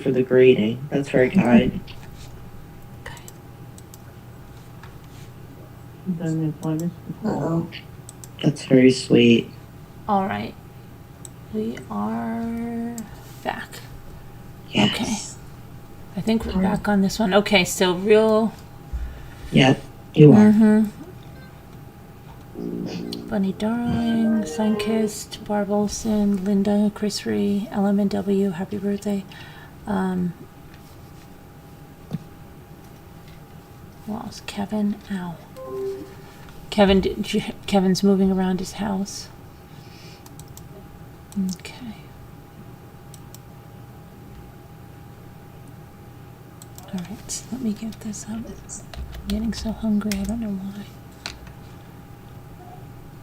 for the grading. That's very kind. Uh-oh. That's very sweet. All right. We are back. Yes. Okay. I think we're back on this one. Okay, so real... Yep, you are. Mm-hmm. Bunny Darling, Sunkissed, Barb Olson, Linda, Chris Ree, LMNW, happy birthday. Who else? Kevin, ow. Kevin's moving around his house. Okay. All right, so let me get this up. I'm getting so hungry, I don't know why.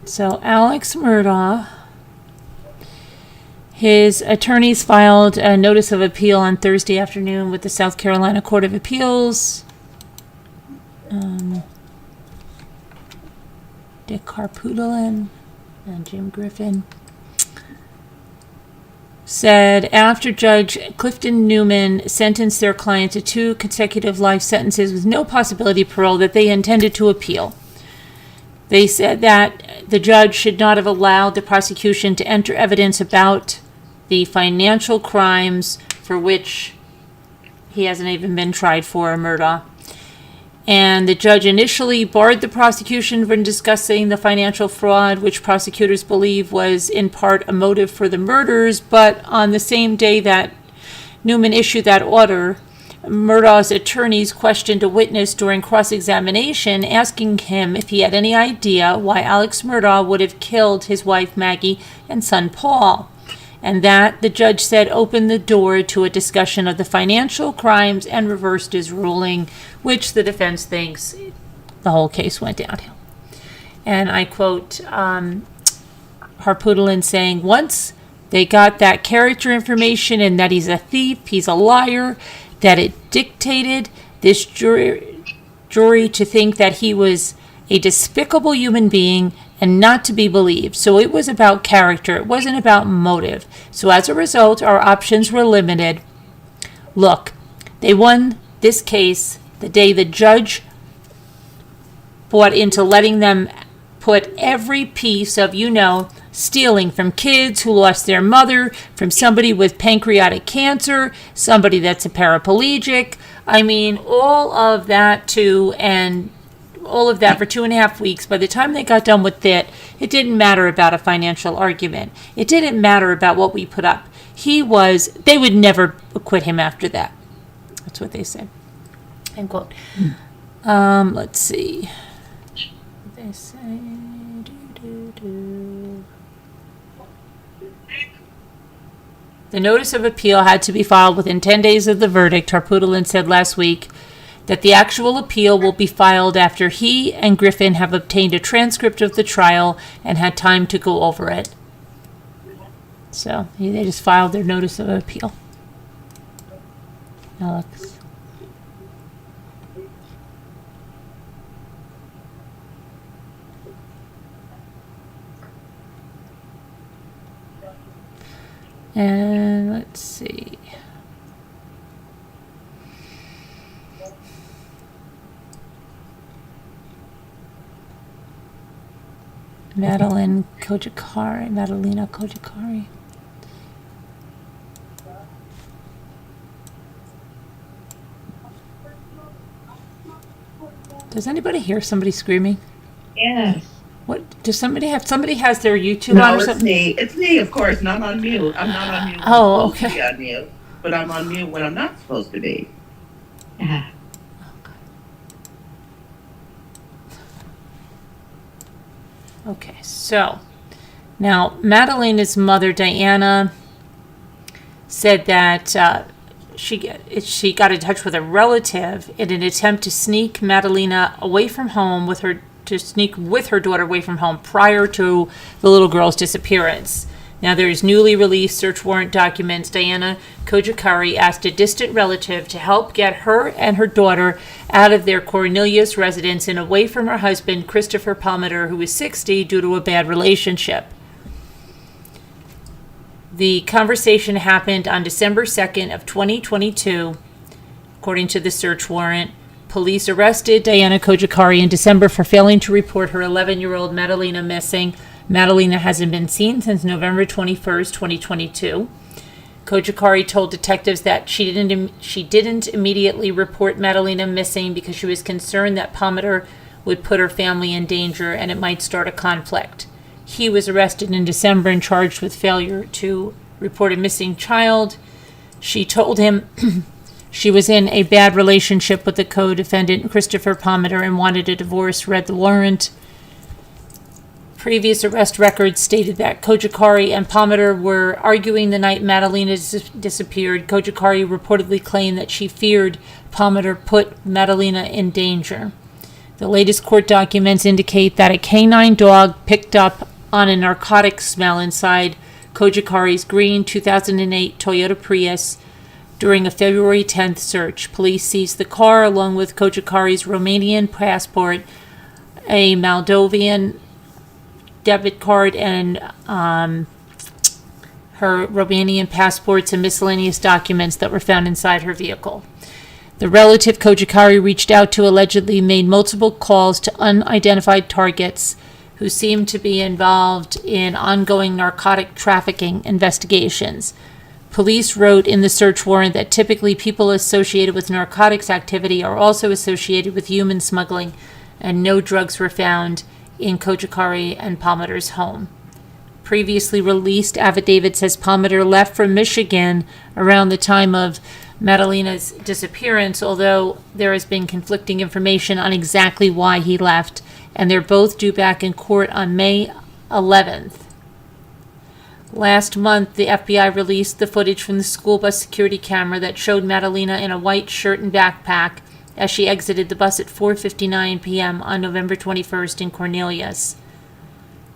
So Alex Murdaugh, his attorneys filed a notice of appeal on Thursday afternoon with the South Carolina Court of Appeals. Dick Harpootlian and Jim Griffin said after Judge Clifton Newman sentenced their client to 2 consecutive life sentences with no possibility of parole that they intended to appeal. They said that the judge should not have allowed the prosecution to enter evidence about the financial crimes for which he hasn't even been tried for, Murdaugh. And the judge initially barred the prosecution from discussing the financial fraud, which prosecutors believe was in part a motive for the murders. But on the same day that Newman issued that order, Murdaugh's attorneys questioned a witness during cross-examination, asking him if he had any idea why Alex Murdaugh would have killed his wife Maggie and son Paul. And that, the judge said, opened the door to a discussion of the financial crimes and reversed his ruling, which the defense thinks the whole case went downhill. And I quote Harpootlian saying, once they got that character information and that he's a thief, he's a liar, that it dictated this jury to think that he was a despicable human being and not to be believed. So it was about character. It wasn't about motive. So as a result, our options were limited. Look, they won this case the day the judge bought into letting them put every piece of, stealing from kids who lost their mother, from somebody with pancreatic cancer, somebody that's a paraplegic. I mean, all of that too, and all of that for 2.5 weeks. By the time they got done with it, it didn't matter about a financial argument. It didn't matter about what we put up. They would never acquit him after that. That's what they said. End quote. Let's see. They say, The notice of appeal had to be filed within 10 days of the verdict. Harpootlian said last week that the actual appeal will be filed after he and Griffin have obtained a transcript of the trial and had time to go over it. So they just filed their notice of appeal. Alex. And let's see. Madelina Cojacari. Does anybody hear somebody screaming? Yes. What does somebody has their YouTube on or something? No, it's me, of course, and I'm on mute. I'm not on mute. Oh, okay. I'm supposed to be on mute, but I'm on mute when I'm not supposed to be. Yeah. Okay, so now Madelina's mother, Diana, said that she got in touch with a relative in an attempt to sneak Madelina away from home with her daughter away from home prior to the little girl's disappearance. Now, there's newly released search warrant documents. Diana Cojacari asked a distant relative to help get her and her daughter out of their Cornelius residence and away from her husband, Christopher Palmer, who was 60, due to a bad relationship. The conversation happened on December 2nd of 2022, according to the search warrant. Police arrested Diana Cojacari in December for failing to report her 11-year-old Madelina missing. Madelina hasn't been seen since November 21st, 2022. Cojacari told detectives that she didn't immediately report Madelina missing because she was concerned that Palmer would put her family in danger and it might start a conflict. He was arrested in December and charged with failure to report a missing child. She told him she was in a bad relationship with the co-defendant, Christopher Palmer, and wanted a divorce, read the warrant. Previous arrest records stated that Cojacari and Palmer were arguing the night Madelina disappeared. Cojacari reportedly claimed that she feared Palmer put Madelina in danger. The latest court documents indicate that a canine dog picked up on a narcotic smell inside Cojacari's green 2008 Toyota Prius during a February 10th search. Police seized the car along with Cojacari's Romanian passport, a Moldovan debit card, and her Romanian passports and miscellaneous documents that were found inside her vehicle. The relative Cojacari reached out to allegedly made multiple calls to unidentified targets who seemed to be involved in ongoing narcotic trafficking investigations. Police wrote in the search warrant that typically people associated with narcotics activity are also associated with human smuggling, and no drugs were found in Cojacari and Palmer's home. Previously released affidavit says Palmer left for Michigan around the time of Madelina's disappearance, although there has been conflicting information on exactly why he left, and they're both due back in court on May 11th. Last month, the FBI released the footage from the school bus security camera that showed Madelina in a white shirt and backpack as she exited the bus at 4:59 p.m. on November 21st in Cornelius.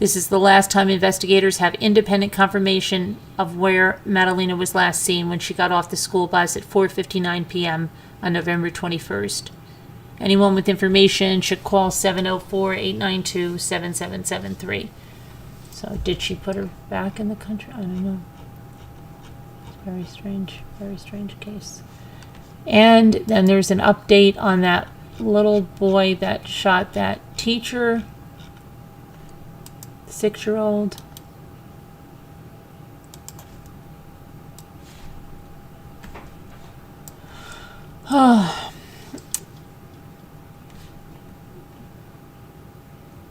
This is the last time investigators have independent confirmation of where Madelina was last seen when she got off the school bus at 4:59 p.m. on November 21st. Anyone with information should call 704-892-7773. So did she put her back in the country? I don't know. It's very strange case. And then there's an update on that little boy that shot that teacher, 6-year-old.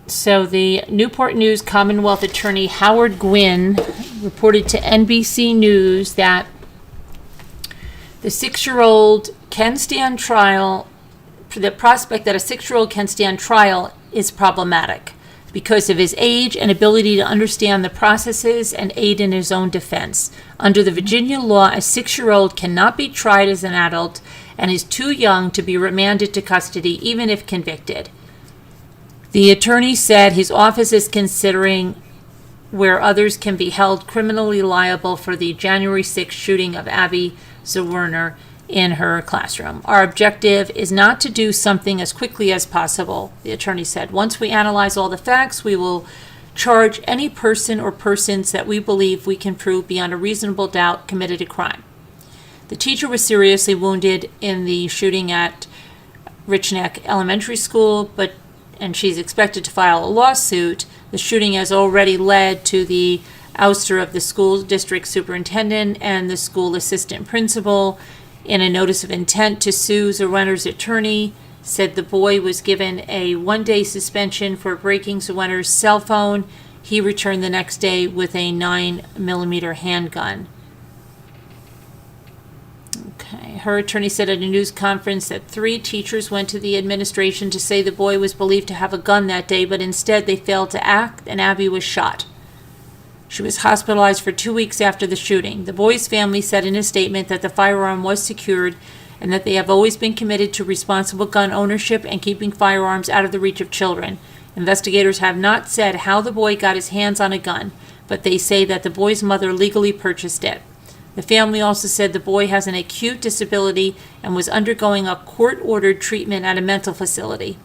So the Newport News Commonwealth attorney Howard Gwynn reported to NBC News that the 6-year-old can stand trial. The prospect that a 6-year-old can stand trial is problematic because of his age and ability to understand the processes and aid in his own defense. Under the Virginia law, a 6-year-old cannot be tried as an adult and is too young to be remanded to custody, even if convicted. The attorney said his office is considering where others can be held criminally liable for the January 6th shooting of Abby Zwerner in her classroom. Our objective is not to do something as quickly as possible, the attorney said. Once we analyze all the facts, we will charge any person or persons that we believe we can prove beyond a reasonable doubt committed a crime. The teacher was seriously wounded in the shooting at Rich Neck Elementary School, and she's expected to file a lawsuit. The shooting has already led to the ouster of the school district superintendent and the school assistant principal. In a notice of intent to sue, Zwerner's attorney said the boy was given a 1-day suspension for breaking Zwerner's cell phone. He returned the next day with a 9mm handgun. Okay. Her attorney said at a news conference that 3 teachers went to the administration to say the boy was believed to have a gun that day, but instead they failed to act and Abby was shot. She was hospitalized for 2 weeks after the shooting. The boy's family said in a statement that the firearm was secured and that they have always been committed to responsible gun ownership and keeping firearms out of the reach of children. Investigators have not said how the boy got his hands on a gun, but they say that the boy's mother legally purchased it. The family also said the boy has an acute disability and was undergoing a court-ordered treatment at a mental facility.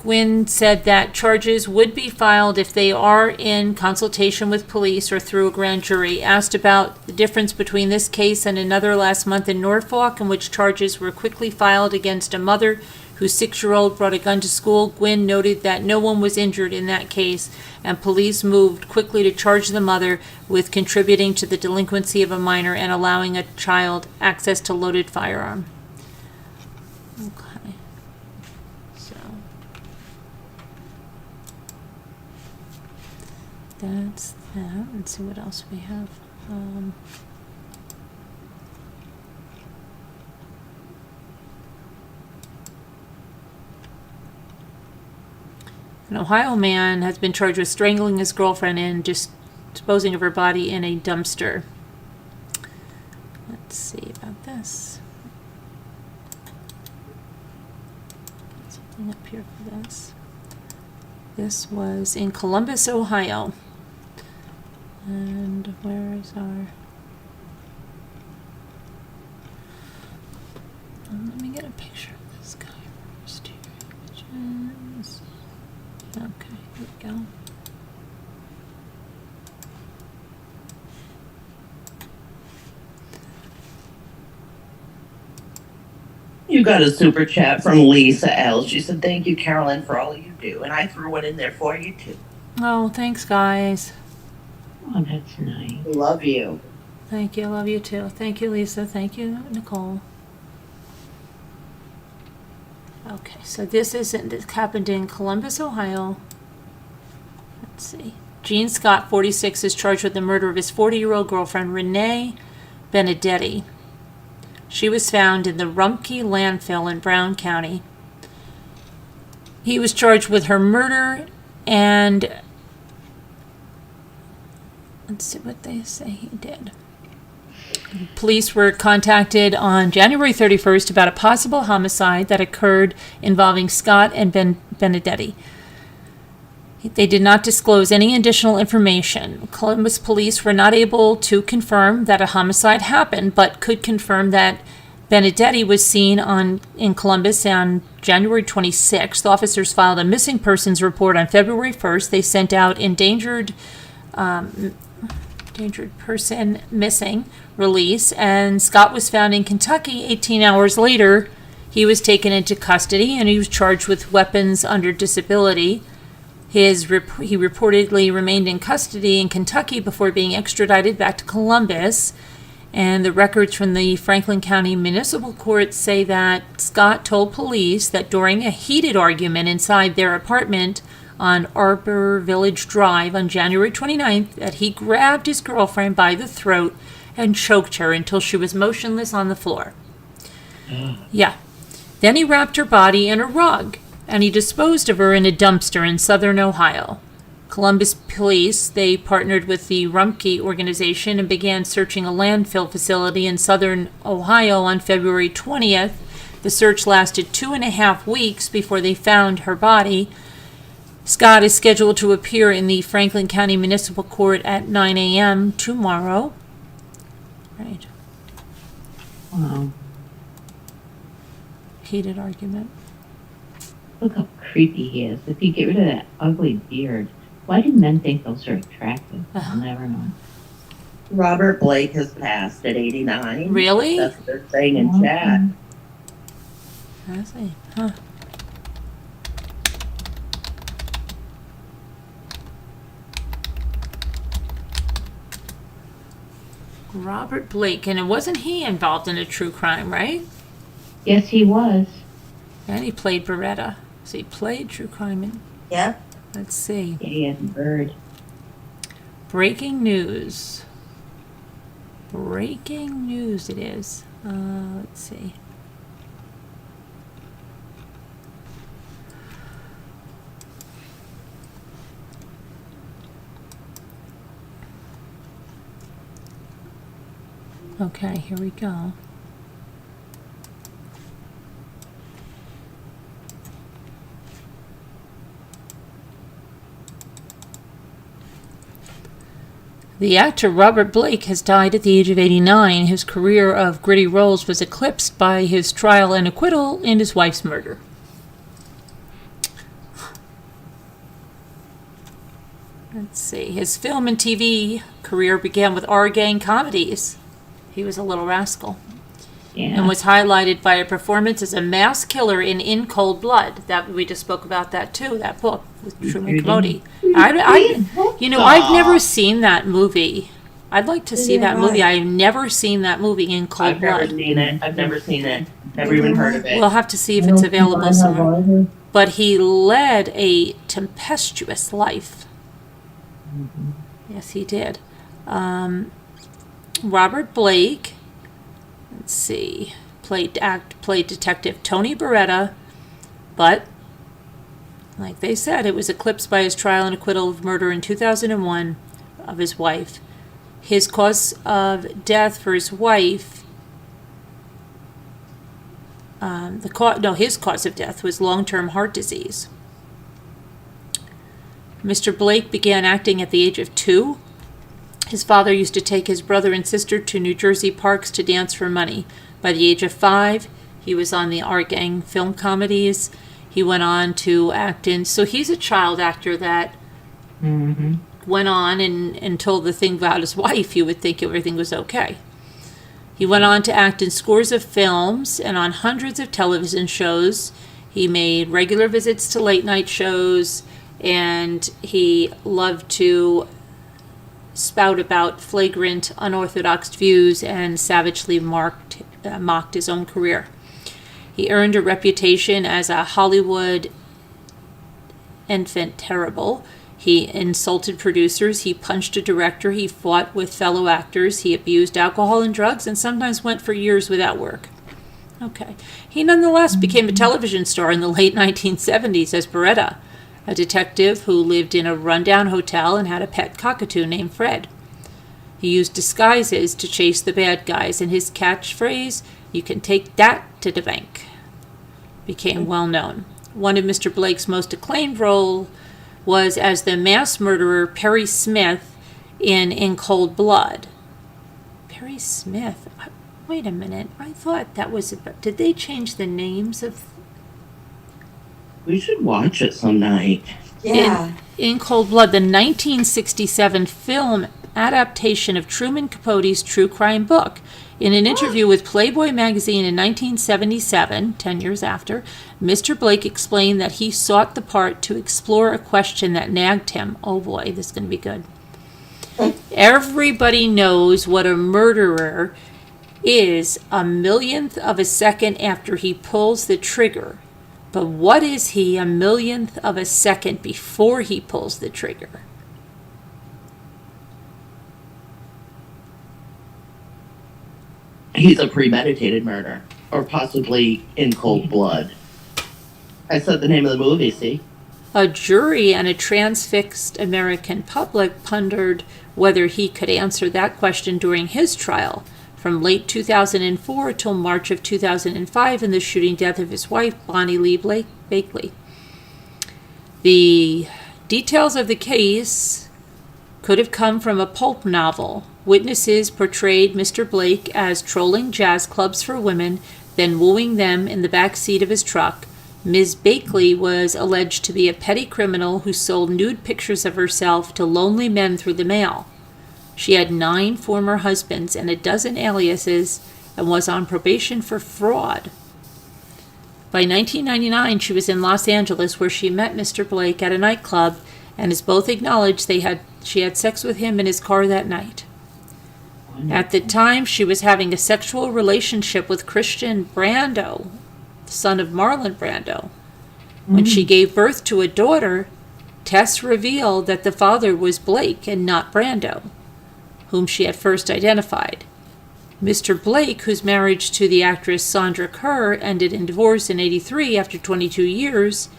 Gwynn said that charges would be filed if they are in consultation with police or through a grand jury. Asked about the difference between this case and another last month in Norfolk, in which charges were quickly filed against a mother whose 6-year-old brought a gun to school, Gwynn noted that no one was injured in that case, and police moved quickly to charge the mother with contributing to the delinquency of a minor and allowing a child access to loaded firearm. Okay. So that's that. Let's see what else we have. An Ohio man has been charged with strangling his girlfriend and disposing of her body in a dumpster. Let's see about this. Something up here for this. This was in Columbus, Ohio. And where is our... let me get a picture of this guy first here. Images. Okay, here we go. You got a super chat from Lisa L. She said, "Thank you, Carolyn, for all you do." And I threw one in there for you, too. Oh, thanks, guys. Oh, that's nice. Love you. Thank you. Love you, too. Thank you, Lisa. Thank you, Nicole. Okay, so this happened in Columbus, Ohio. Let's see. Gene Scott, 46, is charged with the murder of his 40-year-old girlfriend, Renee Benedetti. She was found in the Rumpke landfill in Brown County. He was charged with her murder, and let's see what they say he did. Police were contacted on January 31st about a possible homicide that occurred involving Scott and Benedetti. They did not disclose any additional information. Columbus police were not able to confirm that a homicide happened, but could confirm that Benedetti was seen in Columbus on January 26th. Officers filed a missing persons report on February 1st. They sent out endangered person missing release, and Scott was found in Kentucky 18 hours later. He was taken into custody, and he was charged with weapons under disability. He reportedly remained in custody in Kentucky before being extradited back to Columbus. And the records from the Franklin County Municipal Court say that Scott told police that during a heated argument inside their apartment on Arbor Village Drive on January 29th, that he grabbed his girlfriend by the throat and choked her until she was motionless on the floor. Yeah. Then he wrapped her body in a rug, and he disposed of her in a dumpster in southern Ohio. Columbus police, they partnered with the Rumpke organization and began searching a landfill facility in southern Ohio on February 20th. The search lasted 2.5 weeks before they found her body. Scott is scheduled to appear in the Franklin County Municipal Court at 9 a.m. tomorrow. Right. Wow. Heated argument. Look how creepy he is. If you get rid of that ugly beard, why do men think those are attractive? I'll never know. Robert Blake has passed at 89. Really? That's what they're saying in chat. I see. Huh. Robert Blake, and wasn't he involved in a true crime, right? Yes, he was. And he played Beretta. So he played true crime. Yep. Let's see. Yeah, he has a bird. Breaking news. Breaking news it is. Let's see. Okay, here we go. The actor Robert Blake has died at the age of 89. His career of gritty roles was eclipsed by his trial and acquittal in his wife's murder. Let's see. His film and TV career began with R-gang comedies. He was a little rascal. Yeah. And was highlighted by a performance as a mass killer in Cold Blood. That we just spoke about that too. That book with Truman Capote. I've never seen that movie. I'd like to see that movie. I've never seen that movie in Cold Blood. I've never seen it. Never even heard of it. We'll have to see if it's available somewhere. But he led a tempestuous life. Mm-hmm. Yes, he did. Robert Blake. Let's see. Played Detective Tony Beretta, but like they said, it was eclipsed by his trial and acquittal of murder in 2001 of his wife. His cause of death for his wife, his cause of death was long-term heart disease. Mr. Blake began acting at the age of 2. His father used to take his brother and sister to New Jersey parks to dance for money. By the age of 5, he was on the R-Gang film comedies. He went on to act in... So he's a child actor that went on and told the thing about his wife. You would think everything was okay. He went on to act in scores of films and on hundreds of television shows. He made regular visits to late-night shows, and he loved to spout about flagrant, unorthodox views and savagely mocked his own career. He earned a reputation as a Hollywood enfant terrible. He insulted producers. He punched a director. He fought with fellow actors. He abused alcohol and drugs and sometimes went for years without work. Okay. He nonetheless became a television star in the late 1970s as Beretta, a detective who lived in a rundown hotel and had a pet cockatoo named Fred. He used disguises to chase the bad guys, and his catchphrase, "You can take that to the bank," became well known. One of Mr. Blake's most acclaimed roles was as the mass murderer Perry Smith in Cold Blood. Perry Smith? Wait a minute. I thought that was... Did they change the names of... We should watch it some night. Yeah. In Cold Blood, the 1967 film adaptation of Truman Capote's true crime book. In an interview with Playboy magazine in 1977, 10 years after, Mr. Blake explained that he sought the part to explore a question that nagged him. Oh boy, this is going to be good. Everybody knows what a murderer is a millionth of a second after he pulls the trigger. But what is he a millionth of a second before he pulls the trigger? He's a premeditated murder, or possibly in cold blood. I said the name of the movie, see? A jury and a transfixed American public pondered whether he could answer that question during his trial, from late 2004 till March of 2005 in the shooting death of his wife, Bonnie Lee Bakley. The details of the case could have come from a pulp novel. Witnesses portrayed Mr. Blake as trolling jazz clubs for women, then wooing them in the back seat of his truck. Ms. Bakley was alleged to be a petty criminal who sold nude pictures of herself to lonely men through the mail. She had 9 former husbands and a dozen aliases and was on probation for fraud. By 1999, she was in Los Angeles, where she met Mr. Blake at a nightclub, and as both acknowledged, she had sex with him in his car that night. At the time, she was having a sexual relationship with Christian Brando, the son of Marlon Brando. When she gave birth to a daughter, tests revealed that the father was Blake and not Brando, whom she had first identified. Mr. Blake, whose marriage to the actress Sandra Kerr ended in divorce in 1983 after 22 years,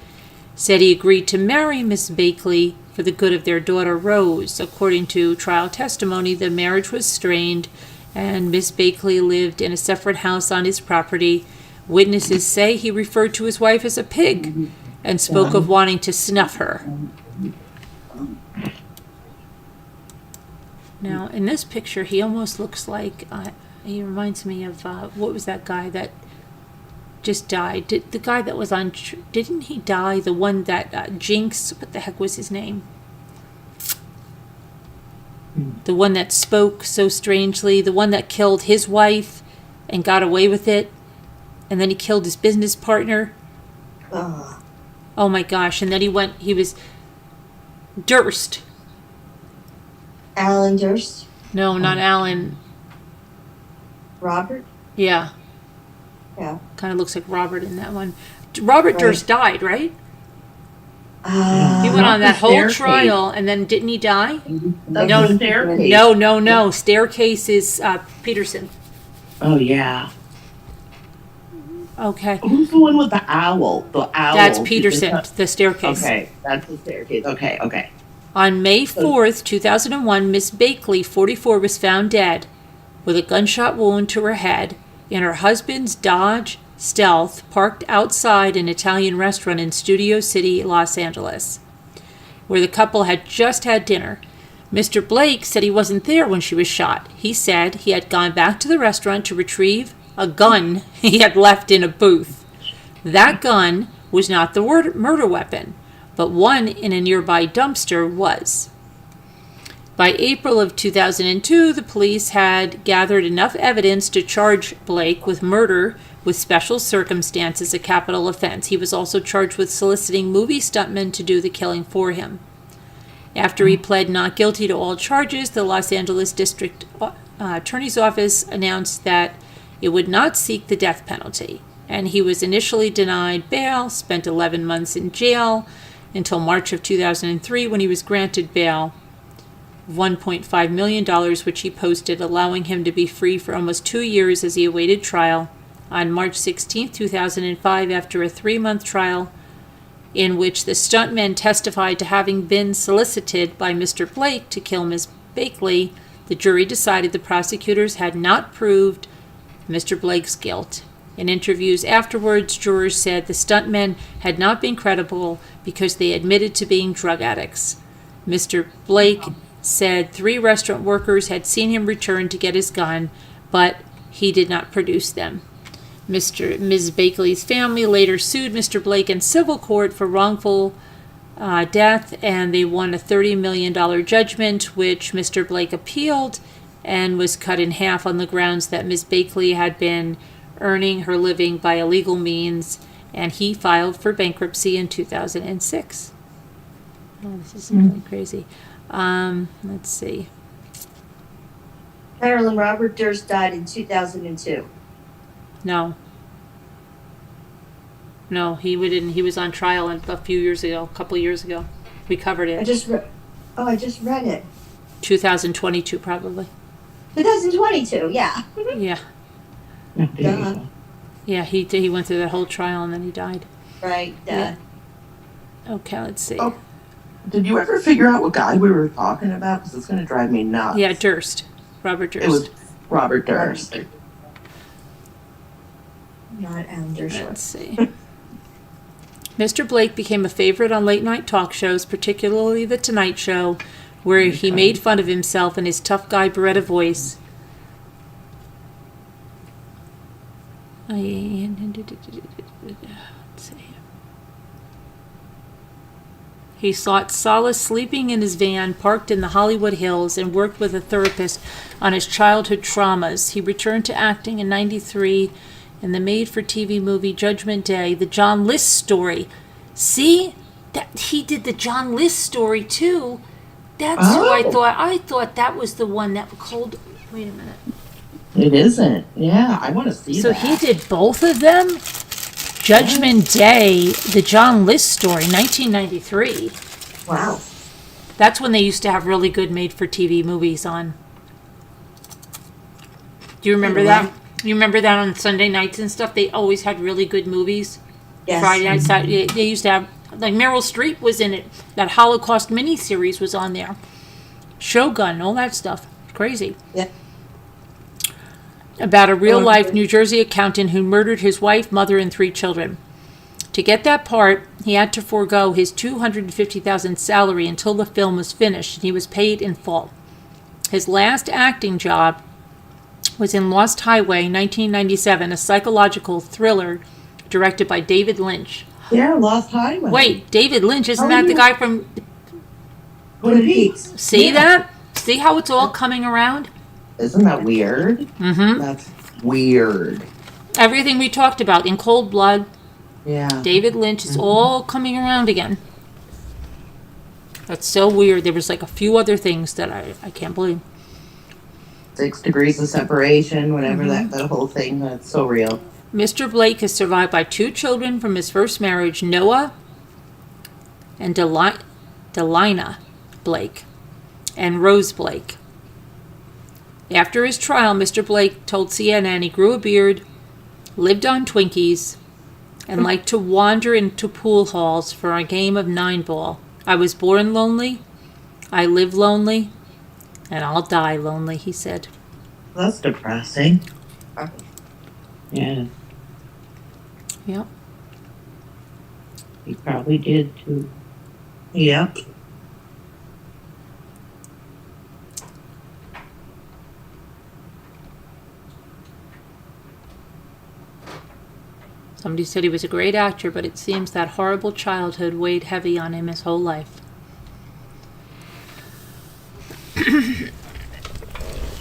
said he agreed to marry Miss Bakley for the good of their daughter Rose. According to trial testimony, the marriage was strained, and Miss Bakley lived in a separate house on his property. Witnesses say he referred to his wife as a pig and spoke of wanting to snuff her. Now, in this picture, he almost looks like, he reminds me of, what was that guy that just died? The guy that was on, didn't he die? The one that, Jinx, what the heck was his name? the one that spoke so strangely, the one that killed his wife and got away with it, and then he killed his business partner. Oh my gosh, and then he was Durst. Alan Durst? No, not Alan. Robert? Yeah. Yeah. Kind of looks like Robert in that one. Robert Durst died, right? He went on that whole trial, and then didn't he die? No, Staircase. No. Staircase is Peterson. Oh, yeah. Okay. Who's the one with the owl? The owl. That's Peterson, the Staircase. Okay, that's the Staircase. Okay. On May 4th, 2001, Miss Bakley, 44, was found dead with a gunshot wound to her head in her husband's Dodge Stealth parked outside an Italian restaurant in Studio City, Los Angeles, where the couple had just had dinner. Mr. Blake said he wasn't there when she was shot. He said he had gone back to the restaurant to retrieve a gun he had left in a booth. That gun was not the murder weapon, but one in a nearby dumpster was. By April of 2002, the police had gathered enough evidence to charge Blake with murder with special circumstances, a capital offense. He was also charged with soliciting movie stuntmen to do the killing for him. After he pled not guilty to all charges, the Los Angeles District Attorney's Office announced that it would not seek the death penalty, and he was initially denied bail, spent 11 months in jail, until March of 2003 when he was granted bail of $1.5 million, which he posted, allowing him to be free for almost 2 years as he awaited trial. On March 16, 2005, after a 3-month trial in which the stuntmen testified to having been solicited by Mr. Blake to kill Ms. Bakley, the jury decided the prosecutors had not proved Mr. Blake's guilt. In interviews afterwards, jurors said the stuntmen had not been credible because they admitted to being drug addicts. Mr. Blake said 3 restaurant workers had seen him return to get his gun, but he did not produce them. Ms. Bakley's family later sued Mr. Blake in civil court for wrongful death, and they won a $30 million judgment, which Mr. Blake appealed and was cut in half on the grounds that Ms. Bakley had been earning her living by illegal means, and he filed for bankruptcy in 2006. Oh, this is really crazy. Let's see. Carolyn, Robert Durst died in 2002. No, he didn't. He was on trial a couple years ago. We covered it. I just read it. 2022, probably. 2022, yeah. Yeah. Duh. Yeah, he went through that whole trial and then he died. Right, Yeah. Okay, let's see. Oh, did you ever figure out what guy we were talking about? Because it's going to drive me nuts. Yeah, Durst. Robert Durst. It was Robert Durst. Not Alan Durst. Let's see. Mr. Blake became a favorite on late-night talk shows, particularly The Tonight Show, where he made fun of himself and his tough guy Beretta voice. Let's see. He sought solace sleeping in his van parked in the Hollywood Hills and worked with a therapist on his childhood traumas. He returned to acting in '93 in the made-for-TV movie Judgment Day, The John List Story. See? That he did the John List story, too. That's who I thought. I thought that was the one that called... Wait a minute. It isn't. Yeah, I want to see So that. he did both of them? Judgment Day, The John List Story, 1993. Wow. That's when they used to have really good made-for-TV movies on. Do you remember that? You remember that on Sunday nights and stuff? They always had really good movies. Yes. Friday night, Saturday. They used to have, like Meryl Streep was in it. That Holocaust miniseries was on there. Shogun, all that stuff. Crazy. Yeah. About a real-life New Jersey accountant who murdered his wife, mother, and 3 children. To get that part, he had to forego his $250,000 salary until the film was finished, and he was paid in full. His last acting job was in Lost Highway, 1997, a psychological thriller directed by David Lynch. Yeah, Lost Highway. Wait, David Lynch, isn't that the guy from... Twin Peaks. See that? See how it's all coming around? Isn't that weird? Mm-hmm. That's weird. Everything we talked about in Cold Blood, Yeah. David Lynch, is all coming around again. That's so weird. There was like a few other things that I can't believe. 6 degrees of separation, whatever that whole thing. That's so real. Mr. Blake is survived by 2 children from his first marriage, Noah and Delina Blake, and Rose Blake. After his trial, Mr. Blake told CNN he grew a beard, lived on Twinkies, and liked to wander into pool halls for a game of 9-ball. I was born lonely, I live lonely, and I'll die lonely, he said. That's depressing. Yeah, Yep. he probably did too. Yep. Somebody said he was a great actor, but it seems that horrible childhood weighed heavy on him his whole life.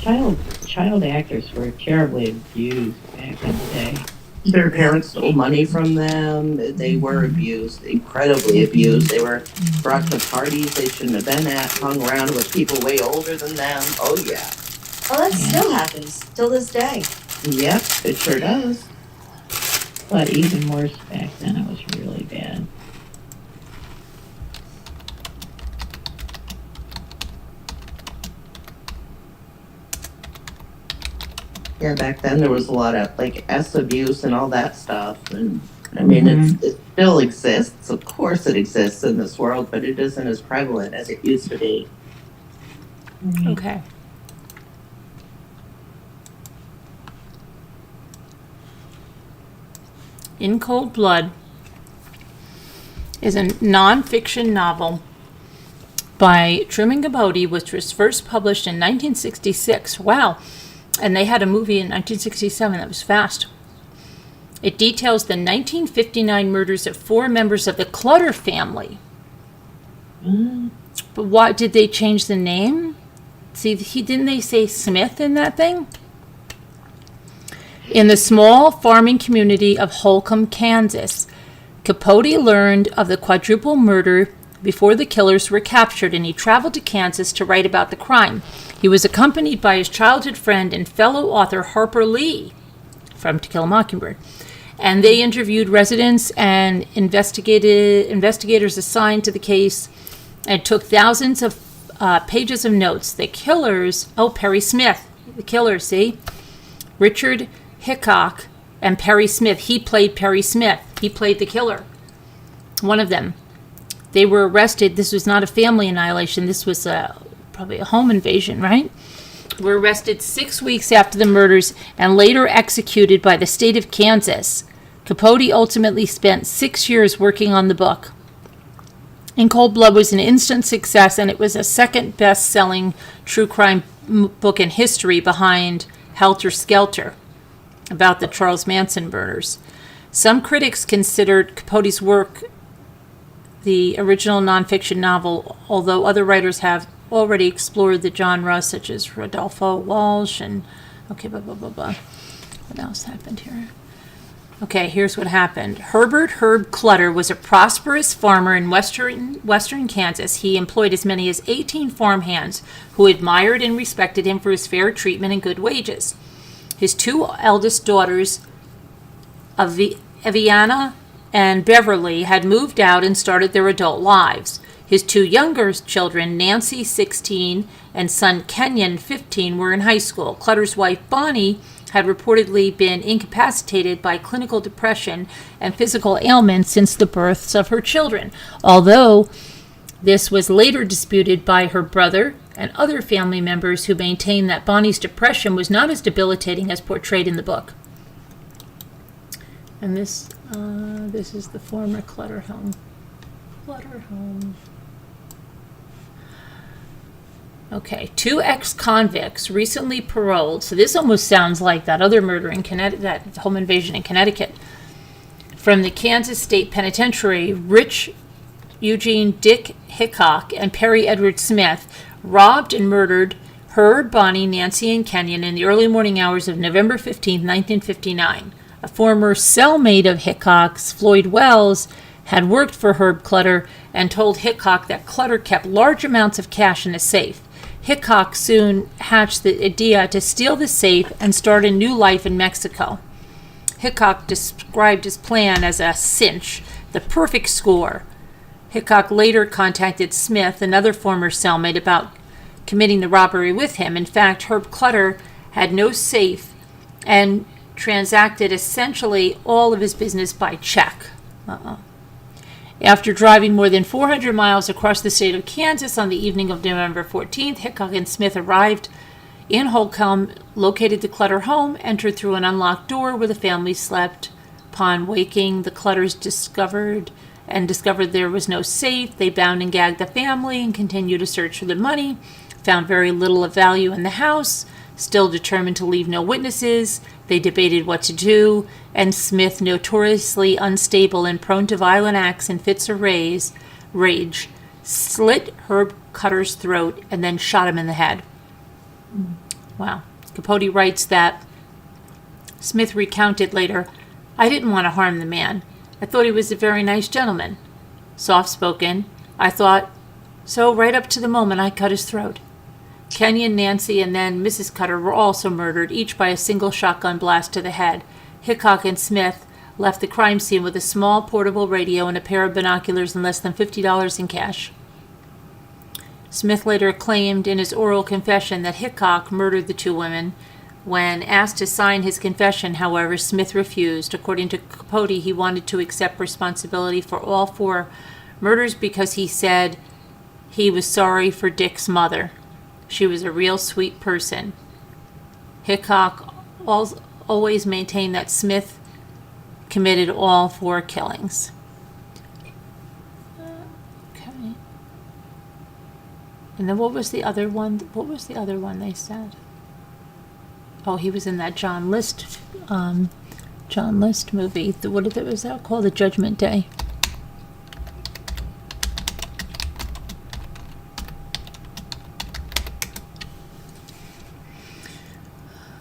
Child actors were terribly abused back in the day. Their parents stole money from them. They were abused, incredibly abused. They were brought to parties they shouldn't have been at, hung around with people way older than them. Oh, yeah. Well, that still happens till this day. Yep, it sure does. But even worse back then, it was really bad. Yeah, back then there was a lot of like abuse and all that stuff. And I mean, it still exists. Of course it exists in this world, but it isn't as prevalent as it used to be. Okay. In Cold Blood is a nonfiction novel by Truman Capote, which was first published in 1966. Wow. And they had a movie in 1967 that was fast. It details the 1959 murders of 4 members of the Clutter family. But why did they change the name? See, didn't they say Smith in that thing? In the small farming community of Holcomb, Kansas, Capote learned of the quadruple murder before the killers were captured, and he traveled to Kansas to write about the crime. He was accompanied by his childhood friend and fellow author Harper Lee from To Kill a Mockingbird, and they interviewed residents and investigators assigned to the case and took thousands of pages of notes. The killers, Perry Smith, the killer, see? Richard Hickok and Perry Smith. He played Perry Smith. He played the killer. One of them. They were arrested. This was not a family annihilation. This was probably a home invasion, right? Were arrested 6 weeks after the murders and later executed by the state of Kansas. Capote ultimately spent 6 years working on the book. In Cold Blood was an instant success, and it was a second best-selling true crime book in history behind Helter Skelter, about the Charles Manson murders. Some critics considered Capote's work the original nonfiction novel, although other writers have already explored the genre, such as Rodolfo Walsh and... Okay, What else happened here? Okay, here's what happened. Herbert Herb Clutter was a prosperous farmer in western Kansas. He employed as many as 18 farmhands who admired and respected him for his fair treatment and good wages. His 2 eldest daughters, Aviana and Beverly, had moved out and started their adult lives. His 2 younger children, Nancy, 16, and son Kenyon, 15, were in high school. Clutter's wife, Bonnie, had reportedly been incapacitated by clinical depression and physical ailments since the births of her children, although this was later disputed by her brother and other family members who maintained that Bonnie's depression was not as debilitating as portrayed in the book. And this is the former Clutter Home. Clutter Home. Okay, 2 ex-convicts recently paroled. So this almost sounds like that other murder in Connecticut, that home invasion in Connecticut. From the Kansas State Penitentiary, Rich Eugene Dick Hickok and Perry Edward Smith robbed and murdered Herb, Bonnie, Nancy, and Kenyon in the early morning hours of November 15, 1959. A former cellmate of Hickok's, Floyd Wells, had worked for Herb Clutter and told Hickok that Clutter kept large amounts of cash in a safe. Hickok soon hatched the idea to steal the safe and start a new life in Mexico. Hickok described his plan as a cinch, the perfect score. Hickok later contacted Smith, another former cellmate, about committing the robbery with him. In fact, Herb Clutter had no safe and transacted essentially all of his business by check. After driving more than 400 miles across the state of Kansas on the evening of November 14th, Hickok and Smith arrived in Holcomb, located the Clutter home, entered through an unlocked door where the family slept. Upon waking, the Clutters discovered there was no safe. They bound and gagged the family and continued to search for the money. Found very little of value in the house. Still determined to leave no witnesses, they debated what to do, and Smith, notoriously unstable and prone to violent acts and fits of rage, slit Herb Clutter's throat and then shot him in the head. Wow. Capote writes that Smith recounted later, "I didn't want to harm the man. I thought he was a very nice gentleman. Soft-spoken. I thought so right up to the moment I cut his throat." Kenyon, Nancy, and then Mrs. Clutter were also murdered, each by a single shotgun blast to the head. Hickok and Smith left the crime scene with a small portable radio and a pair of binoculars and less than $50 in cash. Smith later claimed in his oral confession that Hickok murdered the two women. When asked to sign his confession, however, Smith refused. According to Capote, he wanted to accept responsibility for all 4 murders because he said he was sorry for Dick's mother. She was a real sweet person. Hickok always maintained that Smith committed all 4 killings. Okay. And then what was the other one? What was the other one they said? Oh, he was in that John List movie. What was that called? The Judgment Day.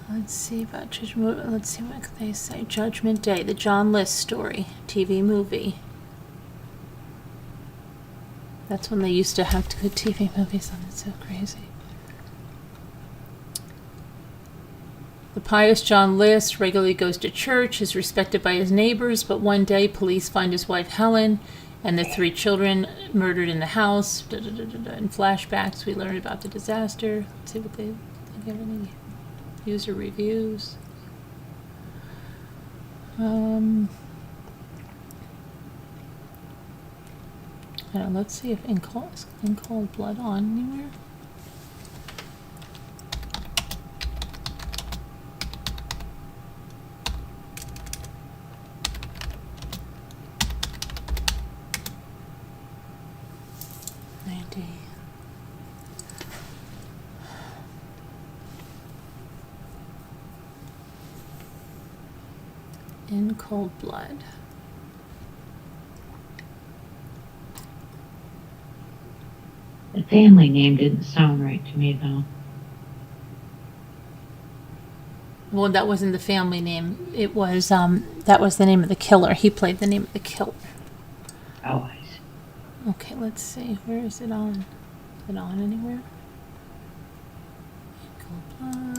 Let's see about Judgment. Let's see what they say. Judgment Day, the John List story, TV movie. That's when they used to have to put TV movies on. It's so crazy. The pious John List regularly goes to church, is respected by his neighbors, but one day police find his wife Helen and the 3 children murdered in the house. In flashbacks, we learn about the disaster. Let's see what they have any user reviews. Let's see if In Cold Blood on anywhere. In Cold Blood. The family name didn't sound right to me, though. Well, that wasn't the family name. It was, that was the name of the killer. He played the name of the killer. Oh, I see. Okay, let's see. Where is it on? Is it on anywhere? Cold Blood.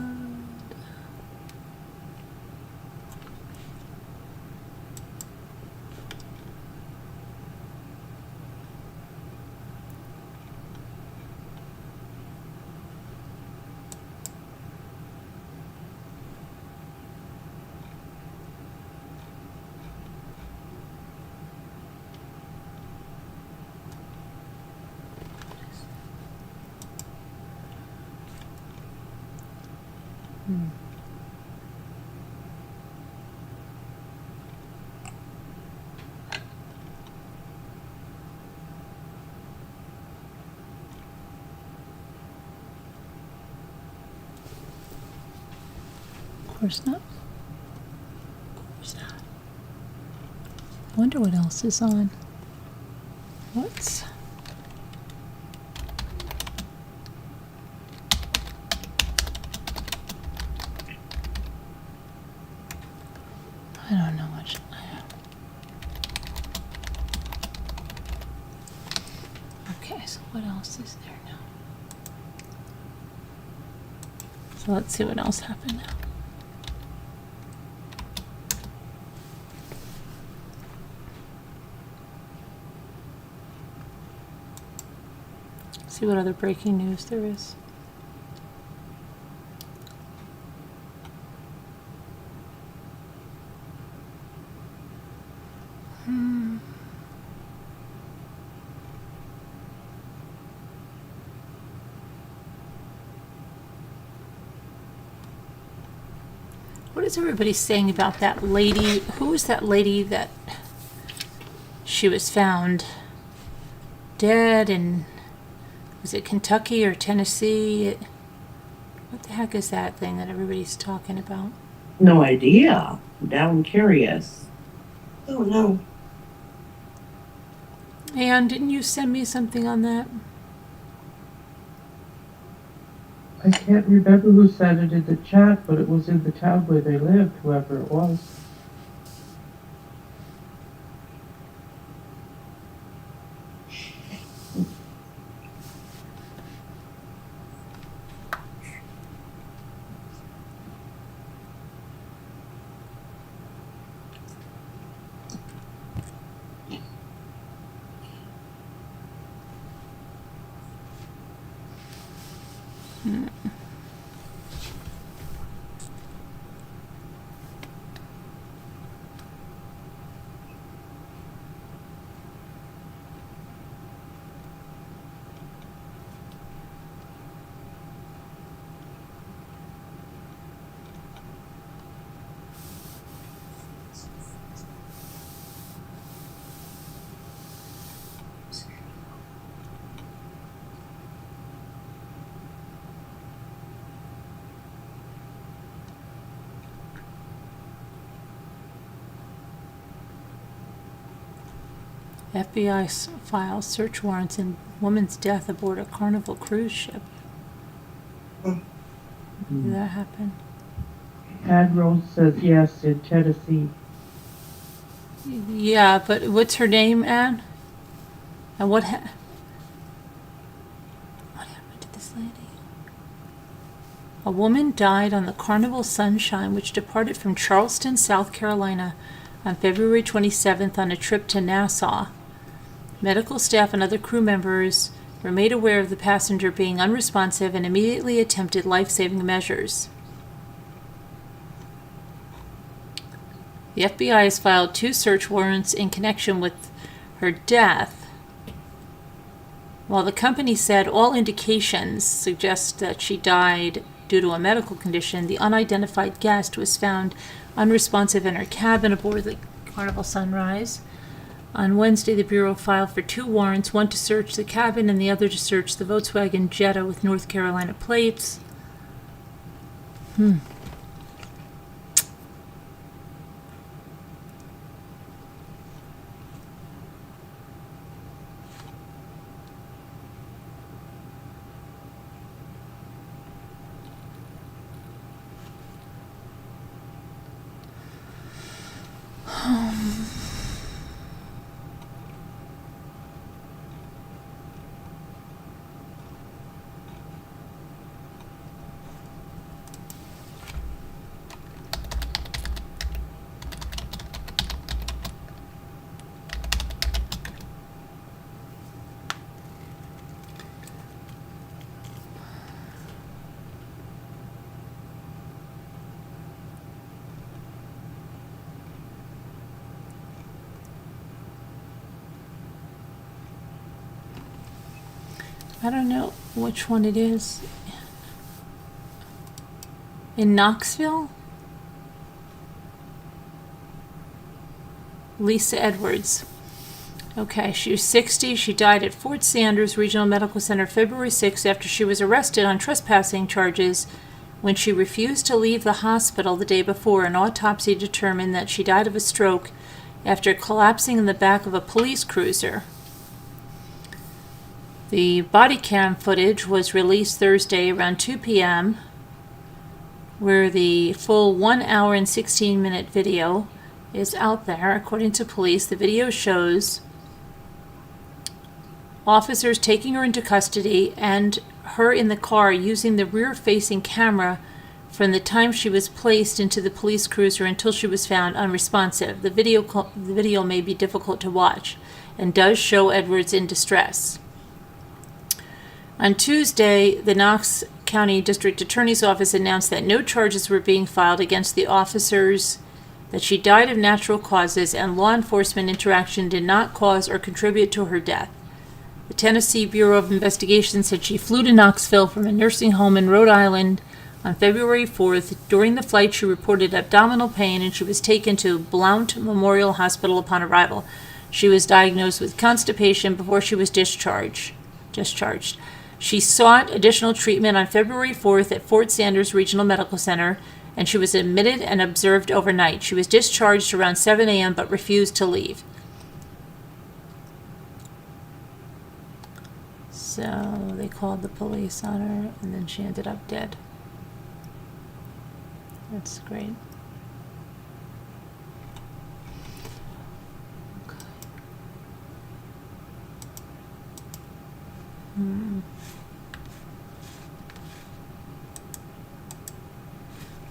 Of course not. Of course not. I wonder what else is on. What's... I don't know much. Okay, so what else is there now? So let's see what else happened now. See what other breaking news there is. What is everybody saying about that lady? Who was that lady that she was found dead in, was it Kentucky or Tennessee? What the heck is that thing that everybody's talking about? No idea. Now I'm curious. Oh no. Anne, didn't you send me something on that? I can't remember who sent it in the chat, but it was in the town where they lived, whoever it was. FBI files search warrants in woman's death aboard a Carnival cruise ship. Did that happen? Admiral says yes, in Tennessee. Yeah, but what's her name, Anne? And what happened to this lady? A woman died on the Carnival Sunshine, which departed from Charleston, South Carolina, on February 27th on a trip to Nassau. Medical staff and other crew members were made aware of the passenger being unresponsive and immediately attempted life-saving measures. The FBI has filed 2 search warrants in connection with her death. While the company said all indications suggest that she died due to a medical condition, the unidentified guest was found unresponsive in her cabin aboard the Carnival Sunrise. On Wednesday, the Bureau filed for 2 warrants, one to search the cabin and the other to search the Volkswagen Jetta with North Carolina plates. I don't know which one it is. In Knoxville? Lisa Edwards. Okay, she was 60. She died at Fort Sanders Regional Medical Center February 6th after she was arrested on trespassing charges when she refused to leave the hospital the day before. An autopsy determined that she died of a stroke after collapsing in the back of a police cruiser. The body cam footage was released Thursday around 2 p.m., where the full 1 hour and 16-minute video is out there. According to police, the video shows officers taking her into custody and her in the car using the rear-facing camera from the time she was placed into the police cruiser until she was found unresponsive. The video may be difficult to watch and does show Edwards in distress. On Tuesday, the Knox County District Attorney's Office announced that no charges were being filed against the officers, that she died of natural causes, and law enforcement interaction did not cause or contribute to her death. The Tennessee Bureau of Investigation said she flew to Knoxville from a nursing home in Rhode Island on February 4th. During the flight, she reported abdominal pain and she was taken to Blount Memorial Hospital upon arrival. She was diagnosed with constipation before she was discharged. She sought additional treatment on February 4th at Fort Sanders Regional Medical Center, and she was admitted and observed overnight. She was discharged around 7 a.m. but refused to leave. So they called the police on her, and then she ended up dead. That's great. Okay.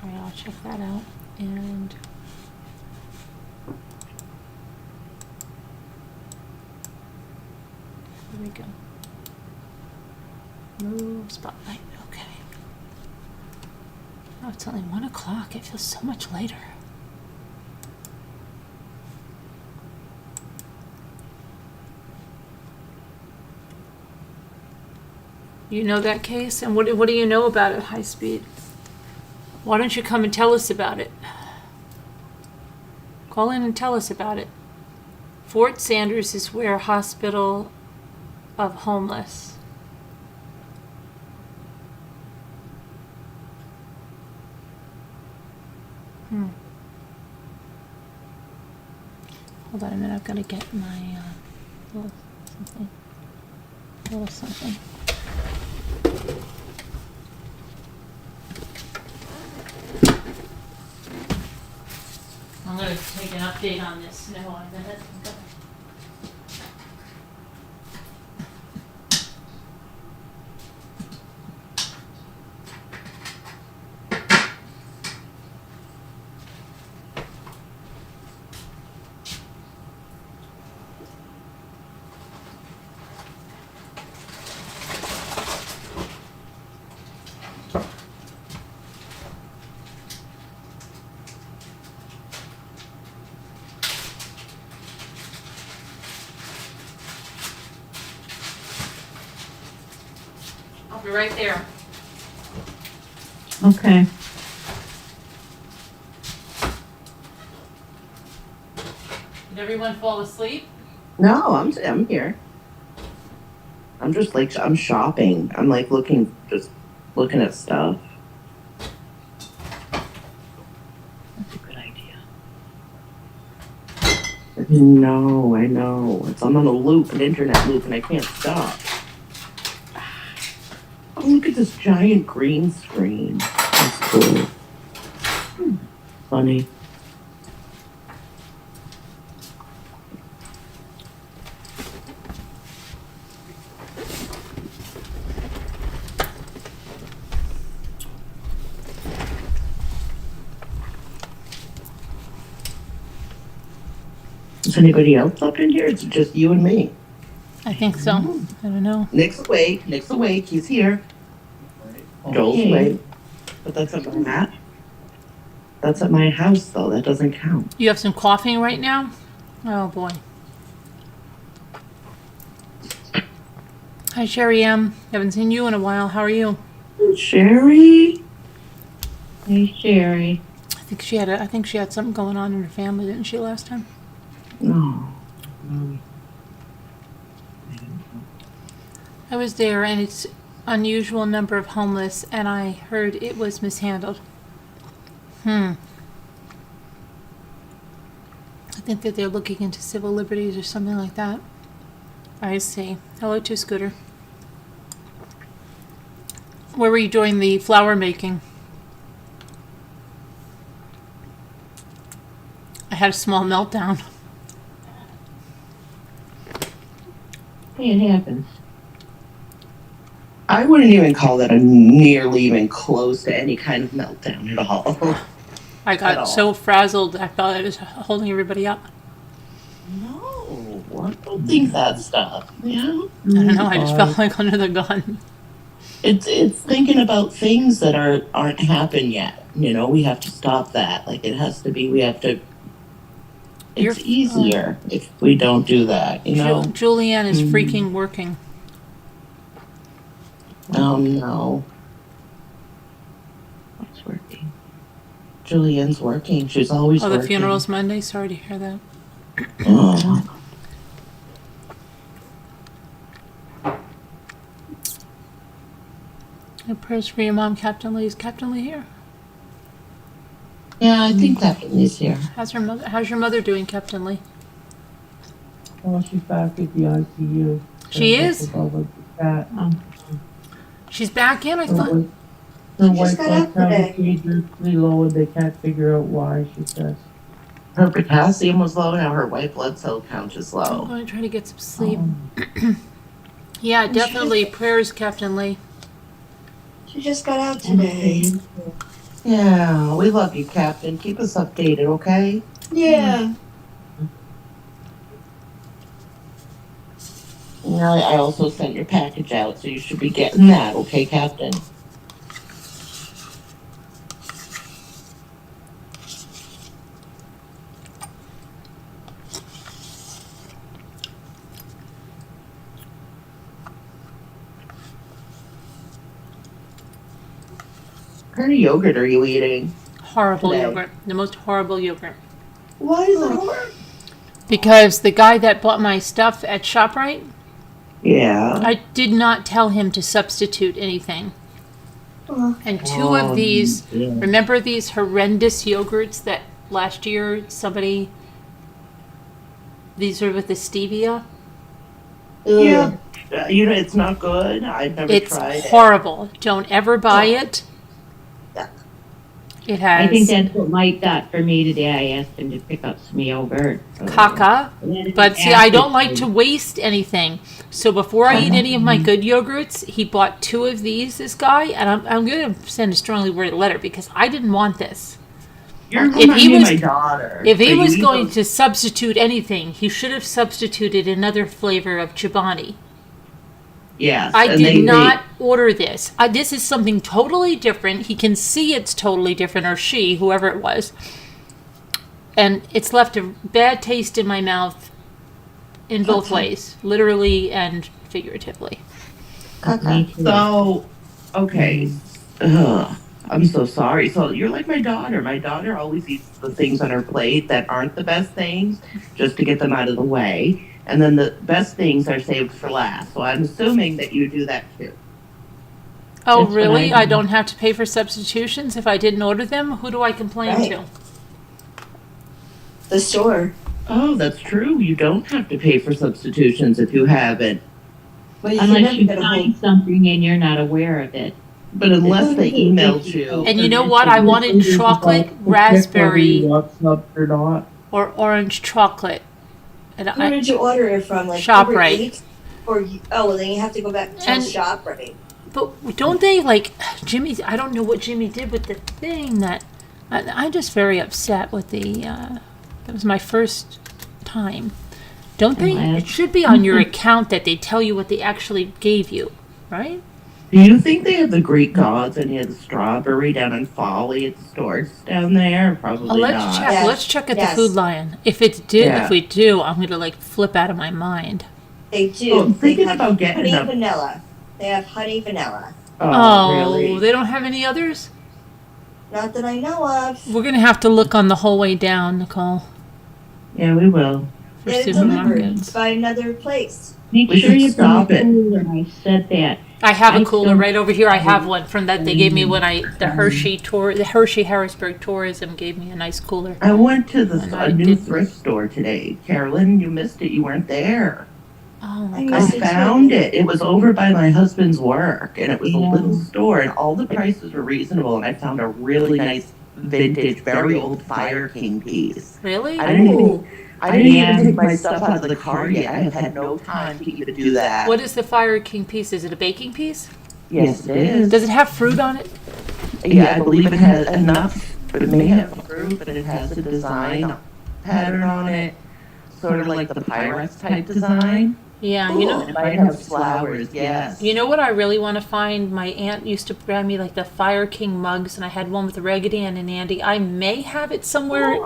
All right, I'll check that out. And here we go. Move spotlight. Okay. Oh, it's only 1 o'clock. It feels so much later. You know that case? And what do you know about it, High Speed? Why don't you come and tell us about it? Call in and tell us about it. Fort Sanders is where Hospital of Homeless. Hold on a minute, I've got to get my little something. I'm going to take an update on this snow in a minute. I'll be right there. Okay. Did everyone fall asleep? No, I'm here. I'm just like I'm shopping. I'm like looking at stuff. That's a good idea. No, I know. I'm on a loop, an internet loop, and I can't stop. Oh, look at this giant green screen. That's cool. Funny. Is anybody else up in here? It's just you and me. I think so. I don't know. Nick's awake. He's here. Joel's Okay. awake. But that's at my house, though. That doesn't count. You have some coughing right now? Oh boy. Hi, Sherry M. Haven't seen you in a while. How are you? Sherry? Hey, Sherry. I think she had something going on in her family, didn't she, last time? No. I was there, and it's unusual number of homeless, and I heard it was mishandled. I think that they're looking into civil liberties or something like that. I see. Hello to Scooter. Where were you doing the flower making? I had a small meltdown. It happens. I wouldn't even call that a nearly even close to any kind of meltdown at all. I At got all. so frazzled, I thought I was holding everybody up. No, I don't think that stuff. Yeah, I don't know, I just felt like under the gun. it's thinking about things that aren't happened yet. You know, we have to stop that. Like it has to be. We have to. It's You're- easier if we don't do that. You know. Julianne is freaking working. Oh no, What's working? Julianne's working. She's always Oh, working. the funeral's Monday? Sorry to hear that. Oh. And prayers for your mom, Captain Lee. Is Captain Lee here? Yeah, I think Captain Lee's here. How's your mother doing, Captain Lee? Oh, she's back at the ICU. She is? About like the cat. She's back in, I Her thought. white- her She just white got blood out count today. is dangerously low, and they can't figure out why, she says. Her potassium was low. Now her white blood cell count is I'm low. going to try to get some sleep. Oh. Yeah, definitely. Prayers, Captain Lee. She just got out today. Yeah, we love you, Captain. Keep us updated, okay? Yeah. I also sent your package out, so you should be getting that, okay, Captain? What kind of yogurt are you eating? Horrible Today. yogurt. The most horrible yogurt. Why is it hard? Because the guy that bought my stuff at ShopRite, Yeah. I did not tell him to substitute anything. Oh. And two of these, yeah. remember these horrendous yogurts that last year somebody, these are with the stevia? Yeah. You know, it's not good. I've never It's tried it. horrible. Don't ever buy it. Yuck. It has I think that's what Mike got for me today. I asked him to pick up some yogurt. caca. But see, I don't like to waste anything. So before I eat any of my good yogurts, he bought two of these, this guy, and I'm going to send a strongly worded letter because I didn't want this. You're If reminding he me of was- my daughter. If he So you was eat going those- to substitute anything, he should have substituted another flavor of Chobani. Yes. I and did not order this. This is something totally different. He can see it's totally different, or she, whoever it was. And it's left a bad taste in my mouth in both ways, literally and figuratively. So, okay. Ugh, I'm so sorry. So you're like my daughter. My daughter always eats the things on her plate that aren't the best things, just to get them out of the way. And then the best things are saved for last. So I'm assuming that you do that too. Oh, That's what really? I I do. don't have to pay for substitutions if I didn't order them? Who do I complain Right. to? The store. Oh, that's true. You don't have to pay for substitutions if you haven't. Well, you can Unless never you get a find hold. something and you're not aware of it. But unless they emailed you. And you know what? I wanted chocolate, raspberry, WhatsApp or not. or orange chocolate. And Where did you order it from? Like Uber ShopRite. Eats? Or well, then you have to go back to And- ShopRite. But don't they, like, Jimmy, I don't know what Jimmy did with the thing that, I'm just very upset with the, that was my first time. Don't they, it should be on your account that they tell you what they actually gave you, right? Do you think they have the Greek gods and you had the strawberry down in Folly at the stores down there? Probably Let's not. check, Yes. let's check at the Yes. Food Lion. If Yeah. we do, I'm gonna, like, flip out of my mind. They do. Oh, I'm thinking they have about getting honey them. vanilla. They have honey vanilla. Oh, really? They don't have any others? Not that I know of. We're gonna have to look on the whole way down, Nicole, Yeah, we will. for They're delivered supermarkets. by another place. Make We sure should you stop bring it. a cooler. I said that. I have a I cooler still- right over here. I have one from that they gave me when the Hershey Harrisburg Tourism gave me a nice cooler. I went to And I a new didn't- thrift store today. Carolyn, you missed it. You weren't there. Oh my I god. I missed it. found it. It was over by my husband's work, and it was a Yeah. little store, and all the prices were reasonable. And I found a really nice vintage, very old Fire King piece. Really? I didn't even take my stuff out of the car yet. I have had no time to even do that. What is the Fire King piece? Is it a baking piece? Yes, it is. Does it have fruit on it? Yeah, I believe it has enough. It may have fruit, but it has a design pattern on it, sort of like the Pyrex type design. Yeah, you know. It might have flowers, yes. You know what I really want to find? My aunt used to grab me like the Fire King mugs, and I had one with Raggedy Ann and Andy. I may have it somewhere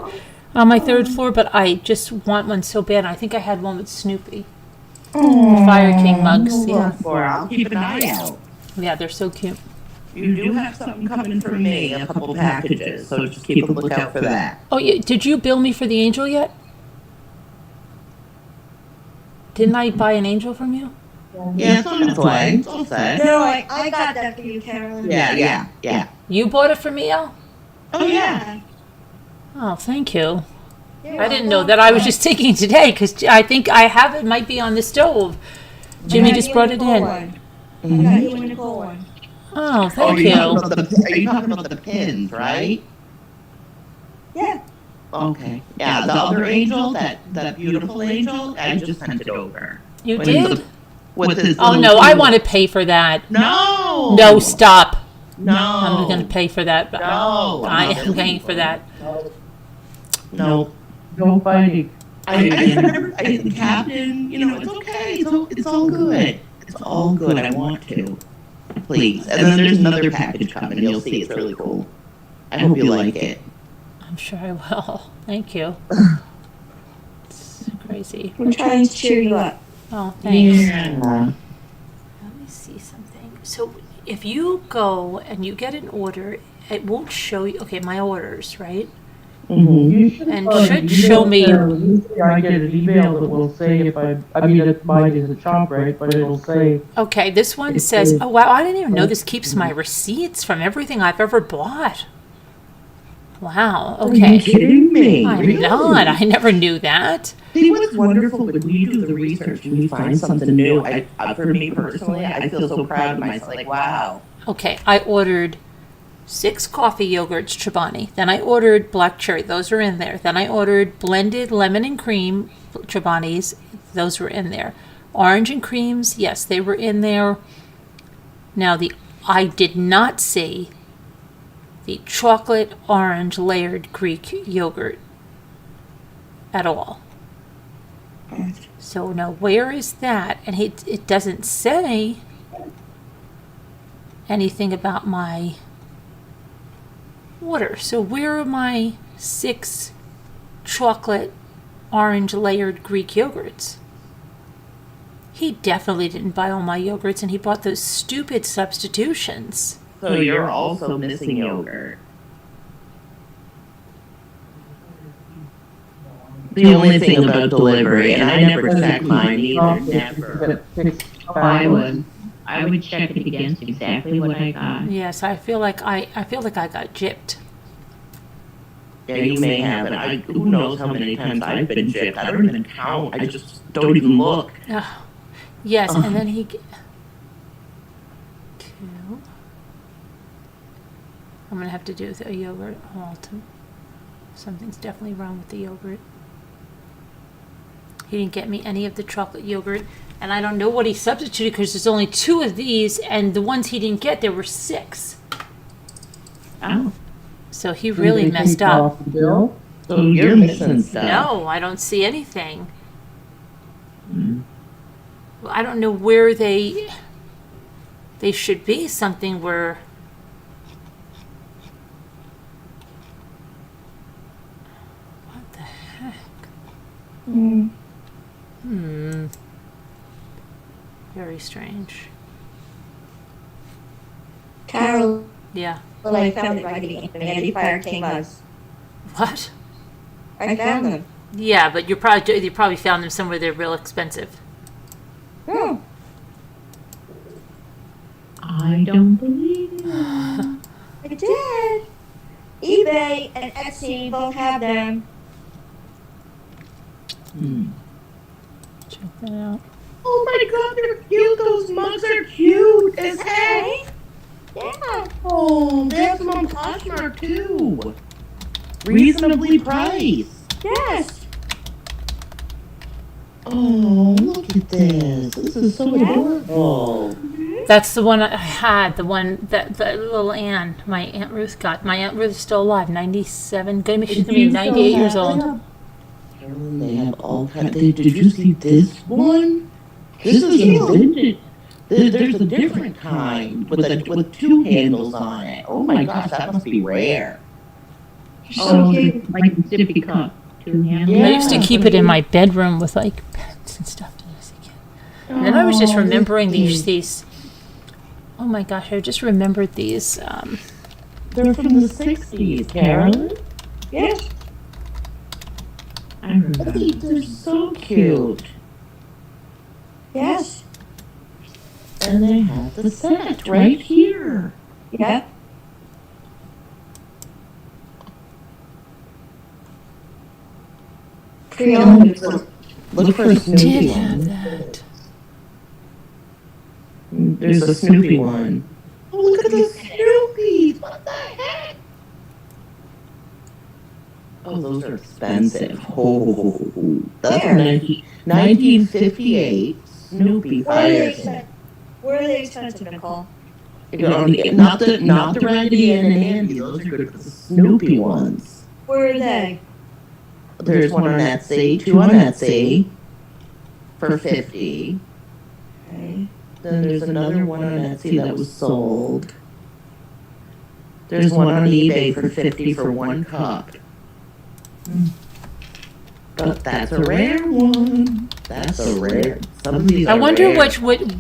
on my third floor, but I just want one so bad. I think I had one with Snoopy. Fire King mugs, yeah. I'll keep an eye out. Yeah, they're so cute. You do have something coming from me, a couple packages, so just keep a lookout for that. Oh, yeah, did you bill me for the angel yet? Didn't I buy an angel from you? Yeah, it's on its way. It's all set. No, I got that for you, Carolyn. Yeah. You bought it for me, Al? Oh, yeah. Oh, thank you. You're I didn't know welcome. that. I was just taking it today because I think I have it. Might be on the stove. Jimmy just brought it in. I got you and Nicole one. Oh, thank Are you. you talking about the pins, right? Yeah. Okay. Yeah, the other angel, that beautiful angel, I just sent it over. You With did? With his Oh, little no, I tool. want to pay for that. No! No, stop. No! I'm going to pay for that. No! I am paying for that. No. No fighting. I the captain, it's okay. It's all good. It's all good. I want to. Please. And then there's another package coming. You'll see. It's really cool. I hope you like it. I'm sure I will. Thank you. It's crazy. I'm trying to cheer you up. Oh, thanks. Yeah. Let me see something. So if you go and you get an order, it won't show you. Okay, my orders, right? Mm-hmm. You should And have should an show email, me- Sarah. Usually I get an email that will say if mine is a ShopRite, but it'll say, Okay, this one It says, is- oh wow, I didn't even know this keeps my receipts from everything I've ever bought. Wow, Are you okay. kidding me? I'm Really? not. I never knew that. See, what's wonderful when we do the research and we find something new, for me personally, I feel so proud of myself. Like, wow. Okay, I ordered 6 coffee yogurts Chobani. Then I ordered black cherry. Those are in there. Then I ordered blended lemon and cream Chobanis. Those were in there. Orange and creams, yes, they were in there. Now I did not see the chocolate orange layered Greek yogurt at all. So now where is that? And it doesn't say anything about my order. So where are my 6 chocolate orange layered Greek yogurts? He definitely didn't buy all my yogurts, and he bought those stupid substitutions. So you're also missing yogurt. The only thing about delivery, and I never check mine either, never. I would check it against exactly what I got. Yes, I feel like I got gypped. Yeah, you may have it. Who knows how many times I've been gypped. I don't even count. I just don't even look. Oh, yes, and then he. 2. I'm gonna have to do the yogurt. Something's definitely wrong with the yogurt. He didn't get me any of the chocolate yogurt, and I don't know what he substituted because there's only 2 of these, and the ones he didn't get, there were 6. Oh, So he really messed up. Bill? So you're missing stuff. No, I don't see anything. Well, I don't know where they should be something where. What the heck? Very strange. Carol, Yeah. well, I found it Raggedy Andy Fire King mugs. What? I found them. Yeah, but you probably found them somewhere they're real expensive. Hmm. I don't believe it. I did. eBay and Etsy both have them. Check that out. Oh my god, they're cute. Those mugs are cute as heck. Yeah. Oh, they have them on Poshmark too. Reasonably priced. Yes. Oh, look at this. This is so adorable. That's the one I had. The one that the little Anne, my Aunt Ruth got. My Aunt Ruth's still alive, 97. She's gonna be 98 years old. Carolyn, they have all kinds. Did you see this one? This is a vintage. There's a different kind with two handles on it. Oh my gosh, that must be rare. Oh, like the sippy cup. Two handles. I used to keep it in my bedroom with like pens and stuff as a kid. And then I was just remembering these. Oh my gosh, I just remembered these. They're from the 60s, Carolyn. Yes. I remember. They're so cute. Yes. And they have the set right here. Yep. Creole. Look for a Snoopy Did have one. that. There's a Snoopy one. Oh, look at the Snoopies! What the heck? Oh, those are expensive. Oh, that's Where? 1958 Snoopy Fire King. Where are they expensive, Nicole? Not the Raggedy Ann and Andy. Those are good. The Snoopy ones. Where are they? There's one on Etsy, two on Etsy for $50. Okay. Then there's another one on Etsy that was sold. There's one on eBay for $50 for one cup. But that's a rare one. That's a rare. Some of these I are wonder rare.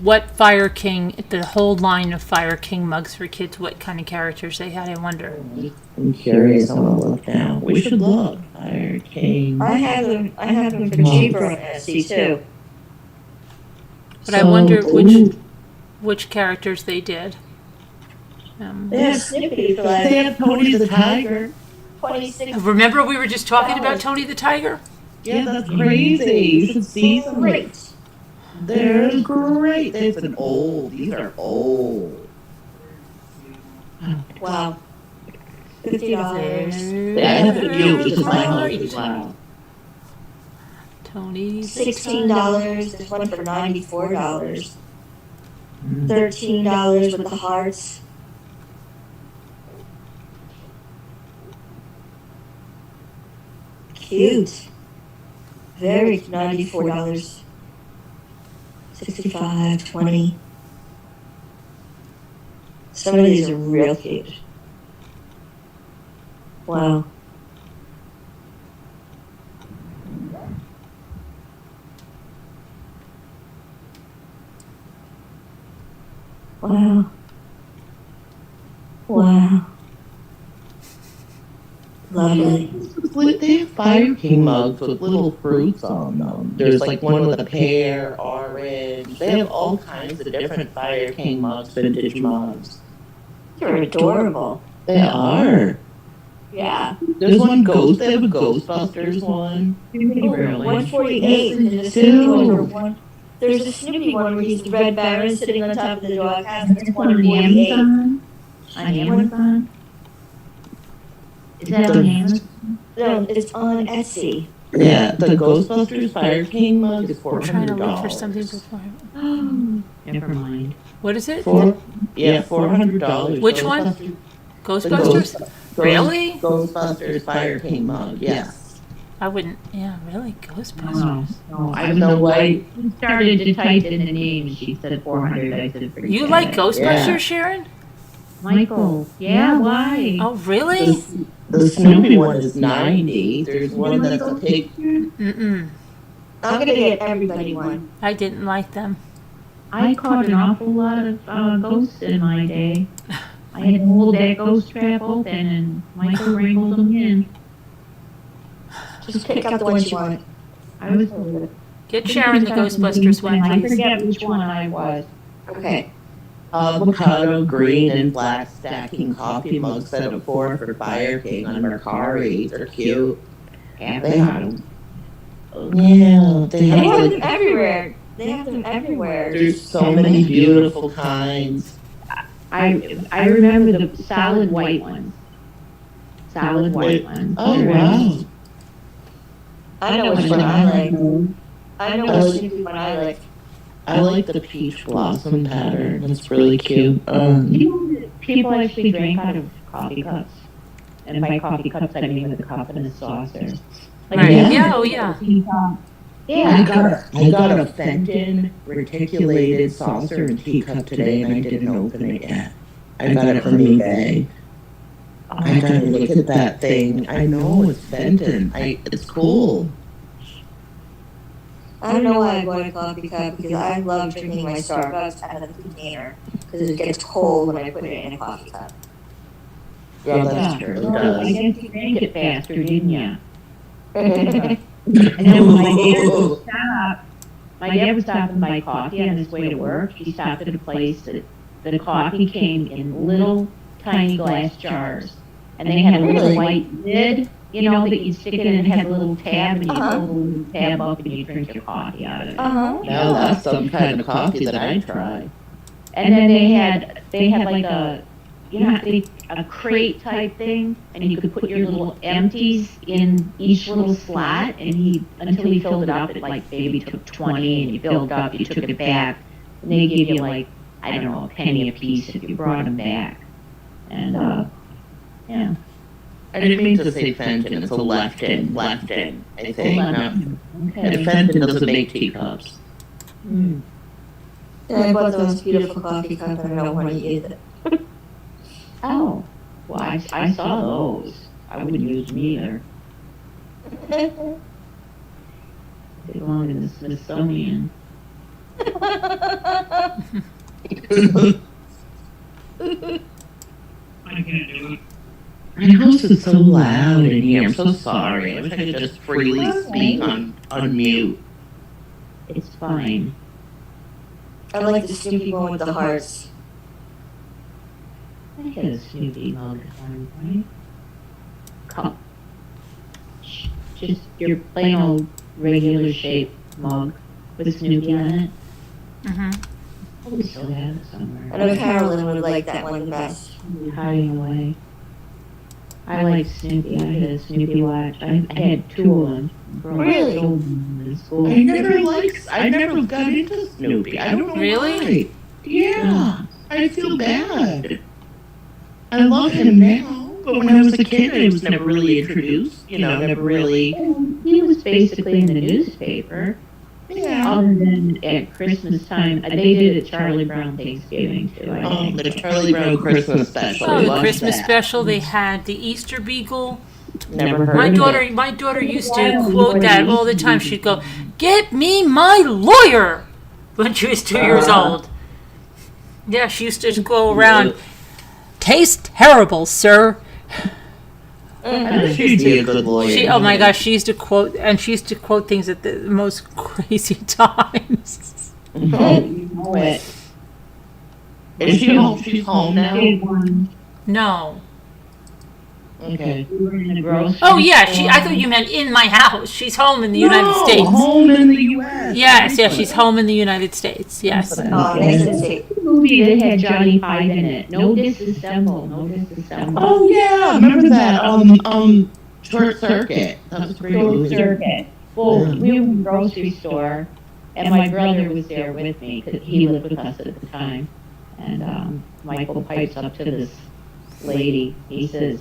what Fire King, the whole line of Fire King mugs for kids, what kind of characters they had. I wonder. I'm curious. I want to look now. We should look. Fire King. I have them for cheaper on Etsy too. But I wonder which characters they did. They have Snoopy for like They have Tony the Tiger. 26. Remember we were just talking about Tony the Tiger? Yeah, that's crazy. You should see some. Great. They're great. These are old. Wow. $50. Yeah, that's a cute. This is my house. Wow. Tony the $16. There's one for $94. $13 with the hearts. Cute. Very $94. 65, 20. Some of these are real cute. Wow. Wow. Wow. Lovely. They have Fire King mugs with little fruits on them. There's like one with a pear, orange. They have all kinds of different Fire King mugs, vintage mugs. They're adorable. They are. Yeah. There's one ghost. They have a Ghostbusters one. Really? 148 and there's a Snoopy one for one. There's a Snoopy one where he's the Red Baron sitting on top of the doghouse. That's On 148. Amazon? On Amazon? Is that on Amazon? No, it's on Etsy. Yeah, the Ghostbusters Fire King mug is I'm trying to look for $400. something before. Never mind. What is it? $400. Which one? Ghostbusters? Really? Ghostbusters Fire King mug. Yes. I wouldn't. Yeah, really? Ghostbusters. No, I was No way. She started to type in the name and she said 400. I said, forget You like it. Ghostbusters, Yeah. Sharon? Michael. Yeah, why? Oh, really? The Snoopy one is $90. There's one that's a pig. Mm-mm. I'm gonna get everybody one. I didn't like them. I caught an awful lot of ghosts in my day. I had to hold that ghost trap open and Michael wrangled them in. Just pick out the ones you want. I was Get Sharon the Ghostbusters one, I please. forget which one I was. Okay. Avocado, green, and black stacking coffee mugs set of 4 for Fire King on Mercari. They're cute. Yeah, They have. Yeah, they They have have. them everywhere. They have them everywhere. There's so many beautiful kinds. I remember the solid white ones. Solid white ones. Oh, wow. I know which one I like. I know which Snoopy one I like. I like the peach blossom pattern. That's really cute. People actually drank out of coffee cups. And by coffee cups, I mean with a cup and a saucer. Like, Right. Yeah. Yeah, oh yeah. Yeah. I got a Fenton reticulated saucer and teacup today, and I didn't open it yet. I got it from eBay. I gotta look at that thing. I know it's Fenton. It's cool. I don't know why I bought a coffee cup because I love drinking my Starbucks out of the container because it gets cold when I put it in a coffee cup. Yeah, that's true. It Well, I does. guess you drank it faster, didn't you? I And then when my dad would stop and buy coffee on his way to work. He stopped at a place that the coffee came in little tiny glass jars. And they had a little white lid, you know, that you stick it in and had a little tab, and you pull the little tab up and you drink your coffee out of it. Uh-huh. Now that's some kind of coffee that I try. And then they had like a, you know, a crate type thing, and you could put your little empties in each little slot, and until he filled it up, it like maybe took 20, and you filled it up, you took it back, and they gave you like, I don't know, a penny a piece if you brought them back. And, yeah. I didn't mean to say Fenton. It's a Lefton, I think. Lefton. No. Okay. Fenton doesn't make teacups. Mm. Yeah, I bought the most beautiful coffee cup and I don't want to use it. Oh, well, I saw those. I wouldn't use them either. They belong in the Smithsonian. I can't do it. My house is so loud in here. I'm so sorry. I wish I could just freely speak on mute. It's fine. I like the Snoopy one with the hearts. I had a Snoopy mug at one point. Cup. Just your plain old regular shaped mug with Snoopy on it. Mm-hmm. We still have it I somewhere. know Carolyn would like that one the best. Hiding away. I like Snoopy. I had a Snoopy watch. I had two of them. Really? Sold them in school. I never got into Snoopy. I don't know Really? why. Yeah. I feel bad. I love him now, but when I was a kid, I was never really introduced. Never really. He was basically in the newspaper. Yeah. Other than at Christmas time, they did a Charlie Brown Thanksgiving too. I think. The Charlie Brown Christmas special. Oh, the Loved Christmas that. special. They had the Easter Beagle. Never heard My of daughter, it. my daughter used to quote that all the time. She'd go, "Get me my lawyer," when she was 2 years old. Yeah, she used to go around. Tastes terrible, sir. She'd be a good lawyer. Oh my gosh, she used to quote things at the most crazy times. Oh, you know it. Is she home? She's home now? No. Okay. We were in the grocery Oh yeah, store. I thought you meant in my house. She's home in the United States. Home in the U.S. Yes, she's home in the United States. Yes. Oh, nice and safe. Movie that had Johnny Five in it. No disassemble. No disassemble. Oh yeah, remember that? Short Circuit. That was a great Short movie. Circuit. Well, we were in the grocery store, and my brother was there with me because he lived with us at the time. And Michael pipes up to this lady. He says,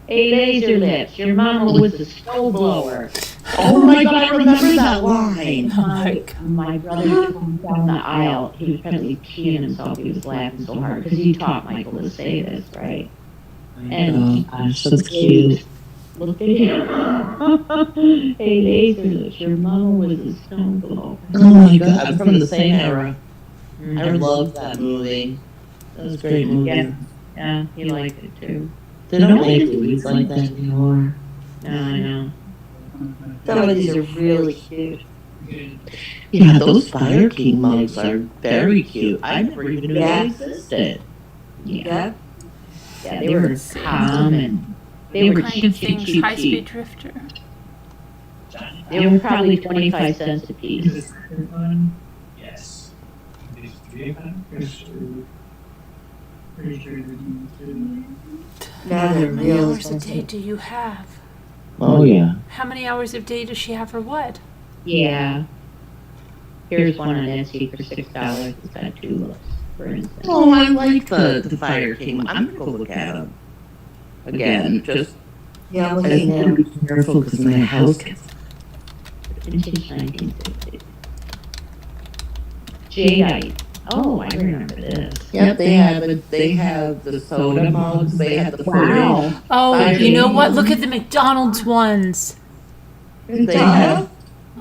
"Hey, laser lips, your mama was a snowblower." Oh my God, I remember that line. My brother came down the aisle. He was probably peeing himself. He was laughing so hard because he taught Michael to say this, right? And Gosh, that's cute. look at him. Hey, laser lips, your mama was a snowblower. Oh my God, I'm from the same era. I love that movie. That was a great movie. Yeah, he liked it too. They don't make movies like that anymore. No, I know. Some of these are really cute. Yeah, those Fire King mugs are very cute. I never even knew Yeah. they existed. Yeah. Yeah, they were common. They were Kind cheap, of cheap, things, cheap, High Speed cheap. Drifter. They were probably 25 cents a piece. Yes. These three factors. pretty sure they're used too. Now How they're many real hours a day expensive. do you have? Oh, yeah. How many hours a day does she have for what? Yeah. Here's one on Etsy for $6. It's got tulips, for instance. Oh, I like the Fire King. I'm gonna go look at them again. Just Yeah, I'm I looking have now. to be careful because my house gets. Vintage 1960s. Jadeite. Oh, I remember this. Yep, they have it. They have the soda mugs. They have the Wow. footage. Oh, Fire you know King. what? Look at the McDonald's ones. They have.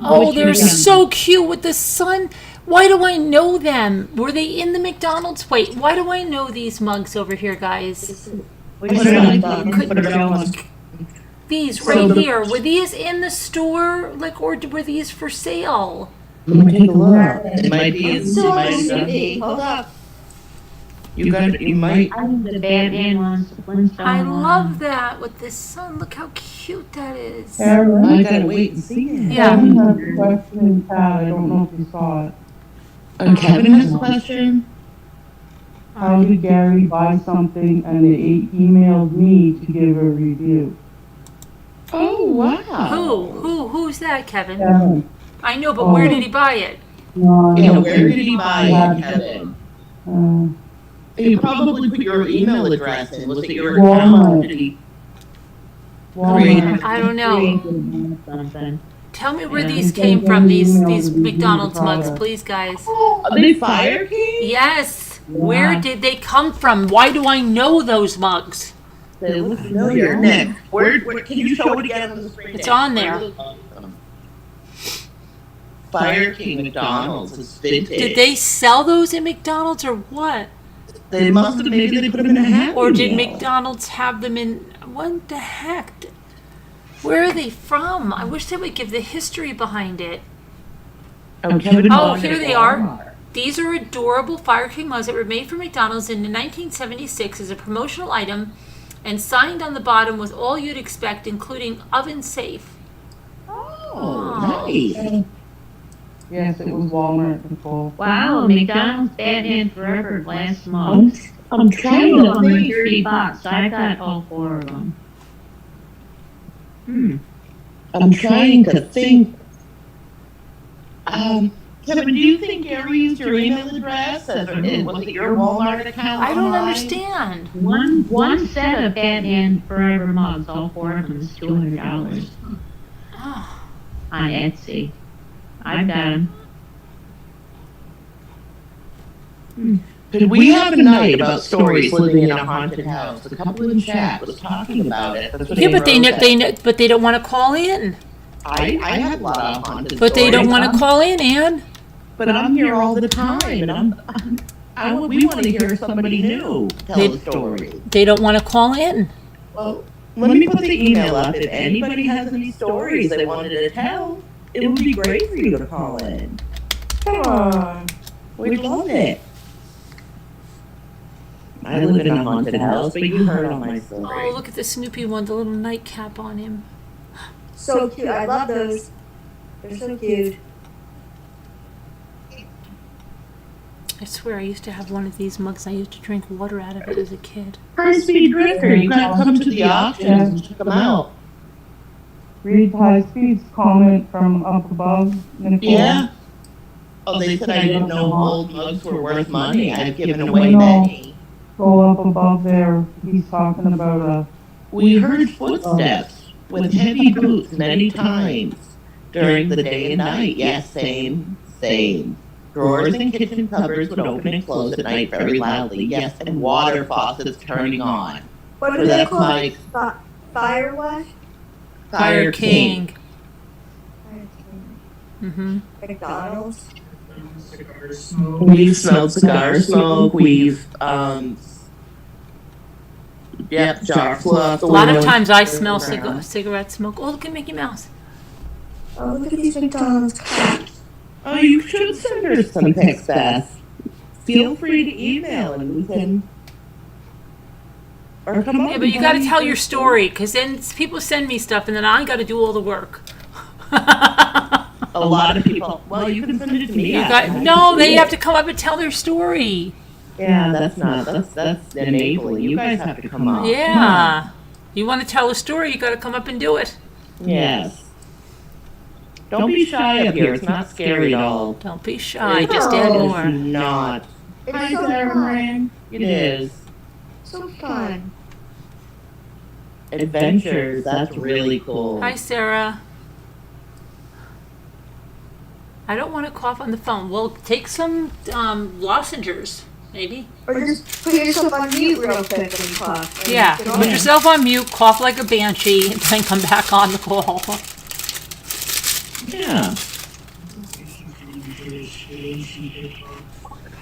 Oh, Which they're one? so cute with the sun. Why do I know them? Were they in the McDonald's? Wait, why do I know these mugs over here, guys? Which Put one? it on. Couldn't- Put it on. These So right the- here. Were these in the store? Like, or were these for sale? Let me take a look. It might be. I'm It still on might the be. CD. Hold up. You got it. You might. I love the Batman ones, the Flintstone I ones. love that with the sun. Look how cute that is. Karen, I gotta wait and see it. Yeah. Kevin has a question in chat, I don't know if you saw it. Kevin has a question. How did Gary buy something and they emailed me to give a review? Oh wow. Who's that, Kevin? Kevin. I know, but where did he buy it? Yeah, where did he buy it, Kevin? You probably put your email address in. Was it your account? Did he? Walmart. I don't know. Something. Tell me where Yeah. these came from, these Email the McDonald's mugs, product. please, guys. Are they Fire King? Yes. Where did they come from? Why do I know those mugs? They look familiar. Nick, where can you show it again on the screen? It's Nick? on there. Where does it come from? Fire King McDonald's is vintage. Did they sell those at McDonald's or what? They must have. Maybe they put them in a Happy Or did Meal. McDonald's have them in? What the heck? Where are they from? I wish they would give the history behind it. Oh, Kevin Oh, bought it here at they are. Walmart. These are adorable Fire King mugs that were made for McDonald's in 1976 as a promotional item and signed on the bottom with all you'd expect, including oven safe. Oh, nice. Yes, it was Walmart before. Wow, McDonald's Batman Forever glass mugs. I'm trying to Only think. $30. I got all 4 of them. I'm trying to think. Kevin, do you think Gary used your email address? Was it your Walmart account? I don't online? understand. One set of Batman Forever mugs, all 4 of them, is $200 Oh, on Etsy. I've got them. Did we have a night about stories living in a haunted house? A couple in chat was talking about it. That's what yeah, but wrote. but they don't want to call in. I have a lot of haunted But they don't stories. want to call in, Anne. But I'm here all the time, and we want to hear somebody new tell a story. They don't want to call in. Well, let me put the email up. If anybody has any stories they wanted to tell, it would be great for you to call in. Come on. We'd love it. I live in a haunted house, but you heard all my stories. Oh, look at the Snoopy one, the little nightcap on him. So cute. I love those. They're so cute. I swear I used to have one of these mugs. I used to drink water out of it as a kid. High Speed Drifter, you gotta come to the auctions and check them out. Read High Speed's comment from up above, Nicole. Yeah. Oh, they said I didn't know old mugs were worth money. I've given away No. many. Go up above there, he's talking about We heard footsteps with heavy boots many times during the day and night. Yes, same. Drawers and kitchen cupboards would open and close at night very loudly. Yes, and water faucets turning on. What So do they that's call my it? Fire what? Fire King. Fire King. Mm-hmm. McDonald's. We've smelled cigar smoke. We've, jar fluff. A lot of times I smell cigarette smoke. Oh, look at Mickey Mouse. Oh, look at these McDonald's cups. Oh, you should send her some pics, Beth. Feel free to email and we can. Or come on. Yeah, but you got to tell your story, because then people send me stuff, and then I got to do all the work. A lot of people. Well, you can send it to me. No, they have to come up and tell their story. Yeah, that's enabling. You guys have to come up. Yeah. You want to tell a story, you got to come up and do it. Yes. Don't be shy up here. It's not scary at all. Don't be shy. Just add It's more. not. It's Hi, so Sarah fun. Boone. It is. So fun. Adventures. That's really cool. Hi, Sarah. I don't want to cough on the phone. Well, take some lozenges, maybe. Or just put yourself on mute real quick when you cough. and Yeah. get Put on. yourself on mute, cough like a banshee, and then come back on the call. Yeah.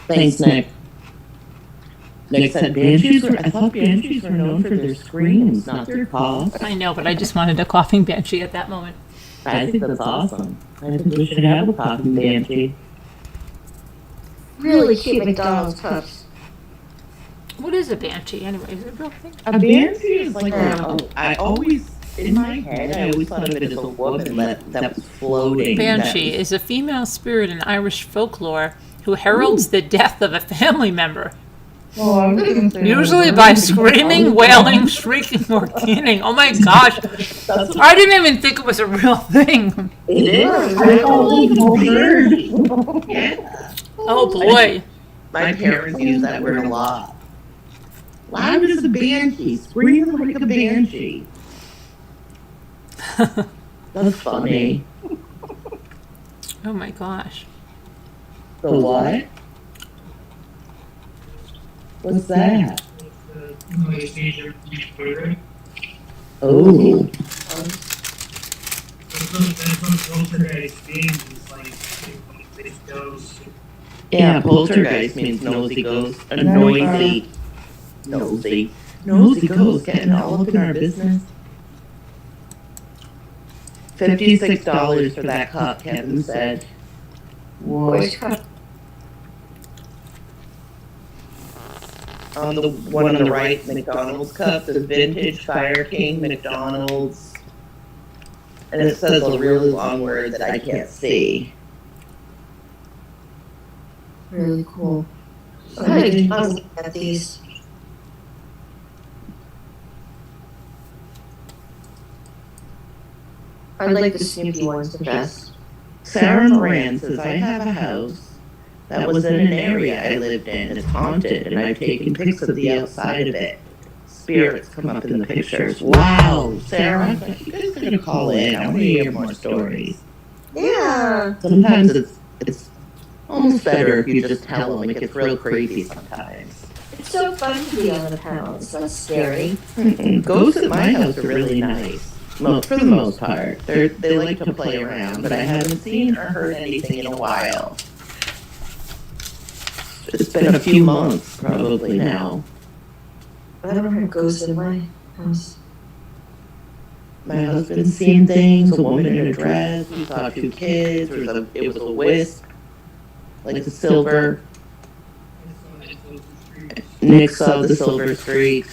Thanks, Nick. Nick said I thought banshees were known for their screams, not their coughs. I know, but I just wanted a coughing banshee at that moment. I think that's awesome. I think we should have a coughing banshee. Really cute McDonald's cups. What is a banshee anyway? Is it a real thing? A banshee is like I always, in my head, I always thought of it as a woman that was floating. Banshee is a female spirit in Irish folklore who heralds the death of a family member. Oh, I was gonna say Usually by screaming, wailing, shrieking, or keening. Oh my gosh. I didn't even think it was a real thing. It is. I call it a bird. Oh boy. My parents use that word a lot. Loud as a banshee, screaming like a banshee. That's funny. Oh my gosh. The what? What's that? Oh. Yeah, poltergeist means nosy ghost. A nosy ghost getting all up in our business. $56 for that cup, Kevin said. Which cup? On the one on the right, McDonald's cup, the vintage Fire King McDonald's. And it says a really long word that I can't see. Really cool. I'm looking at these. I like the Snoopy ones the best. Sarah Moran says, I have a house that was in an area I lived in, and it's haunted, and I've taken pics of the outside of it. Spirits come up in the pictures. Wow, Sarah, you guys are gonna call in. I want to hear more stories. Yeah. Sometimes it's almost better if you just tell them. It gets real creepy sometimes. It's so fun to be on the panel. It's not scary. Ghosts at my house are really nice. For the most part. They like to play around, but I haven't seen or heard anything in a while. It's been a few months, probably now. I don't have ghosts in my house. My husband's seen things, a woman in a dress, we saw 2 kids, it was a wisp, like the silver. Nick saw the silver streak.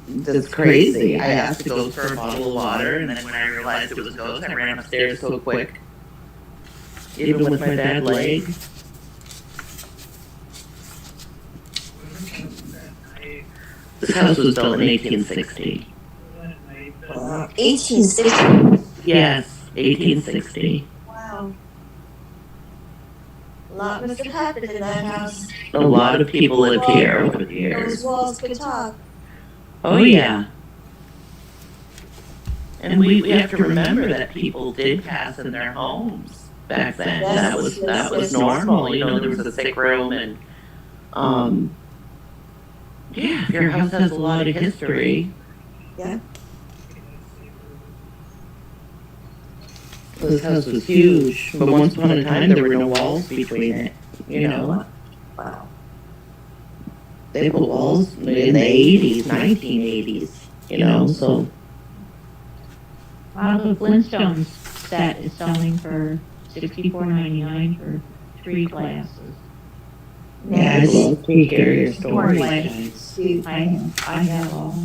That's crazy. I asked to go for a bottle of water, and then when I realized it was ghost, I ran upstairs so quick. Even with my bad leg. This house was built in 1860. 1860. Yes, 1860. Wow. A lot must have happened in that house. A lot of people lived here over the Those years. walls could talk. Oh yeah. And we have to remember that people did pass in their homes back then. Yes, That was yes. normal. You know, there was a sick room and yeah, if your house has a lot of history. Yeah. This house was huge, but once upon a time there were no walls between it. You know, Wow. they put walls in the 80s, 1980s. You know, so Wow, the Flintstones set is selling for $64.99 for 3 glasses. yeah, I'd love to hear your stories. Cute. I have all.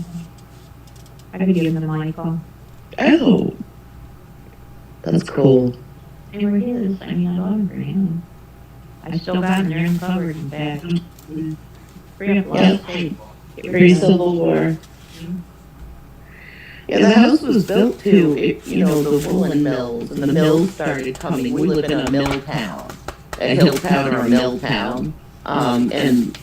I could give them my call. Oh, that's cool. They were his. I mean, I love them for him. I still got them. They're in the cupboard in back. Free up a lot of space. Pre-Civil War. Yeah, the house was built to, the woolen mills, and the mills started coming. We live in a mill town, a hill town or a mill town, and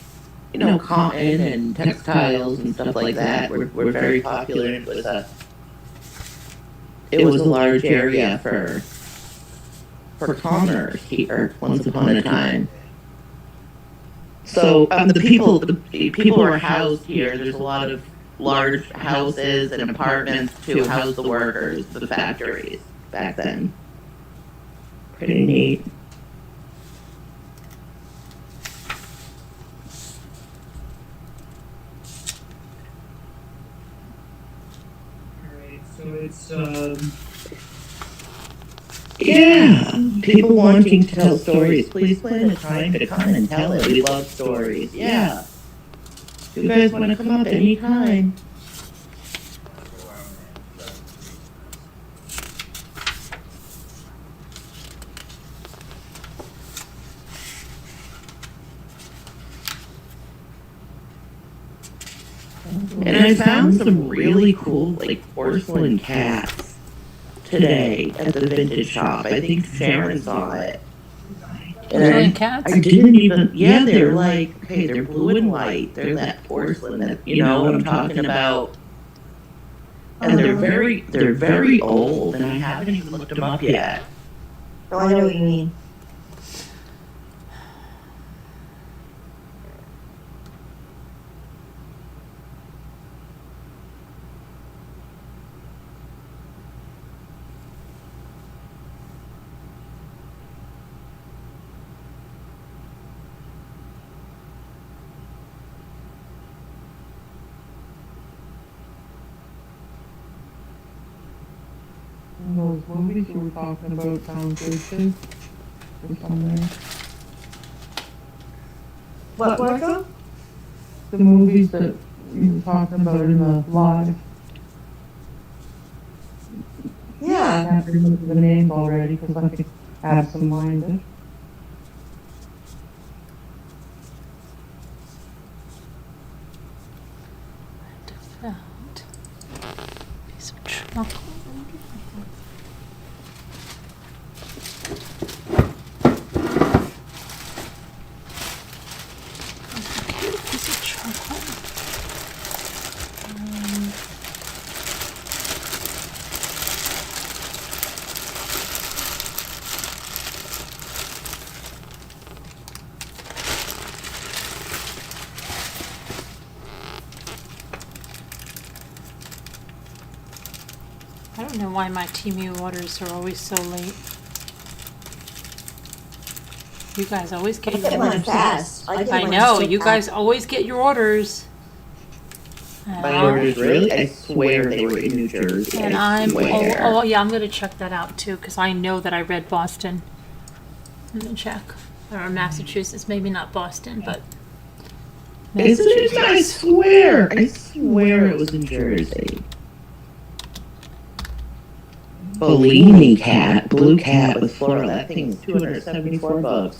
cotton and textiles and stuff like that were very popular. It was a large area for commerce here once upon a time. So the people are housed here. There's a lot of large houses and apartments to house the workers, the factories back then. Pretty neat. Alright, so it's, Yeah, people wanting to tell stories. Please plan a time to come and tell it. We love stories. Yeah. You guys want to come up anytime? And I found some really cool, like, porcelain cats today at the vintage shop. I think Sharon saw it. Porcelain cats? I didn't even, yeah, they're like, okay, they're blue and white. They're that porcelain that, you know what I'm talking about. And they're very old, and I haven't even looked them up yet. Oh, I know what you mean. in those movies you were talking about, Foundation, or something. What, Marco? The movies that you were talking about in the live. I Yeah. can't remember the names already because I could absent-minded. Found piece of chocolate. Okay, piece of chocolate. I don't know why my TMU orders are always so late. You guys always get I your get mine orders. fast. I get I mine know, so you fast. guys always get your orders. My orders, really? I swear they were in New Jersey. And I I'm, swear. oh yeah, I'm gonna check that out too, because I know that I read Boston. I'm gonna check. Or Massachusetts, maybe not Boston, but. I swear it was in Jersey. Bellini cat, blue cat with floral. That thing's $274.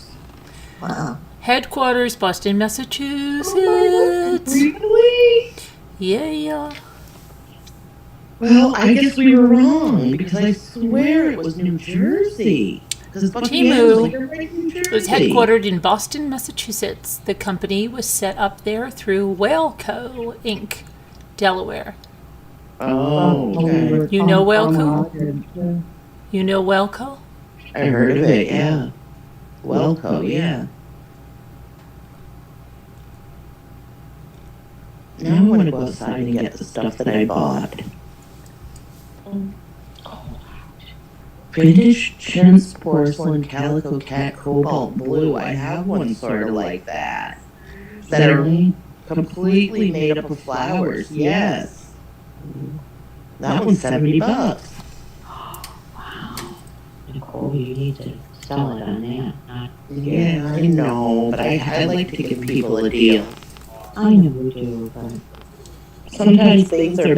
Wow. Headquarters, Boston, Massachusetts. Really? Yeah. Well, I guess we were wrong because I swear it was New Jersey. Because Timu it was headquartered in Boston, Massachusetts. The company was set up there through Whaleco Inc., Delaware. Oh, okay. You know Whaleco? You know Whaleco? I heard of it, yeah. Wellco, yeah. Now I want to go outside and get the stuff that I bought. British chintz porcelain calico cat cobalt blue. I have one sort of like that. That are completely made up of flowers. Yes. That one's $70. Nicole, you need to sell it on that. Not, Yeah, I know, but I like to give people a deal. I know you do, but Sometimes things are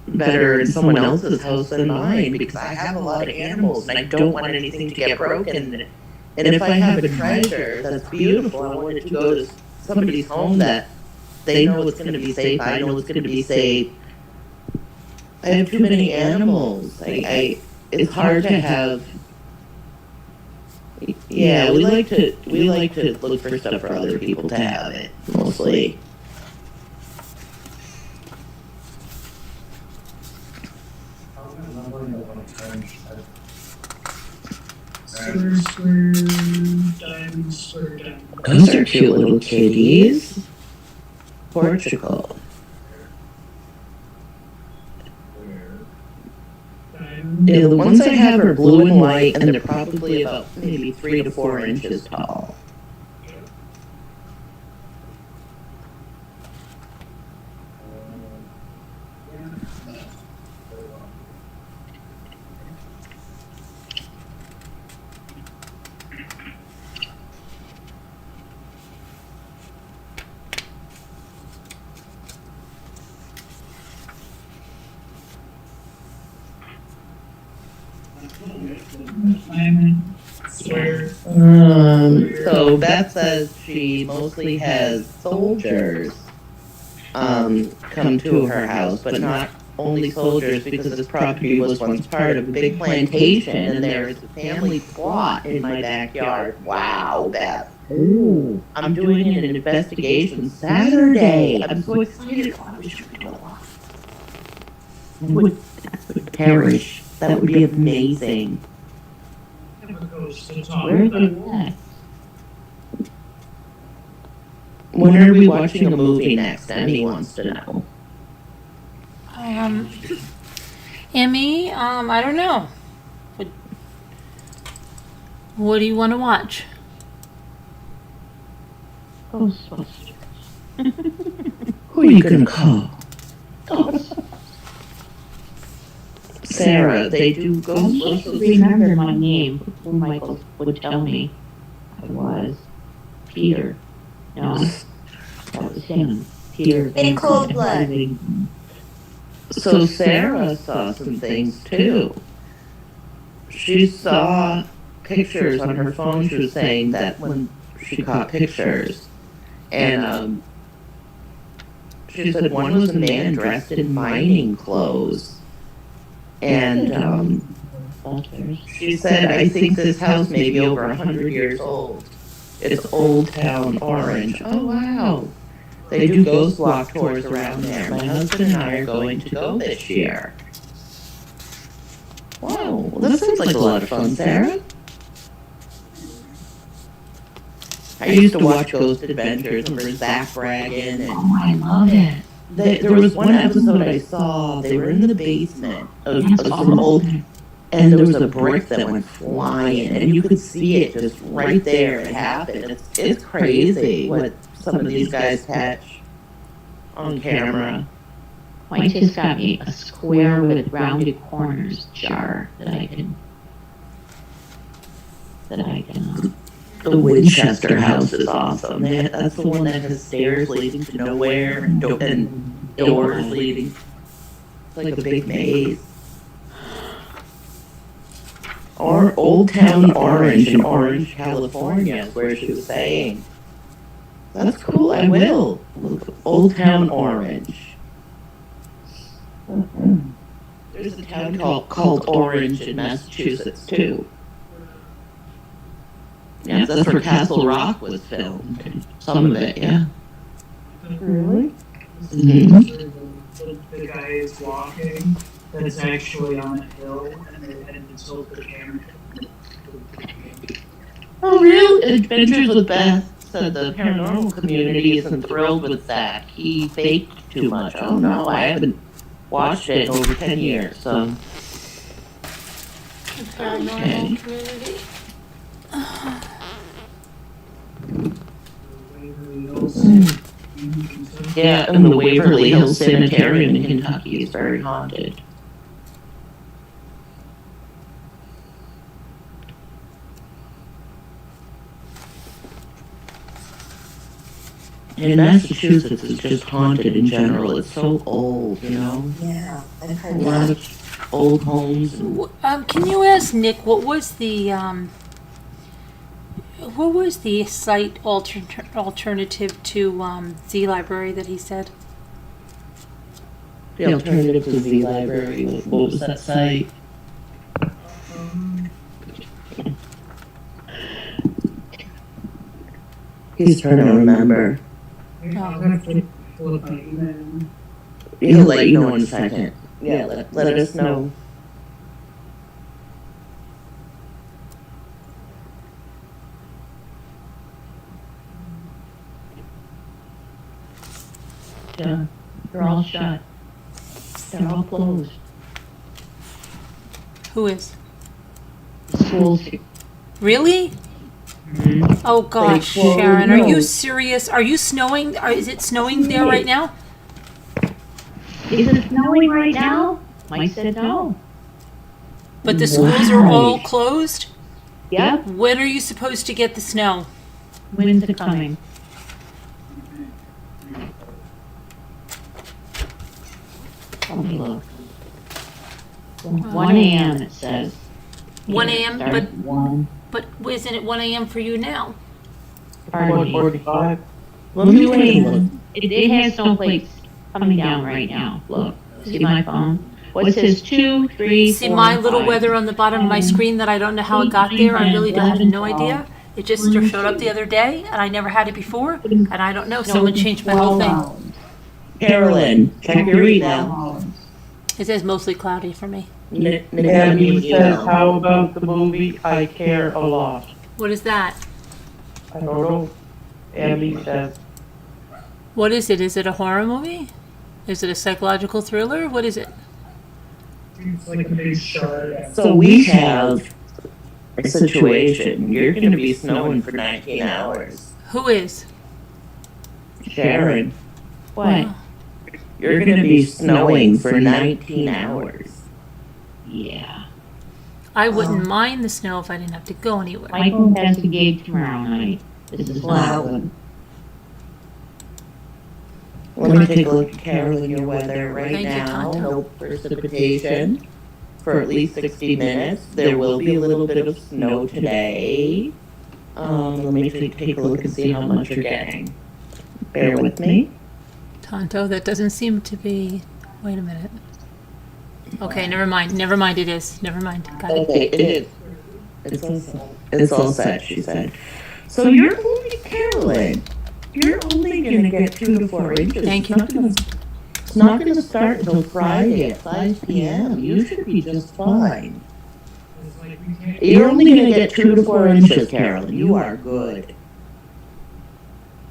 better in someone else's house than mine because I have a lot of animals and I don't want anything to get broken. And if I have a treasure that's beautiful, I want it to go to somebody's home that they know it's going to be safe. I know it's going to be safe. I have too many animals. It's hard to have. Yeah, we like to look for stuff for other people to have it mostly. Those are cute little kitties. Portugal. Yeah, the ones I have are blue and white, and they're probably about maybe 3 to 4 inches tall. So Beth says she mostly has soldiers come to her house, but not only soldiers, because this property was once part of a big plantation, and there is a family plot in my backyard. Wow, Beth. Ooh. I'm doing an investigation Saturday. I'm so excited. Oh, I wish we could go on. Would perish. That would be amazing. Where are they at? When are we watching a movie next? Emmy wants to know. Emmy, I don't know. What do you want to watch? Ghostbusters. Who are you gonna call? Sarah, they do Ghostbusters. Remember my name. Who Michael would tell me I was. Peter. No, that was him. Peter. In cold blood. So Sarah saw some things too. She saw pictures on her phone. She was saying that when she caught pictures, and she said one was a man dressed in mining clothes. And she said, I think this house may be over 100 years old. It's Old Town Orange. Oh, wow. They do ghost walk tours around there. My husband and I are going to go this year. Wow, well, that sounds like a lot of fun, Sarah. I used to watch Ghost Adventures and Zach Bragan. And I love it. there was one episode I saw, they were in the basement of some old, and there was a brick that went flying, and you could see it just right there. It happened. It's crazy what some of these guys catch on camera. White has got me a square with rounded corners jar that I can. The Winchester house is awesome. That's the one that has stairs leading to nowhere and doors leading. It's like a big maze. Or Old Town Orange in Orange, California is where she was saying. That's cool, I will. Old Town Orange. There's a town called Orange in Massachusetts, too. Yeah, that's where Castle Rock was filmed. Some of it, yeah. Really? Mm-hmm. The guy is walking, that's actually on a hill, and they had to tilt the camera. Oh, really? Adventures with Beth said the paranormal community isn't thrilled with that. He faked too much. Oh, no, I haven't watched it in over 10 years, so. Paranormal community. Yeah, and the Waverly Hills Sanitarium in Kentucky is very haunted. And Massachusetts is just haunted in general. It's so old, you know? Yeah, I've heard A lot that. of old homes. Can you ask Nick what was the what was the site alternative to Z Library that he said? The alternative to Z Library, what was that site? He's trying to remember. I'm gonna pull up my email. He'll let you know in a second. Yeah, let us know. Yeah, they're all shut. They're all closed. Who is? Schools. Really? Oh gosh, Well, Sharon, are you no. serious? Are you snowing? Is it snowing there right now? Is it snowing right now? Mike said no. But the schools are all closed? Yep, When are you supposed to get the snow? winds are coming. Let me look. 1 a.m. it says. 1 Yeah, a.m., start at 1. But isn't it 1 a.m. for you now? Pardon me. 1:45. Let me take a look. It has snowflakes coming down right now. Look, see my phone? Well, it says 2, 3, See 4, my and little 5. weather on the bottom of my screen that I don't know how it got there. I really have no idea. It just showed up the other day, and I never had it before, and I don't know. Someone changed my whole thing. Carolyn, check your email. It says mostly cloudy for me. Abby says, how about the movie I Care a Lot? What is that? I don't know. Abby says, What is it? Is it a horror movie? Is it a psychological thriller? What is it? It's like a big shard. So we have a situation. You're going to be snowing for 19 hours. Who is? Sharon, What? you're going to be snowing for 19 hours. Yeah. I wouldn't mind the snow if I didn't have to go anywhere. Michael investigate tomorrow night. This is loud. Let me take a look at Carolyn, your weather right Thank you, now. Tonto. No precipitation for at least 60 minutes. There will be a little bit of snow today. Let me take a look and see how much you're getting. Bear with me. Tonto, that doesn't seem to be. Wait a minute. Okay, never mind. Never mind. It is. Never mind. Got it. Okay, it is. It's all set, she said. So you're only, Carolyn, you're only going to get 2 to 4 inches. Thank you. It's not going to start until Friday at 5 p.m. You should be just fine. It's like we can't. You're only going to get 2 to 4 inches, Carolyn. You are good.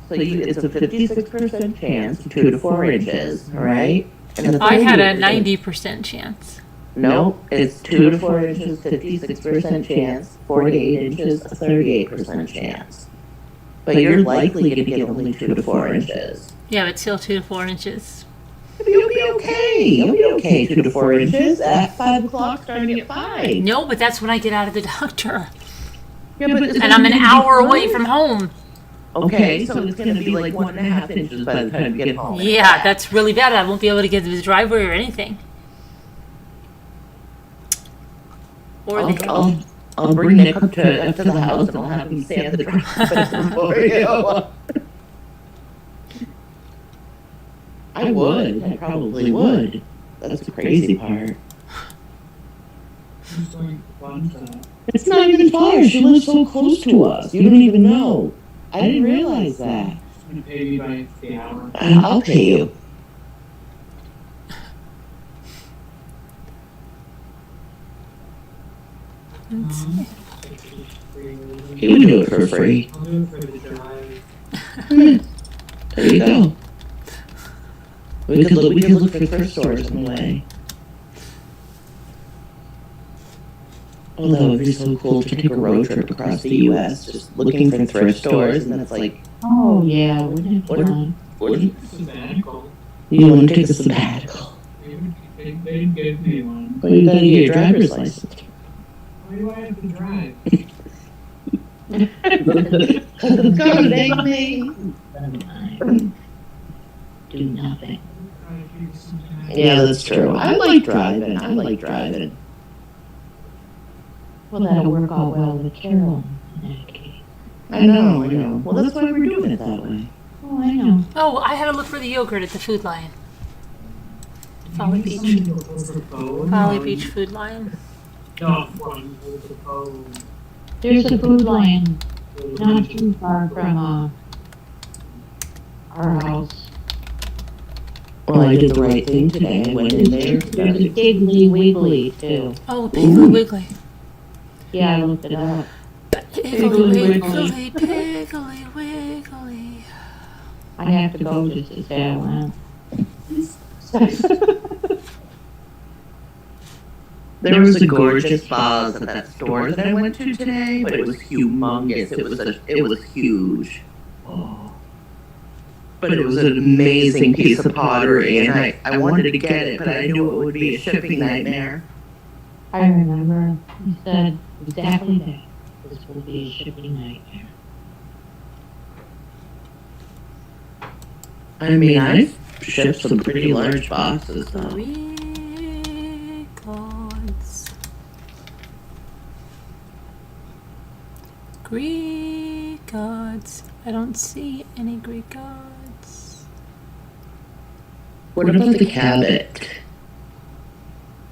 So it's a 56% chance, 2 to 4 inches, all right? And the I thing had a is- 90% chance. No, it's 2 to 4 inches, 56% chance, 4 to 8 inches, a 38% chance. But you're likely to get only 2 to 4 inches. Yeah, but still 2 to 4 inches. You'll be okay. You'll be okay, 2 to 4 inches at 5 o'clock, starting at 5. No, but that's when I get out of the doctor. Yeah, but And I'm an hour away from home. Okay, so it's going to be like 1.5 inches by the time you get home. Yeah, that's really bad. I won't be able to get to the driveway or anything. Or the I'll bring Nick up to the house and I'll have him sand the driveway for you. I would. I probably would. That's the crazy part. Who's going to fund that? It's not even far. She lives so close to us. You don't even know. I didn't realize that. It's going to pay me by the hour. I'll pay you. He would do it for free. I'll do it for the drive. There you go. We could look for thrift stores on the way. Although it'd be so cool to take a road trip across the U.S. just looking for thrift stores, and then it's like, Oh, yeah, wouldn't it be What- fun? wouldn't Sabbatical. you want to take a sabbatical? They didn't give me one. Well, you gotta get your driver's license. Why do I have to drive? It's gonna make me. Do nothing. Try to figure something out. Yeah, that's true. I like driving. Well, that'll work out well with Carol in that case. I know. Well, that's why we're doing it that way. Oh, I know. Oh, I had to look for the yogurt at the Food Lion. Folly Beach. Folly Beach Food Lion. No, one with the phone. There's a Food Lion not too far from our house. Well, I did the right thing today. I went in there. There's a Piggly Wiggly too. Oh, Piggly Wiggly. Yeah, I looked it up. Piggly Wiggly, Piggly Wiggly. I have to go just to say I went. There was a gorgeous vase at that store that I went to today, but it was humongous. It was huge. Oh. But it was an amazing piece of pottery, and I wanted to get it, but I knew it would be a shipping nightmare. I remember you said exactly that. This will be a shipping nightmare. I mean, I've shipped some pretty large boxes, though. Greek gods. Greek gods. I don't see any Greek gods. What about the Cabot?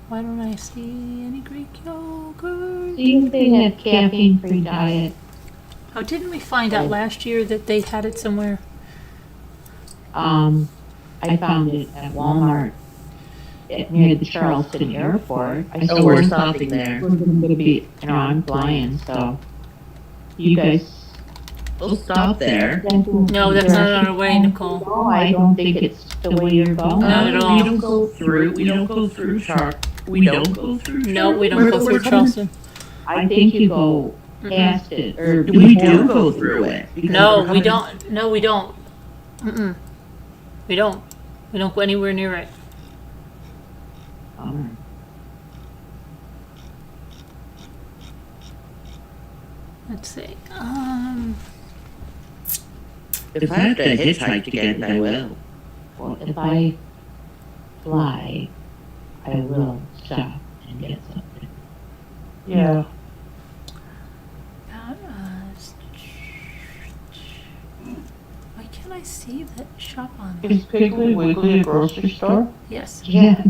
Why don't I see any Greek yogurt? See if they have caffeine-free diet. Oh, didn't we find out last year that they had it somewhere? I found it at Walmart near the Charleston airport. Oh, we're stopping there. We're going to be, I'm flying, so you guys. We'll stop there. No, that's not on our way, Nicole. No, I don't think it's the way you're going. Not at all. We don't go through. We don't go through Sharp. We don't go through. No, we don't go through Charleston. I think you go past it, or We do go through it. because No, we're we coming- don't. No, we don't. Mm-mm. We don't. We don't go anywhere near it. Let's see. If I have to hitchhike again, I will. Well, if I fly, I will stop and get something. Yeah. About us. Why can't I see that shop on there? Is Piggly Wiggly a grocery store? Yes. Yes.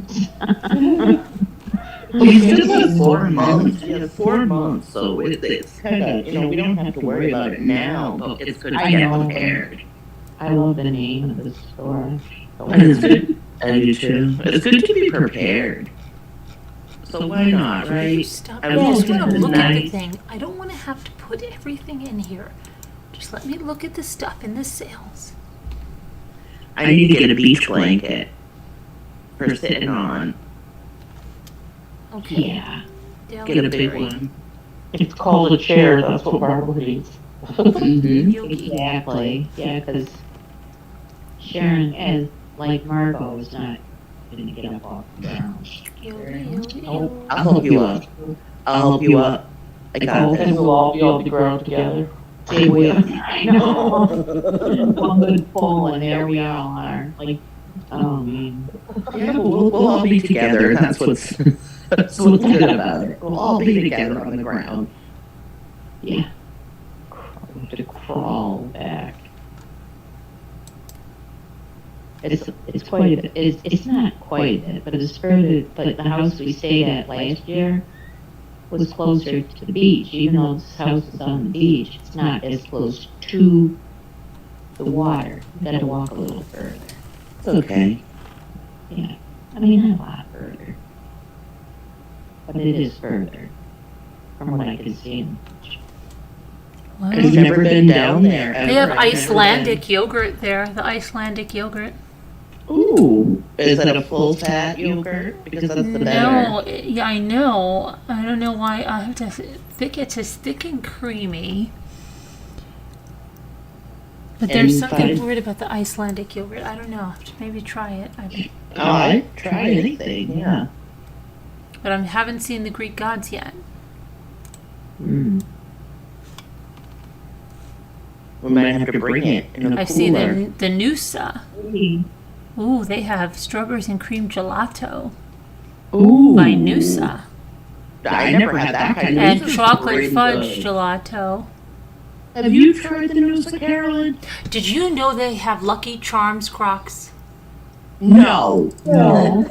Well, he's still got 4 months. He has 4 months, so it's kind of, we don't have to worry about it now, but it's good to I get know. prepared. I love the name of the store. And it's good. I do too. It's good to be prepared. So why not, You right? stop. I I was just looking want to at the look at the night. thing. I don't want to have to put everything in here. Just let me look at the stuff in the sales. I need to get a beach blanket for sitting on. Okay. Yeah. Get a big one. It's called a chair, that's what Barbara needs. Mm-hmm. Exactly. Yeah, because Sharon, as like Margot, is not going to get up off the ground. I'll help you up. I'll help you up. I got And this. we'll all be on the ground together. They will. I know. One good pull, and there we all are. Like, oh man. Yeah, we'll all be together. That's what's good about it. We'll all be together on the ground. Yeah. To crawl back. It's quite a bit. It's not quite a bit, but it's further. But the house we stayed at last year was closer to the beach. Even though this house is on the beach, it's not as close to the water. You got to walk a little further. It's okay. Yeah, I mean not a lot further, but it is further from what I can see. I've never been down there. Ever. They have I've never Icelandic yogurt there. The Icelandic yogurt. been. Ooh, is that a full fat yogurt? Because that's the better. No, yeah, I know. I don't know why I have to think it's as thick and creamy. But And there's something find- weird about the Icelandic yogurt. I don't know. I have to maybe try it. I'd try anything. Yeah. But I haven't seen the Greek gods yet. Mm. We might have to bring it in a cooler. I see the Noosa. Ooh, they have strawberries and cream gelato Ooh. by Noosa. I never had that kind of And This is chocolate really fudge good. gelato. Have you tried the news for Carolyn? Did you know they have Lucky Charms Crocs? No. No.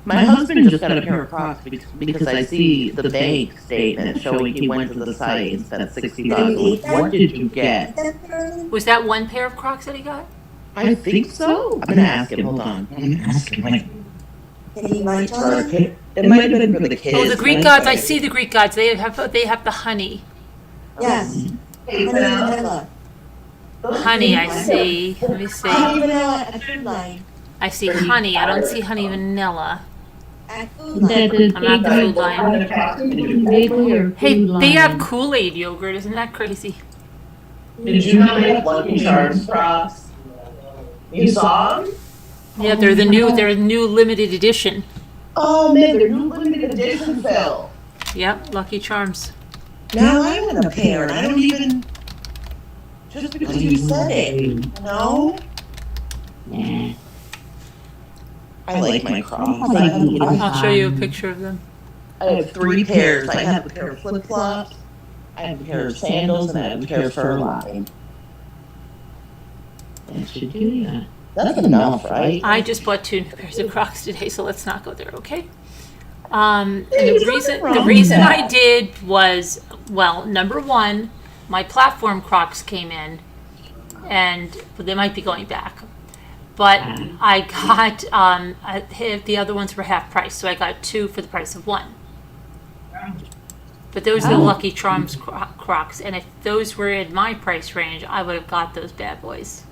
My husband just got a pair of Crocs because I see the bank statement showing he went to the site and spent $60. What did you get? Was that one pair of Crocs that he got? I think so. I'm gonna ask him. Hold on. I'm gonna ask him. Can you mind tell me? It might have been for the kids. Oh, the Greek gods. I see the Greek gods. They have the honey. Yes. Honey vanilla. Honey, I see. Let me see. Honey vanilla at Food Line. I see honey. I don't see honey vanilla. At Food Is that Line. the I'm not the food line. Bakery or Hey, Food they Line? have Kool-Aid yogurt. Isn't that crazy? Did you know they have Lucky Charms Crocs? You saw them? Yeah, they're the new limited edition. Oh man, they're new limited edition, Phil. Yep, Lucky Charms. Now I want a pair, and I don't even. Just because you said it, no. Nah. I like my Crocs. I'll show you a picture of them. I have 3 pairs. I have a pair of flip flops. I have a pair of sandals, and I have a pair of fur line. That should do that. That's enough, right? I just bought 2 new pairs of Crocs today, so let's not go there, okay? And the reason I did was, well, number one, my platform Crocs came in, and they might be going back. But I got the other ones were half price, so I got 2 for the price of 1. But those are the Lucky Charms Crocs, and if those were in my price range, I would have got those bad boys.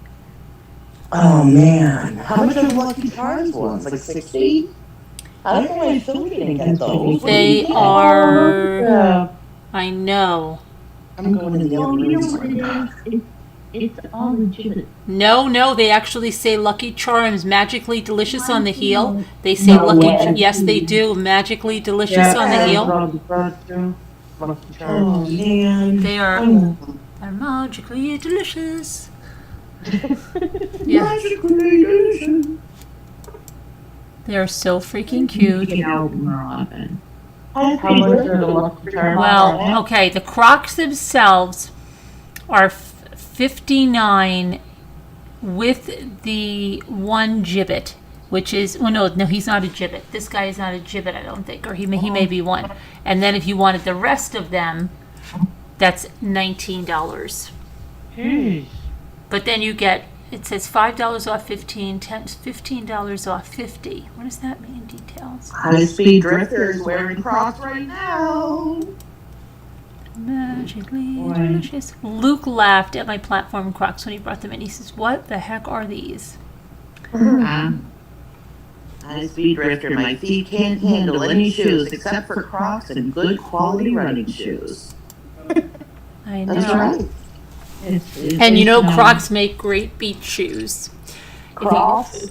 Oh man, how much are Lucky Charms ones? Like 60? I don't know why Phil didn't get those. They are. Yeah. I know. I'm going in the other room. It's all legitimate. No, they actually say Lucky Charms, magically delicious on the heel. They say No Lucky. way. Yes, they do. Magically delicious Yeah, on the and heel. on the front too. Lucky Oh Charms. man. They are magically delicious. Yeah, they are so freaking cute. Get out more often. How much are the Lucky Charms? Well, okay, the Crocs themselves are $59 with the 1 gibbet, which is, well, no, he's not a gibbet. This guy is not a gibbet, I don't think, or he may be one. And then if you wanted the rest of them, that's $19. Jeez. But then you get, it says $5 off 15, $15 off 50. What does that mean, details? High Speed Drifter is wearing Crocs right now. Magically Boy. delicious. Luke laughed at my platform Crocs when he brought them in. He says, "What the heck are these?" High Speed Drifter, my feet can't handle any shoes except for Crocs and good quality running shoes. I know. That's right. And you know, Crocs make great beach shoes. Crocs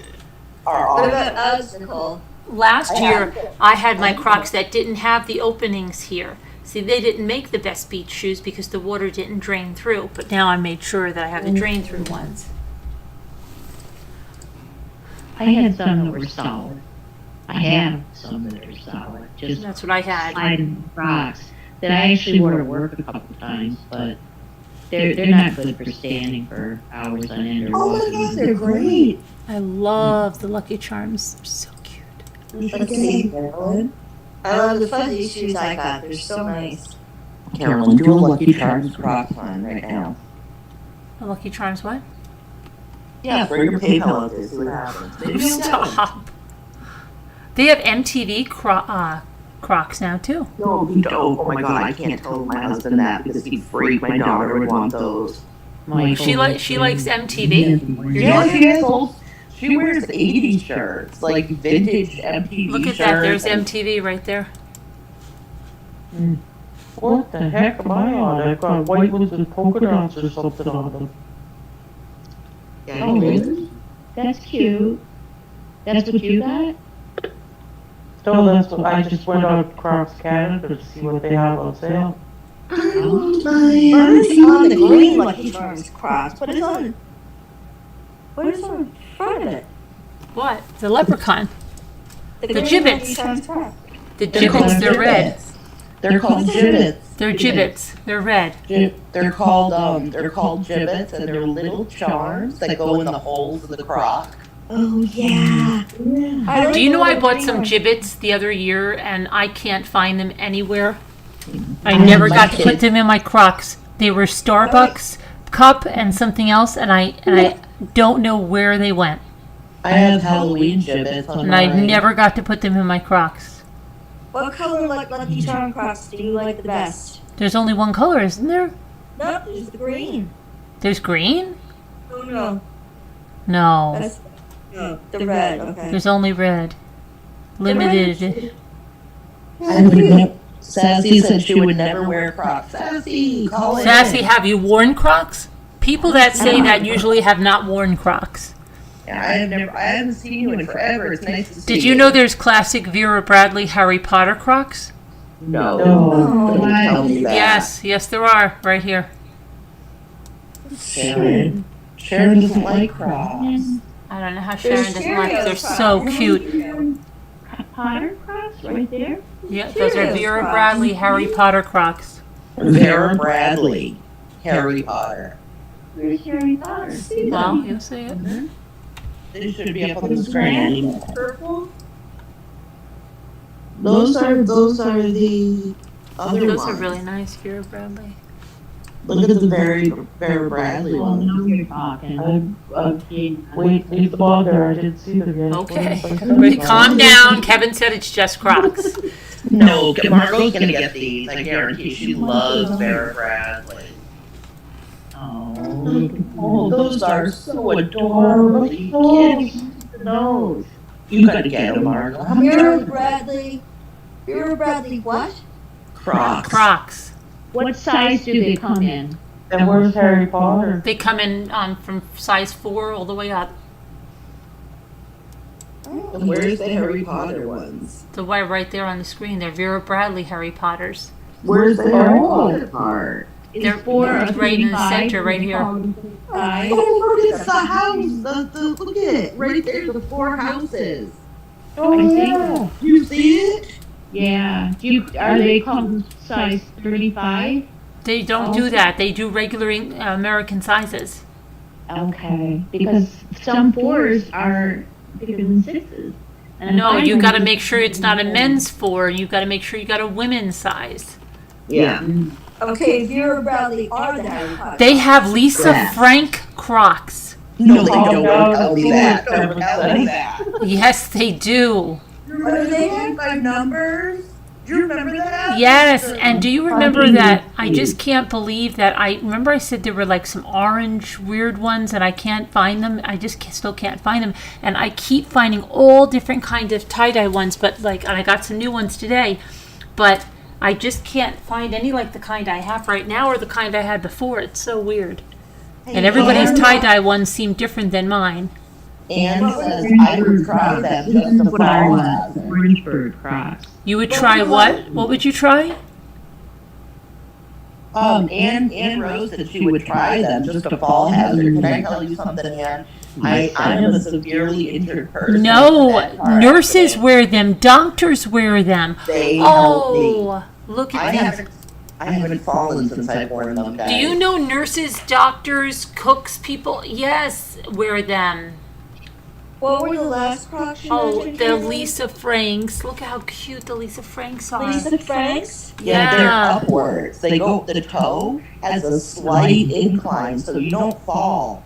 are What awesome. about us, Nicole? Last year, I had my Crocs that didn't have the openings here. See, they didn't make the best beach shoes because the water didn't drain through. But now I made sure that I have the drain through ones. I had some that were solid. I have some that are solid. Just That's what I had. sliding rocks that I actually wore to work a couple times, but they're not good for standing for hours on end or Oh my walking. god, they're great. I love the Lucky Charms. They're so cute. Let's see, Carolyn. I love the fuzzy shoes I got. They're so nice. Carolyn, do a Lucky Charms Crocs on right now. The Lucky Charms what? Yeah, throw your PayPal up there, see what happens. Maybe you'll get one. Stop. They have MTV Crocs now too. No, you don't. Oh my god, I can't tell my husband that because he'd freak. My daughter would want those. She likes MTV. Yeah, she has old. She wears 80s shirts, like vintage MTV Look at shirts. that. There's MTV right there. What the heck am I on? I've got white ones with polka dots or something on them. Yeah, Oh, really? That's cute. That's what you got? So that's what I just went on Crocs Canada to see what they have on sale. Oh It's on the green Lucky Charms Crocs. What is on front of it? What? The leprechaun. The green gibbets. Lucky Charms Crocs. The gibbets, they're red. They're called gibbets. They're gibbets. They're red. They're called gibbets, and they're little charms that go in the holes of the crock. Oh yeah. I like Do you know I the bought green some one. gibbets the other year and I can't find them anywhere? I never got to put them in my Crocs. They were Starbucks cup and something else, and I don't know where they went. I have Halloween gibbets on And I mine. never got to put them in my Crocs. What color Lucky Charm Crocs do you like the best? There's only one color, isn't there? No, there's the green. There's green? Oh no, No. that's the red. Okay. There's only red. Limited. Sassy said she would never wear Crocs. Sassy, call it Sassy, in. have you worn Crocs? People that say that usually have not worn Crocs. Yeah, I haven't seen you in forever. It's nice to see Did you know there's classic Vera Bradley Harry Potter Crocs? No. No. Don't tell me that. Yes, there are, right here. Sharon doesn't like Crocs. I don't know how Sharon doesn't like them. They're so cute. Potter Crocs right there. Yeah, those are Cheerios Vera Crocs. Bradley Harry Potter Crocs. Vera Bradley, Harry Potter. Where's Harry Potter? Well, you'll see it. They should be up on the screen. Purple. Those are the other Those ones. are really nice, Vera Bradley. Look at the Vera Bradley Well, ones. now you're talking. Wait, leave them on there. I didn't see them yet. Okay. Calm down. Kevin said it's just Crocs. No, Margot's gonna get these. I guarantee. She loves Vera Bradley. Oh, those are so adorable. You can't eat those. You gotta get them, Margot. How much Vera are Bradley. Vera Bradley. What? Crocs? Crocs. What size do they come in? And where's Harry Potter? They come in from size 4 all the way up. And where's the Harry Potter ones? The white right there on the screen. They're Vera Bradley Harry Potters. Where's the Harry Potter part? They're right in the center, right here. Oh, look, it's the house. Look at it. Right there, the 4 houses. Oh, yeah. You see it? Yeah. Are they called size 35? They don't do that. They do regular American sizes. Okay. Because some 4s are bigger than 6s. And No, I you don't- got to make sure it's not a men's 4. You got to make sure you got a women's size. Yeah. Okay, Vera Bradley are the Harry Potter. They have Lisa Yeah. Frank Crocs. No, they Oh, don't. no, Don't tell me that. that's Don't tell me that. Yes, they do. Are they? by numbers? Do you remember that? Yes, and do you remember that? I just can't believe that. I remember I said there were like some orange weird ones, and I can't find them. I just still can't find them, and I keep finding all different kind of tie-dye ones. But like, and I got some new ones today, but I just can't find any like the kind I have right now or the kind I had before. It's so weird. And everybody's tie-dye ones seem different than mine. Anne says I would try them just to What I fall want, orange bird Crocs. You would try what? What would you try? Anne Rose said she would try them just to fall hazard. Can I tell you something, Anne? I'm a severely injured person. No, That car nurses accident, wear them. Doctors wear them. They help me. Oh, look I at them. haven't fallen since I've worn them, guys. Do you know nurses, doctors, cooks, people? Yes, wear them. What were the last Crocs you Oh, mentioned? the Karen? Lisa Franks. Look how cute the Lisa Franks are. Lisa Franks? Yeah, they're Yeah. upwards. They go. The toe has a slight incline, so you don't fall.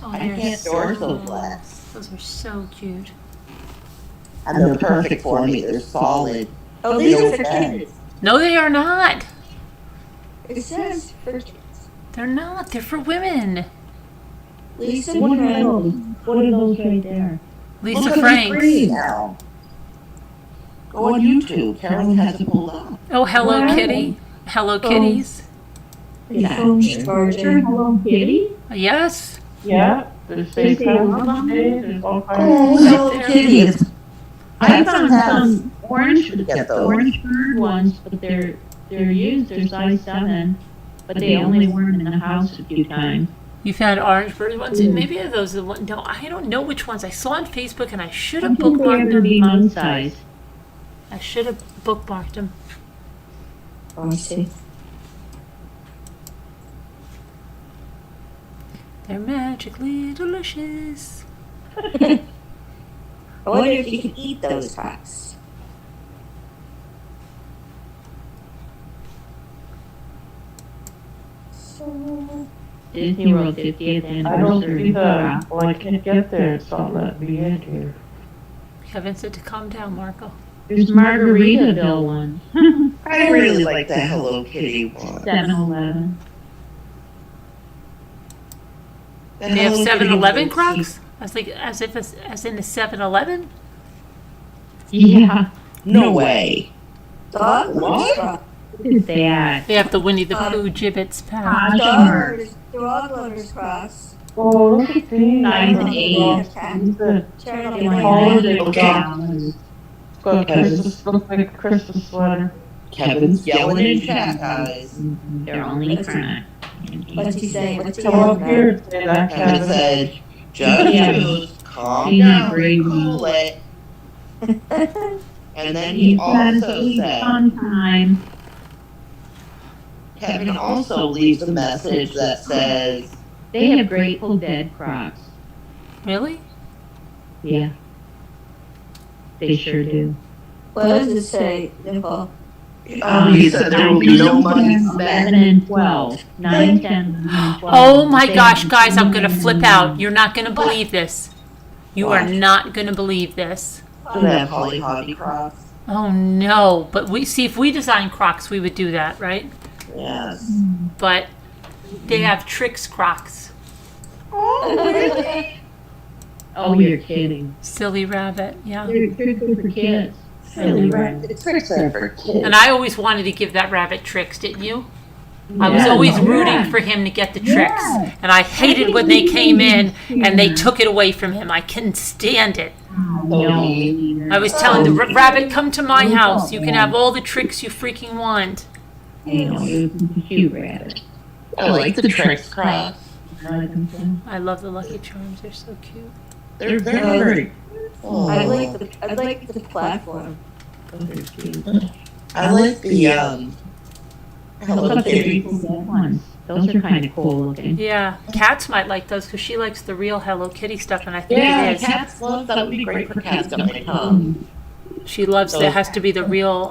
Oh, I they're can't so door so cool. flat. Those are so cute. And they're perfect for me. They're solid. Oh, these They are for don't kids. No, they are not. It says for kids. They're not. They're for women. Lisa What are Franks. those? What are those right there? Lisa Look at the Franks. screen now. Go on YouTube. Carolyn has it pulled up. Oh, Hello Wow. Kitty. Hello Kitties. Hello Kitty? Yes. Yeah, there's They fake say Valentine's love Day, there's all kinds Oh, Hello Kitty. It's I found some orange Get those. orange bird ones, but they're used. They're size 7, but they only worn in the house a few times. You found Orangeburg ones? Maybe those are the ones. No, I don't know which ones. I saw on Facebook and I should have They're bookmarked gonna them. be month size. I should have bookmarked them. Let me see. They're magically delicious. I wonder if you can eat those crocs. Disney World 50th I don't anniversary. see the, well, I can't get there, it's not letting me in here. Kevin said to calm down, Marco. There's Margaritaville ones. I really like the Hello Kitty one. 7-Eleven. The They have Hello Kitty 7-Eleven one's Crocs? As in a 7-Eleven? Yeah. No way. Dog What? lovers crocs. Look at that. They have the Winnie the Pooh gibbets pack. Dog lovers crocs. Oh, look at these. Size and age. These are Turn up They the want holiday Okay. crocs. Got a Christmas, looks like a Christmas sweater. Kevin's yelling in chat, guys. They're only crime. What's he saying? What's he Come up yelling here at? and say that, Kevin Kevin. said, just Yeah. choose, calm He down, agreed. cool it. And then he also said, Fun time. Kevin also leaves a message that says, They have Grateful Dead Crocs. Really? Yeah. They sure do. What does it say, Nicole? he said there will be no money 7 spent. and 12. 9, 10, 11, and 12. Oh my gosh, guys, I'm gonna flip out. You're not gonna believe this. You are not gonna believe this. Do they have Holly Hobby Crocs? Oh no, but we see if we design Crocs, we would do that, right? Yes. But they have Tricks Crocs. Oh, really? Oh, you're kidding. Silly rabbit, yeah. They're good for kids. Silly rabbit. The tricks are for kids. And I always wanted to give that rabbit tricks, didn't you? I was Yeah. always rooting for him to get the tricks. And I hated when they came in and they took it away from him. I couldn't stand it. No. I was telling the rabbit, come to my house. You can have all the tricks you freaking want. You know, it was a cute rabbit. I like the tricks Crocs. I love the Lucky Charms. They're so cute. They're very. I like the platform. I like the Hello Look at the Kitty. Grateful Dead ones. Those are kind of cool looking. Yeah, Cats might like those because she likes the real Hello Kitty stuff, and I think Yeah, it is. cats love that. Would be great for cats coming home. She loves that. It has to be the real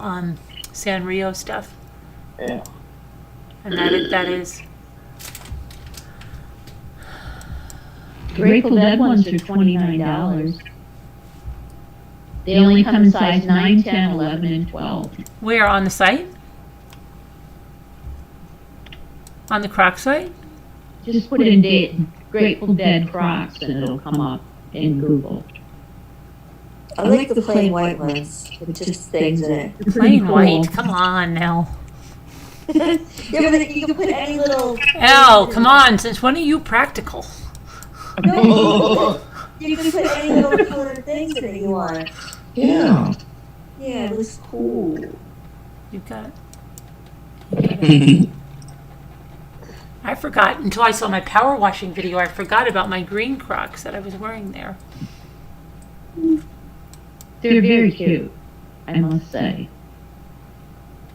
Sanrio stuff. Yeah. And that is. Grateful Dead ones are $29. They only come in size 9, 10, 11, and 12. Where on the site? On the Croc site? Just put in Grateful Dead Crocs and it'll come up in Google. I like the plain white ones with just things in it. They're pretty Plain cool. white. Come on now. Yeah, but you can put any little. Al, come on. Since when are you practical? No, you can put any little colored things in it you want. Yeah. Yeah, it looks cool. You've got. I forgot until I saw my power washing video. I forgot about my green Crocs that I was wearing there. They're very cute, I must say.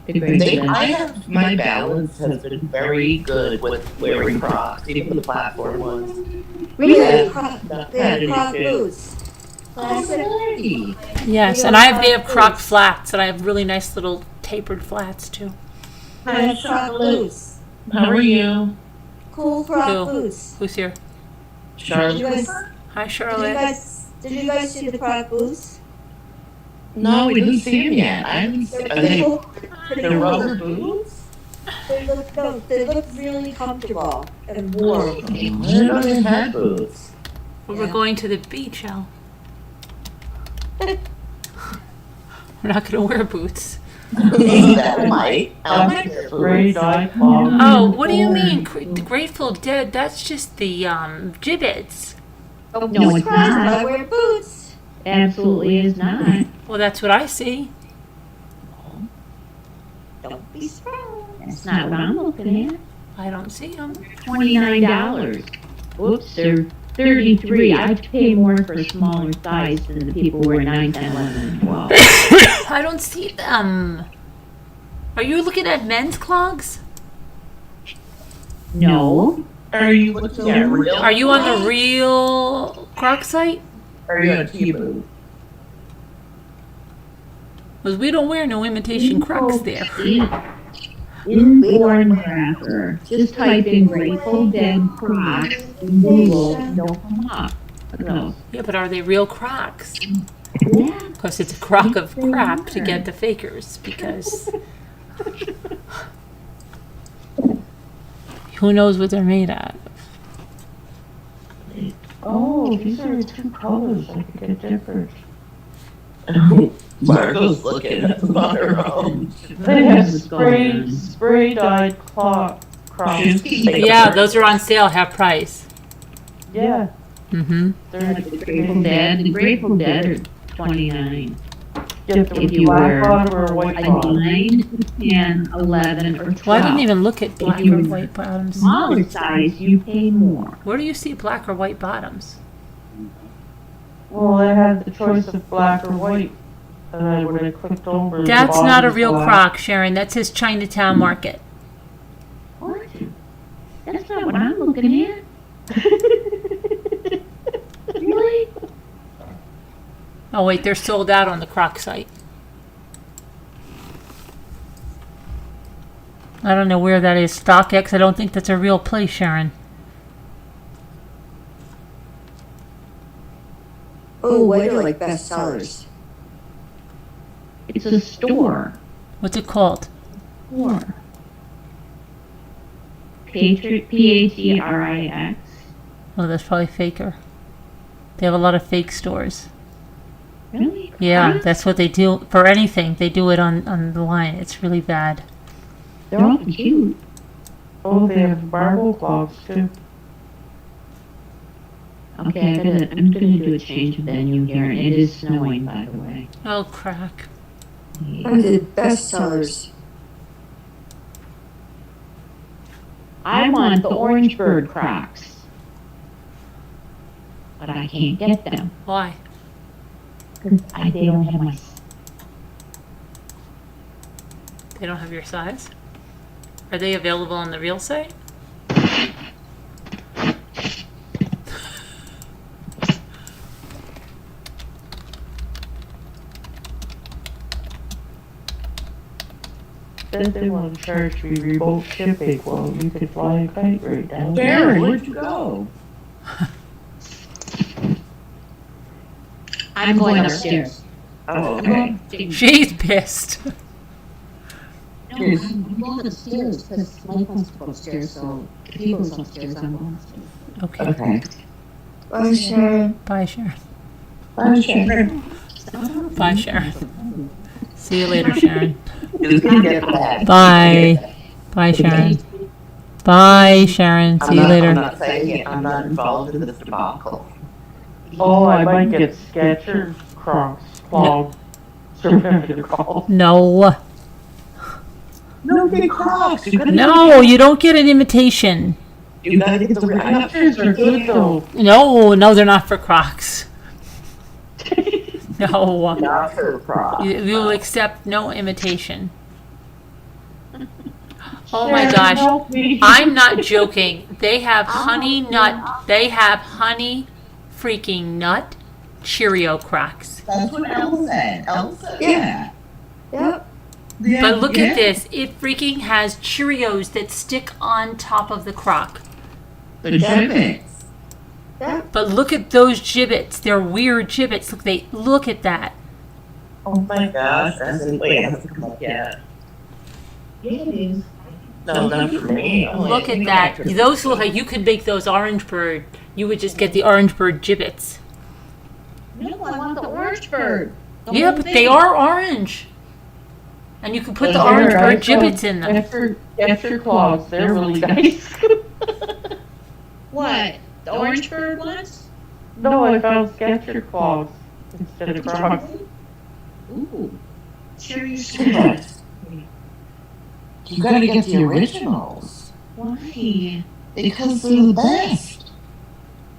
The Grateful Dead. I have my balance has been very good with wearing Crocs, even the platform ones. Really? Yeah. They have Croc boots. Classic. Yes, and they have Croc flats, and I have really nice little tapered flats too. I have Croc boots. How are you? Cool Croc Cool. boots. Who's here? Did you Charlotte? guys, Hi, did you Charlotte. guys see the Croc boots? No, we didn't see him yet. I haven't seen. Are they Pretty the cool. rubber boots? They look really comfortable and warm. I didn't know they had boots. Well, we're going to the beach, Al. We're not going to wear boots. That might. I like their Great boots. icon. Oh, what do you mean? The Grateful Dead, that's just the gibbets. Oh, No, it's surprised not. if I wear boots. Absolutely is not. Well, that's what I see. Don't be surprised. That's not what I'm looking at. I don't see them. $29. Whoops, they're 33. I'd pay more for a smaller size than the people who are 9, 10, 11, and 12. I don't see them. Are you looking at men's clogs? No. Are you looking at real? Are you on the real Croc site? Are you on Tebow? Because we don't wear no imitation Crocs there. Before and after. Just type in Grateful Dead Crocs in Google and they'll come up. No. Yeah, but are they real Crocs? Yeah. Because it's a crock of crap to get the fakers. Because who knows what they're made out of? Oh, these are 2 colors. I could get different. Margot's looking at her own. They have spray dyed Crocs. Yeah, those are on sale, half price. Yeah. Mm-hmm. They're Grateful Dead. The Grateful Dead are $29. get the If you black wear bottom or a white A bottom. 9, 10, 11, or 12. Well, I didn't even look at black you- or white bottoms. Smaller size, you pay more. Where do you see black or white bottoms? Well, I had the choice of black or white. And when I clicked over, the That's bottom not a was real black. Croc, Sharon. That's his Chinatown Market. What? That's not what I'm looking at. Really? Oh, wait, they're sold out on the Croc site. I don't know where that is. StockX, I don't think that's a real place, Sharon. Oh, why do you like bestsellers? It's a store. What's it called? Store. Patrix. Oh, that's probably faker. They have a lot of fake stores. Really? Yeah, that's what they do for anything. They do it on the line. It's really bad. They're all cute. Oh, they have marble clogs too. Okay, I'm gonna do a change of venue here, and it is snowing, by the way. Oh, crack. I did bestsellers. I want the Orange Bird Crocs, but I can't get them Why? because they don't have my. They don't have your size? Are they available on the real site? Then they want to charge me remote shipping. Well, you could fly a kite right down Karen, where'd you go? I'm going upstairs. Oh, okay. She's pissed. No, I'm going upstairs because Mike wants to go upstairs, so if he goes upstairs, I'm going upstairs. Okay. Okay. Bye, Sharon. Bye, Sharon. Bye, Sharon. Bye, Sharon. See you later, Sharon. Who's gonna get that? Bye. Bye, Sharon. Bye, Sharon. See you I'm later. not saying it. I'm not involved in this debacle. Oh, I might get Skechers, Crocs, clogs, whatever they're called. No. No, get Crocs. You gotta No, you don't get an imitation. You gotta get the real. Skechers are good though. No, they're not for Crocs. No. Not for Crocs. You will accept no imitation. Oh my Sharon, gosh. help me. I'm not joking. They have honey nut. They have honey freaking nut Cheerio Crocs. That's what Elle said. Elle said that. Yep. Yeah, But look yeah. at this. It freaking has Cheerios that stick on top of the Croc. The gibbets. But look at those gibbets. They're weird gibbets. Look at that. Oh my gosh. Wait, I have to come up yet. Yeah, it is. No, not for me. Look at that. Those look like you could make those orange bird. You would just get the orange bird gibbets. No, I want the Orange Bird. The Yeah, whole but thing. they are orange. And you can put the Here, orange I bird found gibbets in them. Skechers clogs, they're really nice. What? The Orange Bird ones? No, I found Skechers clogs instead of Crocs. Ooh. Sure, you should. You gotta get the originals. Why? Because they're the best.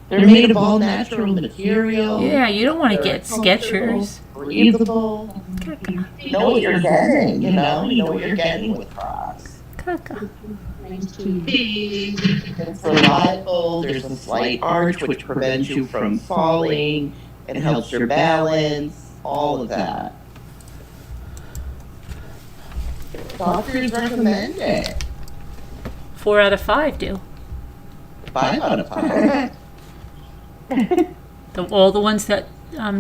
They're made of all natural material. Yeah, you don't want to They're get Skechers. breathable. Caca. You know what you're getting, you know? You know what you're getting with Crocs. Caca. It's reliable. There's a slight arch which prevents you from falling. It helps your balance. All of that. Doctors recommend it. 4 out of 5 do. 5 out of 5. All the ones that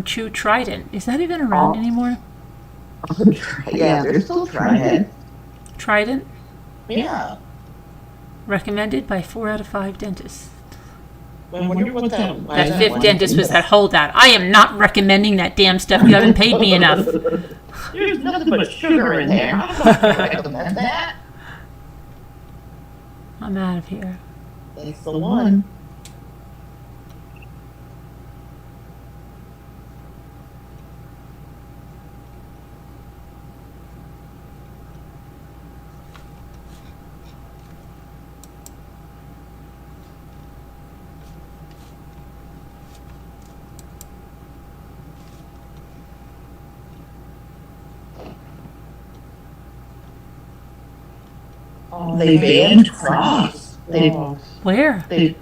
chew Trident. Is that even around anymore? Yeah, they're still trying. Trident? Yeah. Recommended by 4 out of 5 dentists. I wonder what that. That 5th dentist was that, hold that. I am not recommending that damn stuff. You haven't paid me enough. There's nothing but sugar in there. I'm not gonna recommend that. I'm out of here. That's the one. They banned Crocs. Where? They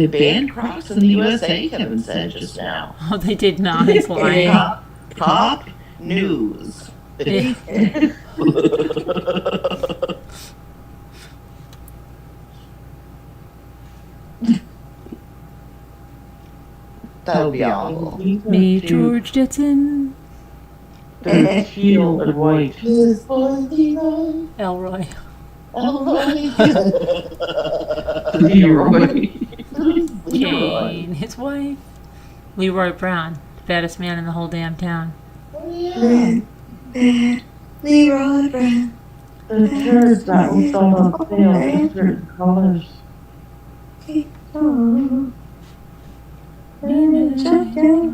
banned Crocs in the USA, Kevin said just now. Oh, they did not. He's lying. Top news. Yeah. That would be awful. Me, George Jetson, They're teal and white. Elroy. Leroy. Jane, his wife. Leroy Brown, the baddest man in the whole damn town. Leroy Brown. The shirts that was on sale in certain colors.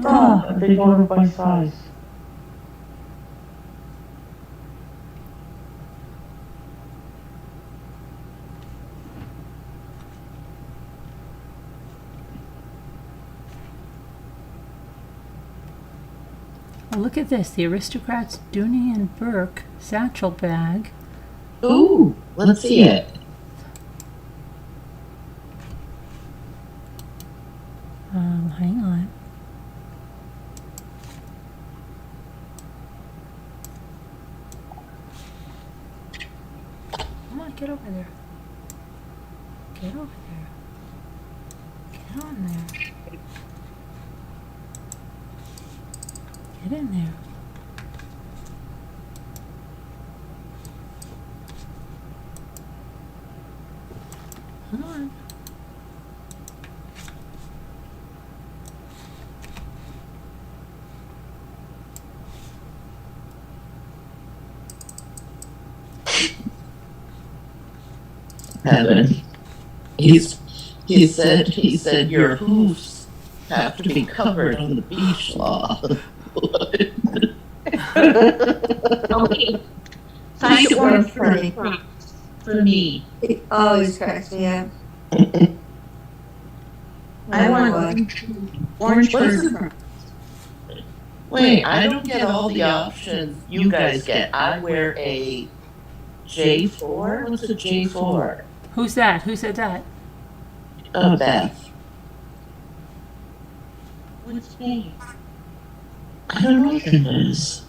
Ah, they bought it by size. Oh, look at this. The Aristocrats Dooney and Burke satchel bag. Ooh, let's see it. Hang on. Come on, get over there. Get over there. Get on there. Get in there. Come on. Heaven. He said your hoofs have to be covered on the beach law. Okay. Size order for me. It always cracks me up. I want orange What is bird. Wait, I don't get all the options you guys get. I wear a J4? What's a J4? Who's that? Who said that? Beth. What's that? I don't know what that is.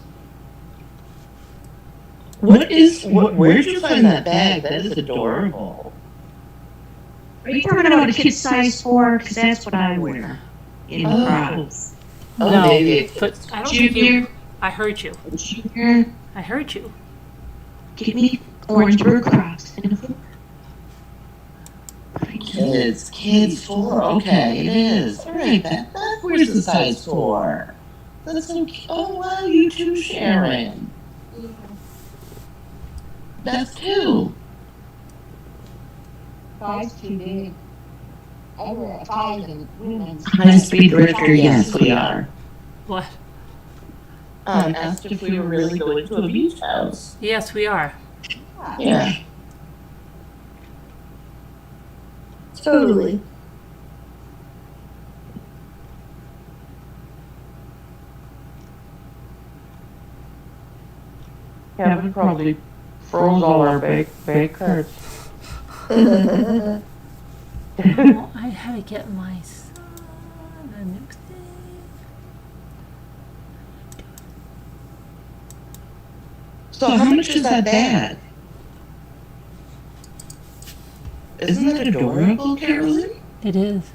Where'd you find that bag? That is adorable. Are you talking about a kid size 4? Because that's what I wear in Oh. Crocs. Oh, No, maybe. but I don't think you. Junior, I heard you. junior, I heard you. give me orange bird Crocs and a 4. Kids 4. Okay, it is. All right, Beth. Where's the size 4? That's so cute. Oh, wow, you too, Sharon. Beth too. 5's too big. I wear a 5 in women's. High-speed drifter, yes, we are. What? Asked if we were really going to a beach house. Yes, we are. Yeah. Totally. Kevin probably froze all our bank cards. Oh, I had to get my son a new thing. So how much is that bag? Isn't that adorable, Carolyn? It is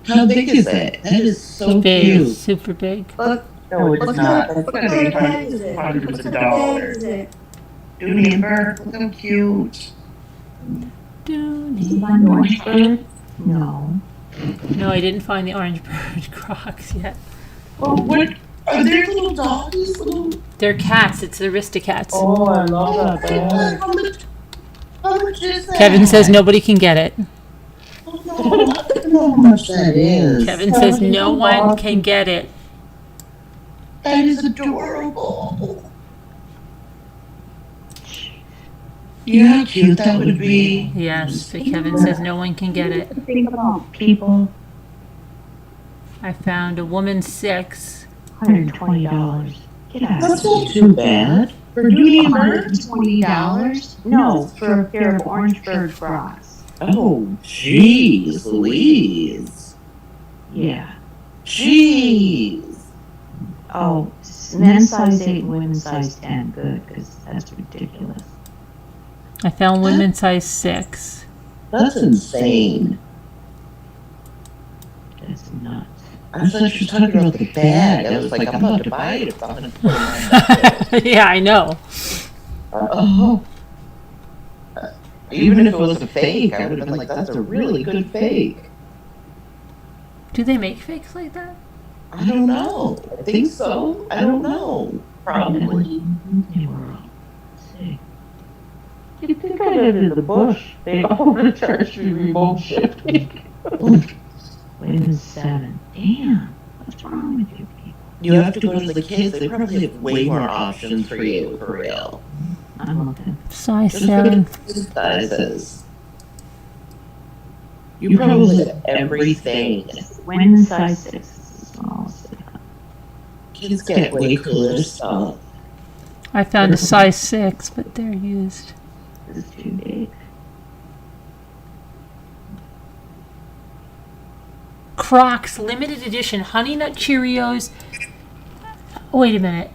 How big is it? That is so big, cute. super big. Look, No, it what is not. kind of That's gotta be bag is it? hundreds What of kind of bag dollars. is it? Dooney and Burke, look how cute. Dooney. No. No, I didn't find the orange bird Crocs yet. Oh, what? Are there little doggies? They're cats. It's the Aristocats. Oh, I love that bag. How much is that? Kevin says nobody can get it. I don't know how much that is. Kevin says no one can get it. That is adorable. You know how cute that would be? Yes, but Kevin says no one can get it. Think about people. I found a woman 6. $120. Get out. That's not too bad. For Dooney and Burke? $120? No, for a pair of Orangeburg Crocs. Oh, jeez Louise. Yeah. Jeez. Oh, men's size 8 and women's size 10. Good, because that's ridiculous. I found women size 6. That's insane. That's nuts. I thought you were talking about the bag. I was like, I'm about to buy it if I'm going to put it on. Yeah, I know. Oh. Even if it was a fake, I would have been like, that's a really good fake. Do they make fakes like that? I don't know. I think so. I don't know. Probably. See. You think I lived in the bush? They overcharged me remote shifting. Women's 7. Damn. What's wrong with you people? You have to go to the kids. They probably have way more options for you, for real. I'm looking. Size Just look 7. at the sizes. You probably have everything. Women's size 6 is the smallest. Kids get way cooler stuff. I found a size 6, but they're used. This is too big. Crocs, limited edition, Honey Nut Cheerios. Oh, wait a minute.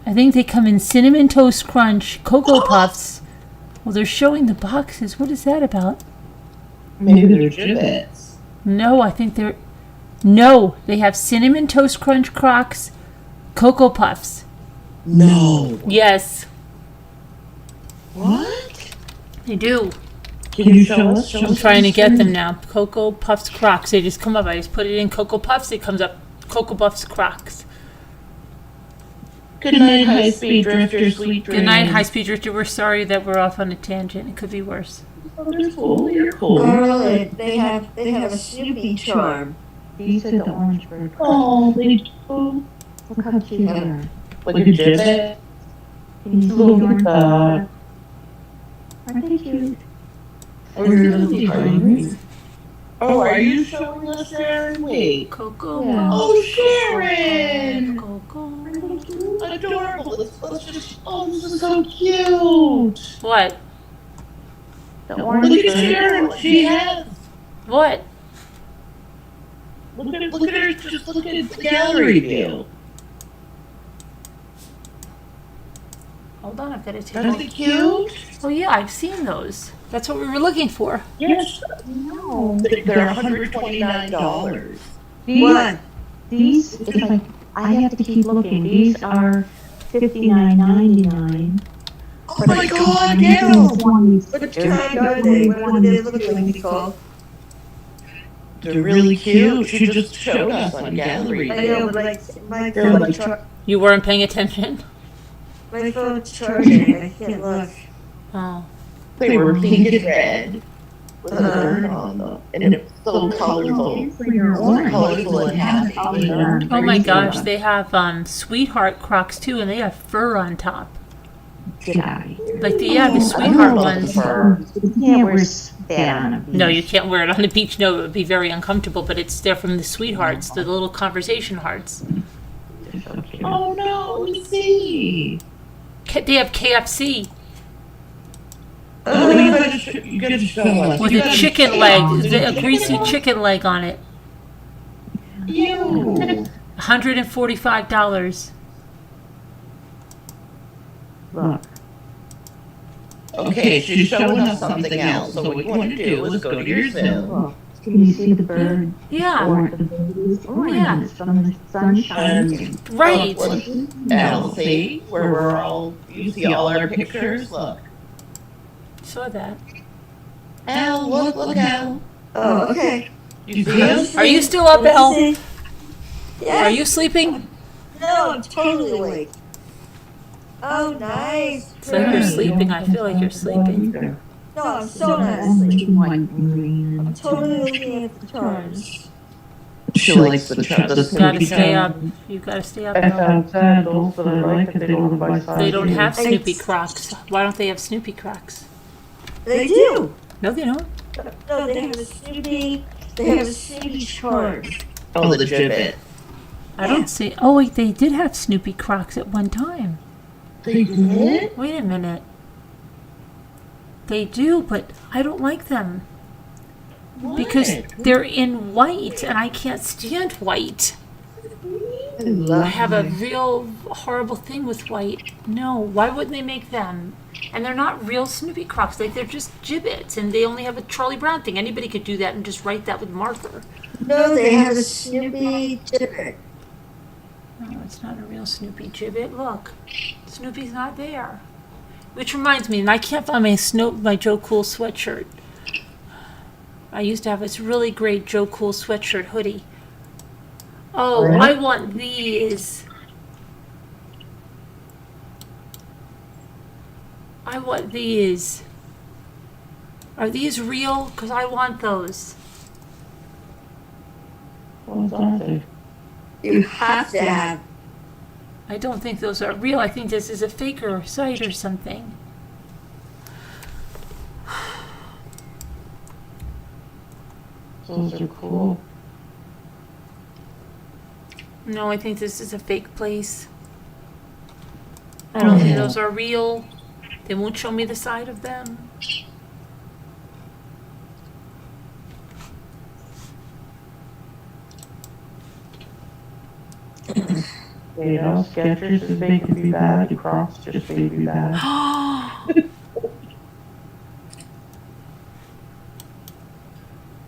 I think they come in Cinnamon Toast Crunch, Cocoa Puffs. Well, they're showing the boxes. What is that about? Maybe they're gibbets. No, I think they're... No, they have Cinnamon Toast Crunch Crocs, Cocoa Puffs. No. Yes, What? they do. Can you show us? I'm trying to get them now. Cocoa Puffs Crocs. They just come up. I just put it in Cocoa Puffs. It comes up Cocoa Puffs Crocs. Good night, high speed drifter, sweet dreams. Good night, High Speed Drifter. We're sorry that we're off on a tangent. It could be worse. Oh, they're cool. You're cool. Oh, they have a Snoopy charm. These are the Orangeburg Crocs. Oh, they do. Look how cute they are. Like a gibbet. These little yarn. Aren't they cute? Oh, you're really hungry. Oh, are you showing us, Sharon? Wait. Cocoa. Yeah. Oh, Sharon! Cocoa. Adorable. Let's just. Oh, this is so cute. What? The Look at Orangeburg. Sharon. She has. What? Look at her. Just look at the gallery view. Hold on, I've got to take Aren't they cute? Oh, yeah, I've seen those. That's what we were looking for. Yes. No. They're $129. What? These, it's like, I have to keep looking. These are $59.99. Oh my God, Daryl! What kind are they? What do they look like, Nicole? They're really cute. She just showed us on gallery. I know, but like, my They're phone's like- You weren't paying attention? my phone's charging. I can't look. Oh. They were pink and red with a bird on them, and it was so colorful. So colorful and happy. Oh my gosh, they have Sweetheart Crocs too, and they have fur on top. Get out of here. Like the sweetheart ones. You can't wear that on a beach. No, you can't wear it on the beach. No, it would be very uncomfortable. But they're from the sweethearts, the little conversation hearts. Oh no, let me see. They have KFC Oh, you gotta show us. with a chicken leg, a greasy chicken leg on it. Ew. $145. Look. Okay, she's showing us something else. So what you want to do is go to your Zoom. Look. Can you see the bird? Yeah, Or the bird is orange from the sunshine. right. Al, see where we're all. You see all our pictures. Look. Saw that. Al, look, Al. Oh, okay. You see us? Are you still up, Elle? Yeah. Are you sleeping? No, I'm totally awake. Oh, nice. It's like you're sleeping. I feel like you're sleeping. No, I'm so not asleep. White and green. I'm totally looking at the charms. She likes the Gotta Snoopy stay charm. up. You gotta stay I up. found sandals that I like and they don't look my size. They don't have Thanks. Snoopy Crocs. Why don't they have Snoopy Crocs? They do. No, they don't. No, they have a Snoopy. They have a Snoopy charm. Oh, the gibbet. I don't see. Oh wait, they did have Snoopy Crocs at one time. They did? Wait a minute. They do, but I don't like them because they're in white, and I can't stand white. I have a real horrible thing with white. No, why wouldn't they make them? And they're not real Snoopy Crocs. Like, they're just gibbets, and they only have a Charlie Brown thing. Anybody could do that and just write that with marker. No, they have a Snoopy gibbet. No, it's not a real Snoopy gibbet. Look, Snoopy's not there. Which reminds me, and I can't find my Joe Cool sweatshirt. I used to have this really great Joe Cool sweatshirt hoodie. Oh, I want these. I want these. Are these real? Because I want those. What's that? You have to have. I don't think those are real. I think this is a faker site or something. Those are cool. No, I think this is a fake place. I don't think those are real. They won't show me the side of them. You know, Skechers is making me bad. Crocs just made me bad.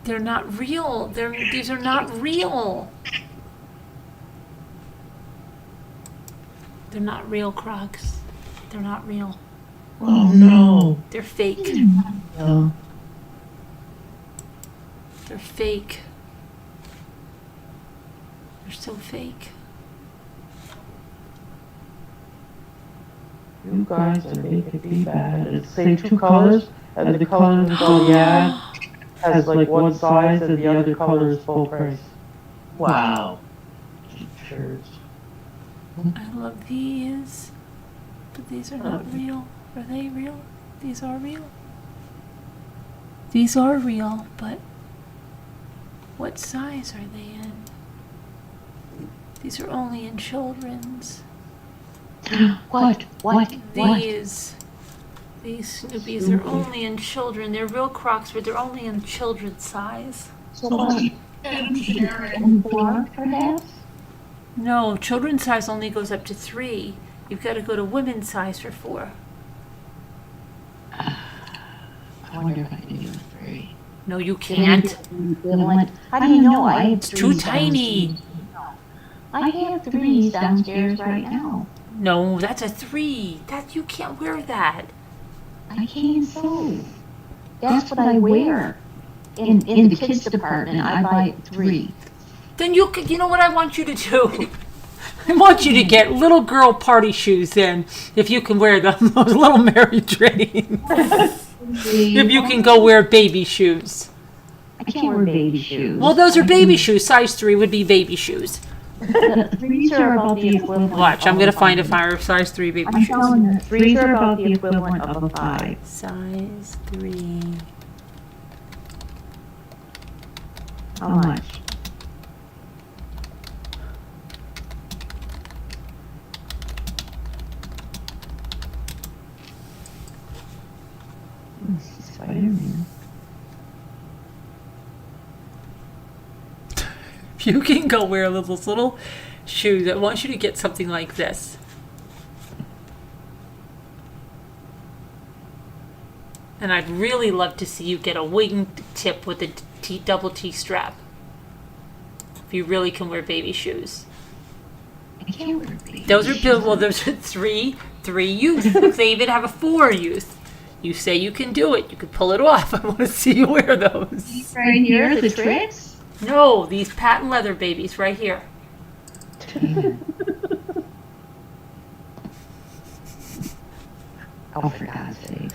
They're not real. These are not real. They're not real Crocs. They're not real. Oh no. They're fake. No. They're fake. They're so fake. You guys are making me bad. It's the same two colors, and the colors on the ad has like one size, and the other color is full price. Wow. Shirts. I love these. But these are not real. Are they real? These are real. These are real, but what size are they in? These are only in children's. What? These Snoopies are only in children. They're real Crocs, but they're only in children's size. And 4, perhaps? No, children's size only goes up to 3. You've got to go to women's size for 4. I wonder if I can do it free. No, you can't. How do you know? I have It's too 3s tiny. downstairs. I have 3s downstairs right now. No, that's a 3. That you can't wear that. I can't sew. That's what I wear. In the kids department, I buy 3. Then you know what I want you to do? I want you to get little girl party shoes then, if you can wear them, those little Mary Jane. If you can go wear baby shoes. I can't wear baby shoes. Well, those are baby shoes. Size 3 would be baby shoes. Threes are about the equivalent. Watch, I'm of gonna a find a five. size 3 baby I'm shoes. telling you, threes are about the equivalent of a 5. Size 3. How much? Spider-Man. If you can go wear those little shoes, I want you to get something like this. And I'd really love to see you get a wing tip with a double T strap. If you really can wear baby shoes. I can't wear baby Those are shoes. built, well, those are three youth. They even have a 4 youth. You say you can do it. You can pull it off. I want to see you wear those. Right here, the tricks? No, these patent leather babies right here. Oh, for God's sake.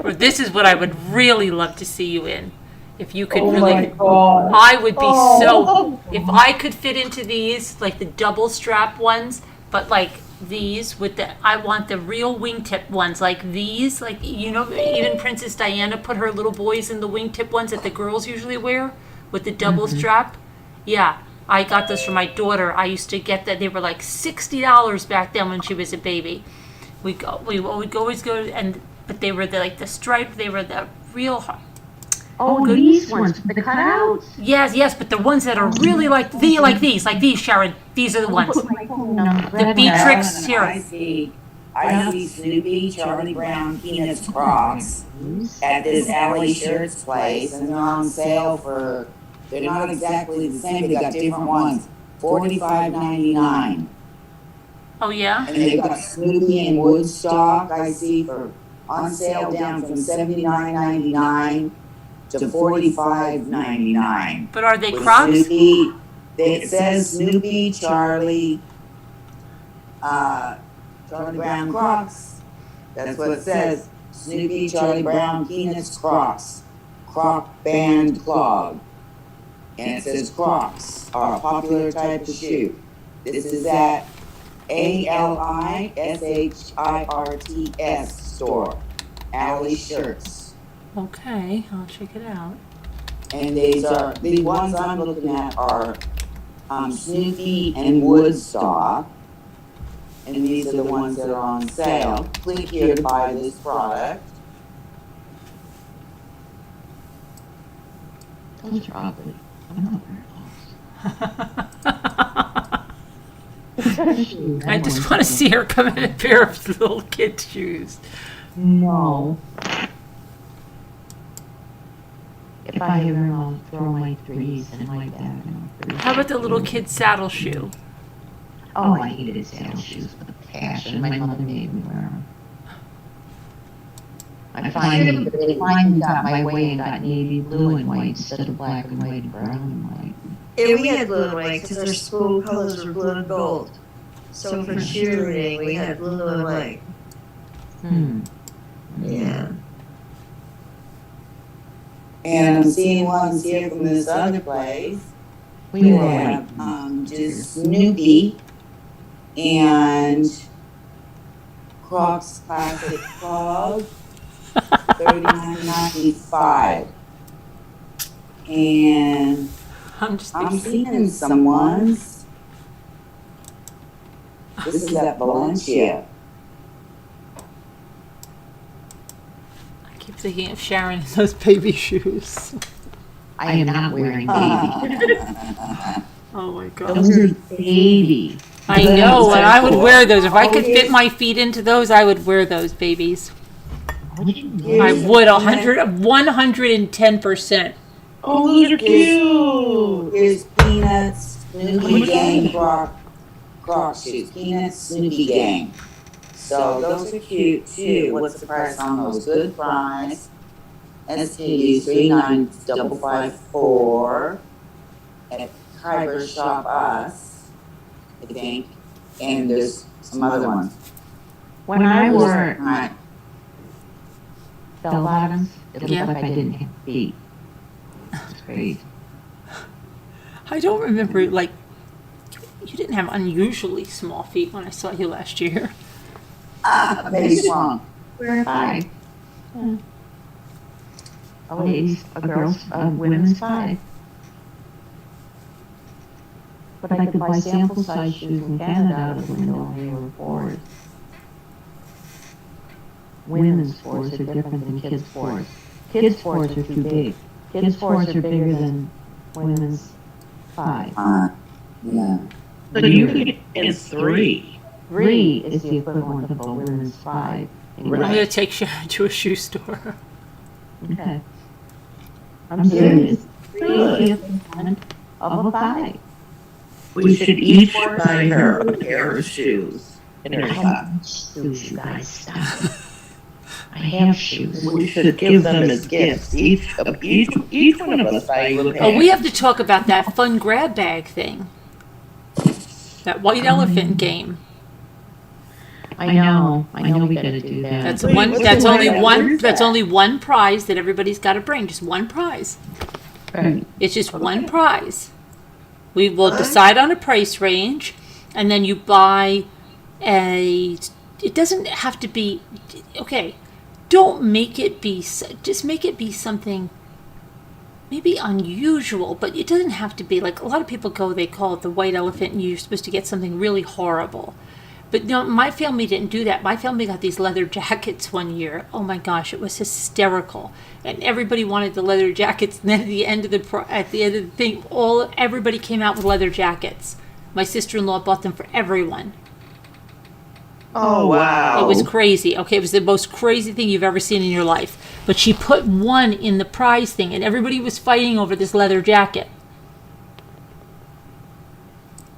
Or this is what I would really love to see you in. If you could Oh really, my God. I would be so, if I could fit into these, like the double strap ones, but like these with the, I want the real wingtip ones, like these, like, you know, even Princess Diana put her little boys in the wingtip ones that the girls usually wear with the double strap. Yeah, I got those for my daughter. I used to get that. They were like $60 back then when she was a baby. We would always go, and but they were the striped. They were the real. Oh, these ones, the cutouts? Yes, but the ones that are really like these, Sharon. These are the ones. The Beatrix here. I see Snoopy, Charlie Brown, Peanuts, Crocs at this Alley Shirts place, and they're on sale for, they're not exactly the same, they got different ones, $45.99. Oh yeah. And they've got Snoopy and Woodstock, I see, for on sale down from $79.99 to $45.99. But are they With Crocs? Snoopy, it says Snoopy, Charlie Brown Crocs. That's what it says. Snoopy, Charlie Brown, Peanuts, Crocs. Croc Band Clog. And it says Crocs are a popular type of shoe. This is at ALISHIRTS store. Alley Shirts. Okay, I'll check it out. And these are, the ones I'm looking at are Snoopy and Woodstock. And these are the ones that are on sale. Click here to buy this product. Those are ugly. I'm not wearing those. I just want to see her come in a pair of little kid shoes. No. If I ever throw my threes in my bag. How about the little kid saddle shoe? Oh, I hated saddle shoes with a passion. My mother made me wear them. I finally got my way and got navy blue and white instead of black and white and brown and white. Yeah, we had blue and white because our school colors were blue and gold. So for cheerleading, we had blue and white. Yeah. And I'm seeing ones here from this other place. We were have just Snoopy and Crocs Classic Clog, $39.95. And I'm seeing some ones. This is at Valencia. I keep thinking of Sharon in those baby shoes. I am not wearing baby. Oh my god. Those are baby. I know, and I would wear those. If I could fit my feet into those, I would wear those babies. I would 110%. Oh, those are cute. Here's Peanuts, Snoopy Gang, Croc shoes. Peanuts, Snoopy Gang. So those are cute too. What's the price on those? Good price. SKU 39554 at Kyber Shop Us, I think. And there's some other ones. When I wore Right. bell bottoms, it looked Yeah. like I didn't have feet. It's crazy. I don't remember, like, you didn't have unusually small feet when I saw you last year. Maybe small. We're 5. A ladies, a girls, women's 5. But I could buy sample size shoes in Canada out of the window and they were 4s. Women's 4s are different than kids' 4s. Kids' 4s are too big. Kids' 4s are bigger than women's 5. Yeah. So you could get 3. 3 is the equivalent of a women's 5. I'm going to take you to a shoe store. Okay. I'm serious. 3 is the equivalent of a 5. We should each buy her a pair of shoes in her size. Shoes, you guys, stop. I have shoes. We should give them as gifts. Each one of us buy a little pair. Oh, we have to talk about that fun grab bag thing. That white elephant game. I know we gotta do that. That's Wait, one. what's That's the only white one. elephant? That's only one prize that everybody's got to bring. Just one prize. Right. It's just one prize. We will decide on a price range, and then you buy a. It doesn't have to be. Okay, don't make it be. Just make it be something. Maybe unusual, but it doesn't have to be like a lot of people go. They call it the white elephant, and you're supposed to get something really horrible. But no, my family didn't do that. My family got these leather jackets one year. Oh my gosh, it was hysterical, and everybody wanted the leather jackets. And then at the end of the thing, everybody came out with leather jackets. My sister-in-law bought them for everyone. Oh, wow. It was crazy. Okay, it was the most crazy thing you've ever seen in your life. But she put one in the prize thing, and everybody was fighting over this leather jacket.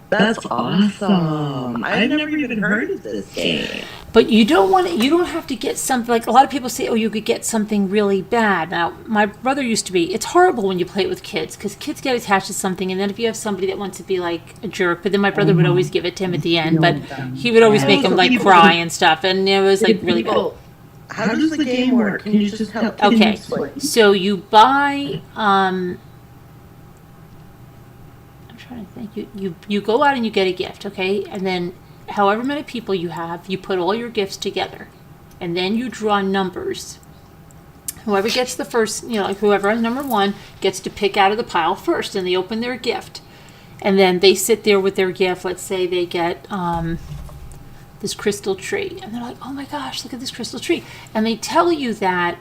That's awesome. I've never even heard of this game. But you don't have to get something like a lot of people say, oh, you could get something really bad. Now, my brother used to be, it's horrible when you play it with kids because kids get attached to something. And then if you have somebody that wants to be like a jerk, but then my brother would always give it to him at the end, but he would always make him like cry and stuff. And it was like really bad. How does the game work? Can you just help? Can you Okay, explain? so you buy, I'm trying to think, you go out and you get a gift, okay? And then however many people you have, you put all your gifts together. And then you draw numbers. Whoever gets the first, like whoever has number 1 gets to pick out of the pile first, and they open their gift. And then they sit there with their gift. Let's say they get this crystal tree. And they're like, oh my gosh, look at this crystal tree. And they tell you that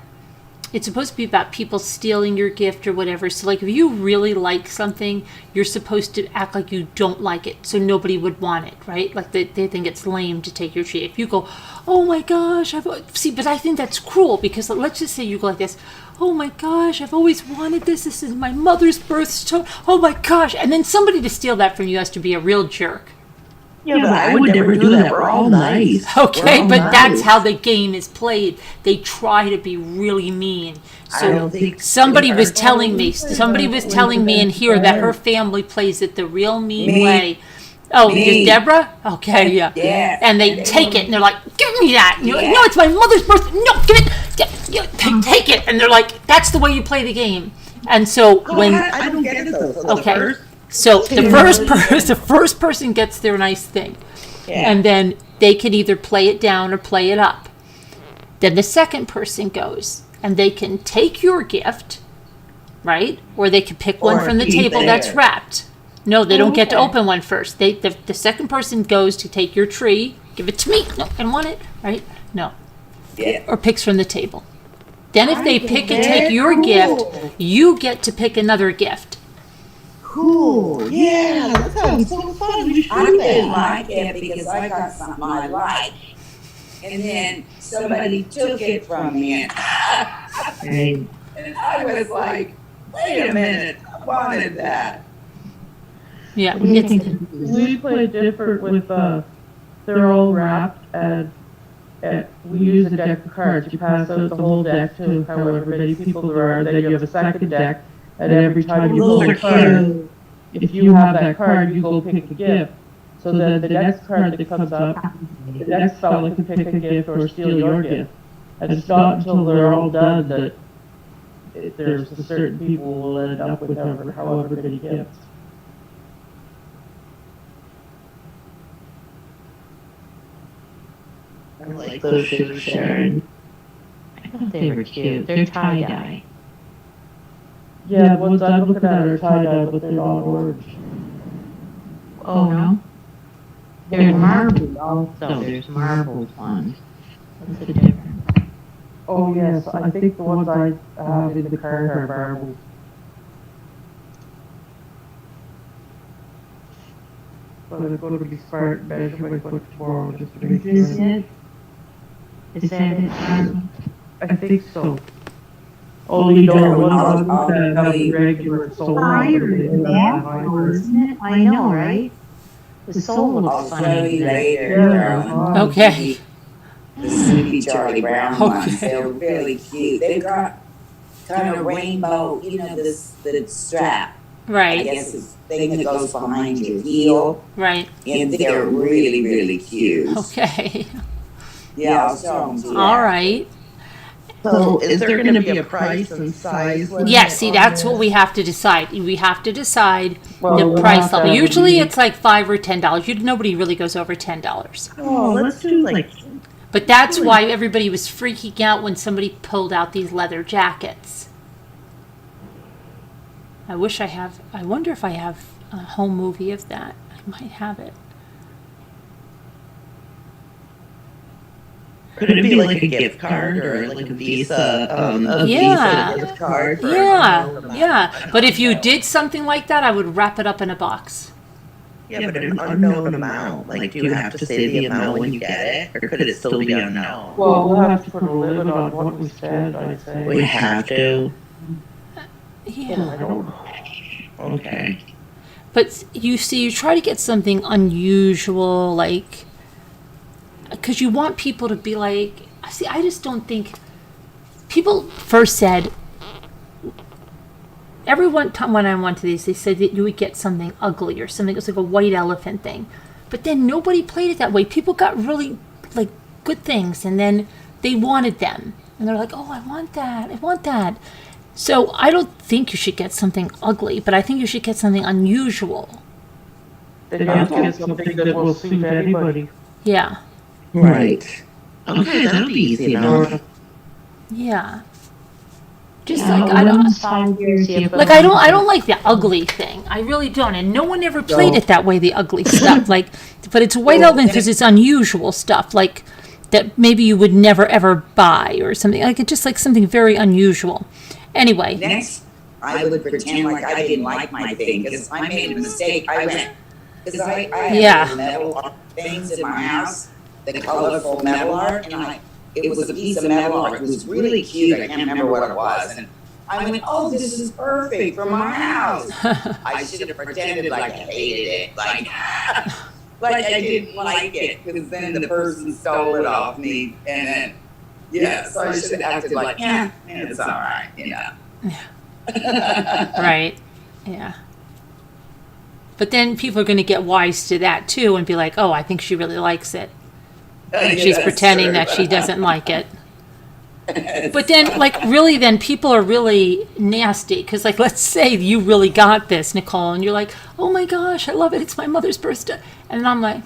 it's supposed to be about people stealing your gift or whatever. So like if you really like something, you're supposed to act like you don't like it so nobody would want it, right? Like they think it's lame to take your tree. If you go, oh my gosh, but I think that's cruel because let's just say you go like this, oh my gosh, I've always wanted this. This is my mother's birthstone. Oh my gosh. And then somebody to steal that from you has to be a real jerk. Yeah, but I would never do that. We're all nice. Okay, We're all but nice. that's how the game is played. They try to be really mean. I So don't think somebody was telling me in here that her family plays it the real mean Me. way. Oh, Me. Deborah? Okay, yeah. Yeah. And they take it and they're like, give me that. And you're like, no, it's my mother's birthday. No, give it. They take it and they're like, that's the way you play the game. And so when I don't get it though. So Okay. So the first person gets their nice thing. Yeah. And then they can either play it down or play it up. Then the second person goes and they can take your gift, right? Or they can pick one Or from the keep table it. that's wrapped. No, they don't get to Okay. open one first. The second person goes to take your tree, give it to me. No, I don't want it, right? No. Yeah. Or picks from the table. Then if they pick and take your gift, you get to pick another gift. Cool. Yeah, that sounds so fun. We should I do didn't that. like it because I got something I like. And then somebody took it from me. And I was like, wait a minute, I wanted that. Yeah. We play different with, they're all wrapped and we use a deck of cards. You pass out the whole deck to however many people there are, then you have a second deck, and every time you pull a card, if you have that card, you go pick a gift. So then the next card that comes up, the next fella can pick a gift or steal your gift. And it's not until they're all done that there's a certain people will end up with however many gifts. like those shoes, Sharon. I thought they were cute. They're tie-dye. Yeah, the ones I'm looking at are tie-dye, but they're not orange. Oh, no? There's marbled also. There's marbled ones. What's the difference? Oh, yes, I think the ones I have in the cart are marbled. But I'm going to be smart and measure my foot tomorrow just to make Is sure. it? Is that it, marbled? I think so. Only the ones I'm looking at have the regular sole on it. Isn't it? I know, right? The sole I'll looks show funny. you later, Yeah. Carolyn. Okay. The Snoopy Charlie Brown Okay. ones. They're really cute. They've got kind of rainbow, the strap. I Right, guess it's the thing that goes behind your heel. right. And they're really, really cute. Okay. Yeah, I'll show them to you. All right. So is there going to be a price and size limit? Yeah, see, that's what we have to decide. We have to decide Well, the we'll price have to level. have a Usually meeting. it's like $5 or $10. Nobody really goes over $10. Oh, let's do like But that's why everybody was freaking out when somebody pulled out these leather jackets. I wonder if I have a home movie of that. I might have it. Could it be like a gift card or like a Visa? Yeah. Visa gift card. For Yeah. But if you did something like that, I would wrap it up in a box. Yeah, but an unknown amount. Like, do you have to say the amount when you get it, or could it still be unknown? Well, we'll have to put a limit on what we spend, I'd say. We have to. Yeah. I don't know. Okay. But you see, you try to get something unusual, like, because you want people to be like, see, I just don't think, people first said, everyone time when I went to these, they said that you would get something ugly or something. It was like a white elephant thing. But then nobody played it that way. People got really, like, good things, and then they wanted them. And they're like, oh, I want that. I want that. So I don't think you should get something ugly, but I think you should get something unusual. They have to get something that will suit anybody. Yeah. Right. Okay, that'll be easy enough. Yeah. Just like I don't like I don't like the ugly thing. I really don't, and no one ever played it that way. The ugly stuff, like, but it's a white elephant because it's unusual stuff, like that maybe you would never ever buy or something. Like it's just like something very unusual. Anyway, Next, I would pretend like I didn't like my thing because I made a mistake. I went because I have metal art things in my house, the colorful metal art, and it was a piece of metal art. It was really cute. I can't remember what it was, and I went, "Oh, this is perfect for my house." I should have pretended like I hated it, like I didn't like it, because then the person stole it off me, and then. Yeah, so I should have acted like, yeah, it's all right, right, yeah. But then people are going to get wise to that too and be like, "Oh, I think she really likes it." And she's pretending that she doesn't like it. But then, like, really, then people are really nasty. Because, like, let's say you really got this, Nicole, and you're like, "Oh my gosh, I love it. It's my mother's birthday." And I'm like,